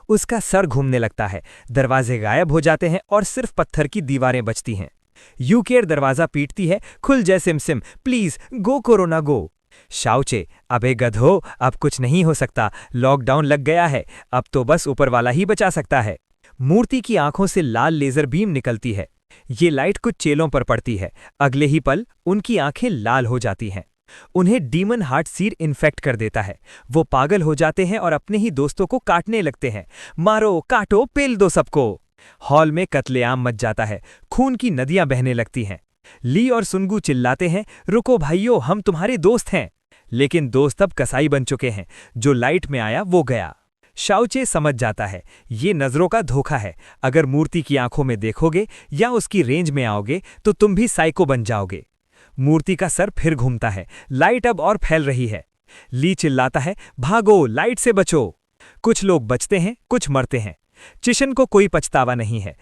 उसका सर घूमने लगता है, दरवाजे गायब हो जाते हैं और सिर्फ पत्थर की दीवारें बचती हैं। यूकेर दरवाजा पीटती है, खुल जाए सिमसिम, please go corona go. Xiaoche, अबे गधो, अब कुछ नहीं हो सकता, लॉकडाउन लग गया है, अब तो बस ऊपर वाला ही बचा सकता है। मूर्ति की आंखों से लाल लेजर बीम निकलती है, ये लाइट कुछ चेलों पर पड़ती है, अगले ही पल उनकी आंखें लाल हो जाती हैं। उन्हें डीमन हार्ट सीड इन्फेक्ट कर देता है, वो पागल हो जाते हैं और अपने ही दोस्तों को काटने लगते हैं, मारो काटो पेल दो सबको। हॉल में कत्लेआम मच जाता है, खून की नदियां बहने लगती हैं। ली और सुंगू चिल्लाते हैं, रुको भाइयों, हम तुम्हारे दोस्त हैं। लेकिन दोस्त अब कसाई बन चुके हैं, जो लाइट में आया वो गया। शाओ चे समझ जाता है, ये नजरों का धोखा है, अगर मूर्ति की आंखों में देखोगे या उसकी रेंज में आओगे तो तुम भी साइको बन जाओगे। मूर्ति का सर फिर घूमता है, लाइट अब और फैल रही है। ली चिल्लाता है, भागो, लाइट से बचो। कुछ लोग बचते हैं, कुछ मरते हैं। चिशन को कोई पछतावा नहीं है।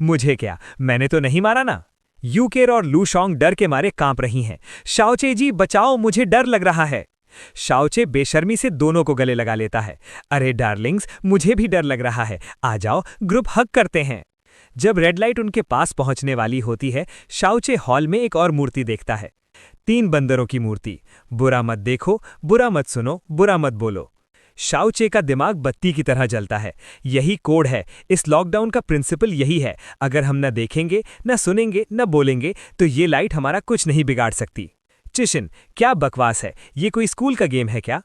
मुझे क्या, मैंने तो नहीं मारा ना। यूकेर और लूशोंग डर के मारे कांप रही हैं। शाओचे जी बचाओ, मुझे डर लग रहा है। शाओचे बेशर्मी से दोनों को गले लगा लेता है। अरे डार्लिंग्स, मुझे भी डर लग रहा है, आ जाओ ग्रुप हग करते हैं। जब रेड लाइट उनके पास पहुंचने वाली होती है, शाओचे हॉल में एक और मूर्ति देखता है। 3 बंदरों की मूर्ति। बुरा मत देखो, बुरा मत सुनो, बुरा मत बोलो। शाओचे का दिमाग बत्ती की तरह जलता है। यही कोड है, इस लॉकडाउन का प्रिंसिपल यही है। अगर हम न देखेंगे, न सुनेंगे, न बोलेंगे तो ये लाइट हमारा कुछ नहीं बिगाड़ सकती। चिशन, क्या बकवास है, ये कोई स्कूल का गेम है क्या?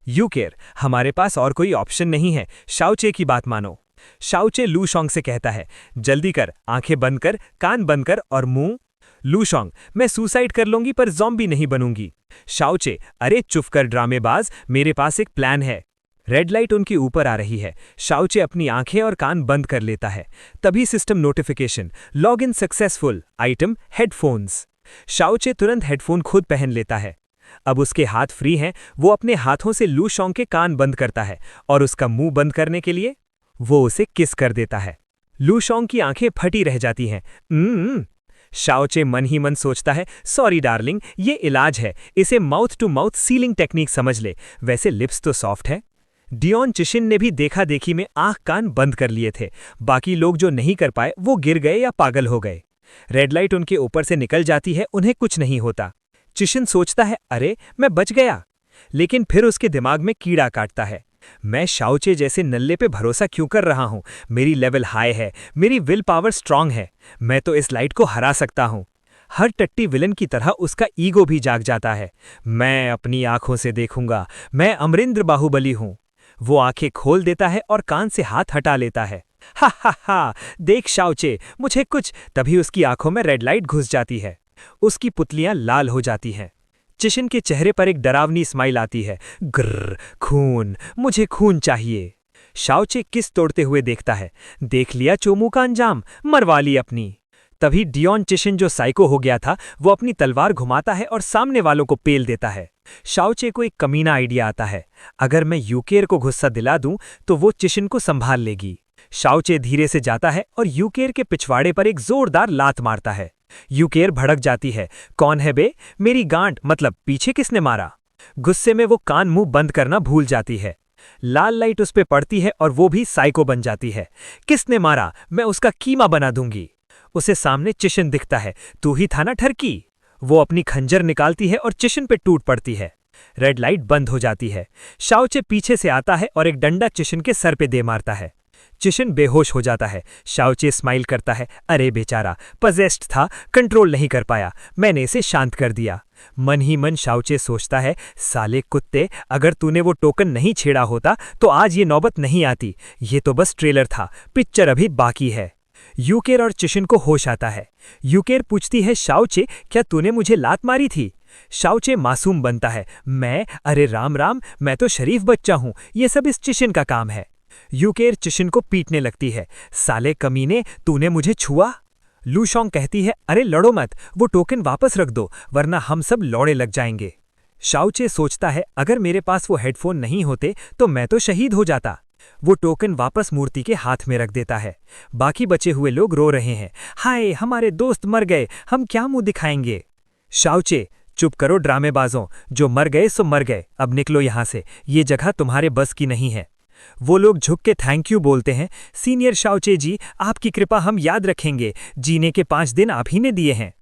यूकेर, हमारे पास और कोई ऑप्शन नहीं है, शाओचे की बात मानो। शाओचे लूशोंग से कहता है, जल्दी कर, आंखें बंद कर, कान बंद कर और मुंह। लूशोंग, मैं सुसाइड कर लूंगी पर ज़ॉम्बी नहीं बनूंगी। शाओचे, अरे चुप कर ड्रामेबाज, मेरे पास एक प्लान है। रेड लाइट उनके ऊपर आ रही है। शाओचे अपनी आंखें और कान बंद कर लेता है। तभी system notification, log in successful, item headphones. Xiaoche तुरंत हेडफोन खुद पहन लेता है। अब उसके हाथ फ्री हैं, वो अपने हाथों से लूशोंग के कान बंद करता है और उसका मुंह बंद करने के लिए वो उसे किस कर देता है। लूशोंग की आंखें फटी रह जाती हैं। शाओचे मन ही मन सोचता है, सॉरी डार्लिंग, ये इलाज है, इसे mouth to mouth sealing technique समझ ले। वैसे लिप्स तो सॉफ्ट है। डियोन चिशिन ने भी देखा देखी में आंख कान बंद कर लिए थे। बाकी लोग जो नहीं कर पाए वो गिर गए या पागल हो गए। रेड लाइट उनके ऊपर से निकल जाती है, उन्हें कुछ नहीं होता। चिशिन सोचता है, अरे मैं बच गया। लेकिन फिर उसके दिमाग में कीड़ा काटता है, मैं शाओचे जैसे नल्ले पे भरोसा क्यों कर रहा हूं? मेरी लेवल हाई है, मेरी विल पावर स्ट्रांग है, मैं तो इस लाइट को हरा सकता हूं। हर टट्टी विलन की तरह उसका ईगो भी जाग जाता है। मैं अपनी आंखों से देखूंगा, मैं अमरिंद्र बाहुबली हूं। वो आंखें खोल देता है और कान से हाथ हटा लेता है। हा हा हा, देख शाओचे, मुझे कुछ। तभी उसकी आंखों में रेड लाइट घुस जाती है। उसकी पुतलियां लाल हो जाती हैं। चिशिन के चेहरे पर एक डरावनी स्माइल आती है। ग्रर, खून, मुझे खून चाहिए। शाओचे किस तोड़ते हुए देखता है। देख लिया चोमू का अंजाम, मरवा ली अपनी। तभी डियोन चिशिन जो साइको हो गया था, वो अपनी तलवार घुमाता है और सामने वालों को पेल देता है। शाओचे को एक कमीना आइडिया आता है, अगर मैं यूकेर को गुस्सा दिला दूं तो वो चिशिन को संभाल लेगी। शाओचे धीरे से जाता है और यूकेर के पिछवाड़े पर एक जोरदार लात मारता है। यूकेर भड़क जाती है, कौन है बे, मेरी गांठ, मतलब पीछे किसने मारा? गुस्से में वो कान मुंह बंद करना भूल जाती है। लाल लाइट उस पे पड़ती है और वो भी साइको बन जाती है। किसने मारा, मैं उसका कीमा बना दूंगी। उसे सामने चिशिन दिखता है, तू ही था ना ठरकी। वो अपनी खंजर निकालती है और चिशिन पे टूट पड़ती है। रेड लाइट बंद हो जाती है। शाओचे पीछे से आता है और एक डंडा चिशिन के सर पे दे मारता है। चिशिन बेहोश हो जाता है। शाओचे स्माइल करता है, अरे बेचारा, पजेस्ड था, कंट्रोल नहीं कर पाया, मैंने इसे शांत कर दिया। मन ही मन शाओचे सोचता है, साले कुत्ते, अगर तूने वो टोकन नहीं छेड़ा होता तो आज ये नौबत नहीं आती। ये तो बस ट्रेलर था, पिक्चर अभी बाकी है। यूकेर और चिशिन को होश आता है। यूकेर पूछती है, शाओचे, क्या तूने मुझे लात मारी थी? शाओचे मासूम बनता है, मैं, अरे राम राम, मैं तो शरीफ बच्चा हूं, ये सब इस चिशिन का काम है। यूकेर चिशिन को पीटने लगती है, साले कमीने, तूने मुझे छुआ? लूशोंग कहती है, अरे लड़ो मत, वो टोकन वापस रख दो, वरना हम सब लौड़े लग जाएंगे। शाओचे सोचता है, अगर मेरे पास वो हेडफोन नहीं होते तो मैं तो शहीद हो जाता। वो टोकन वापस मूर्ति के हाथ में रख देता है। बाकी बचे हुए लोग रो रहे हैं, हाय हमारे दोस्त मर गए, हम क्या मुंह दिखाएंगे? शाओचे, चुप करो ड्रामेबाजों, जो मर गए सो मर गए, अब निकलो यहां से, ये जगह तुम्हारे बस की नहीं है। वो लोग झुक के थैंक यू बोलते हैं, सीनियर शाओचे जी, आपकी कृपा हम याद रखेंगे, जीने के 5 दिन आप ही ने दिए हैं।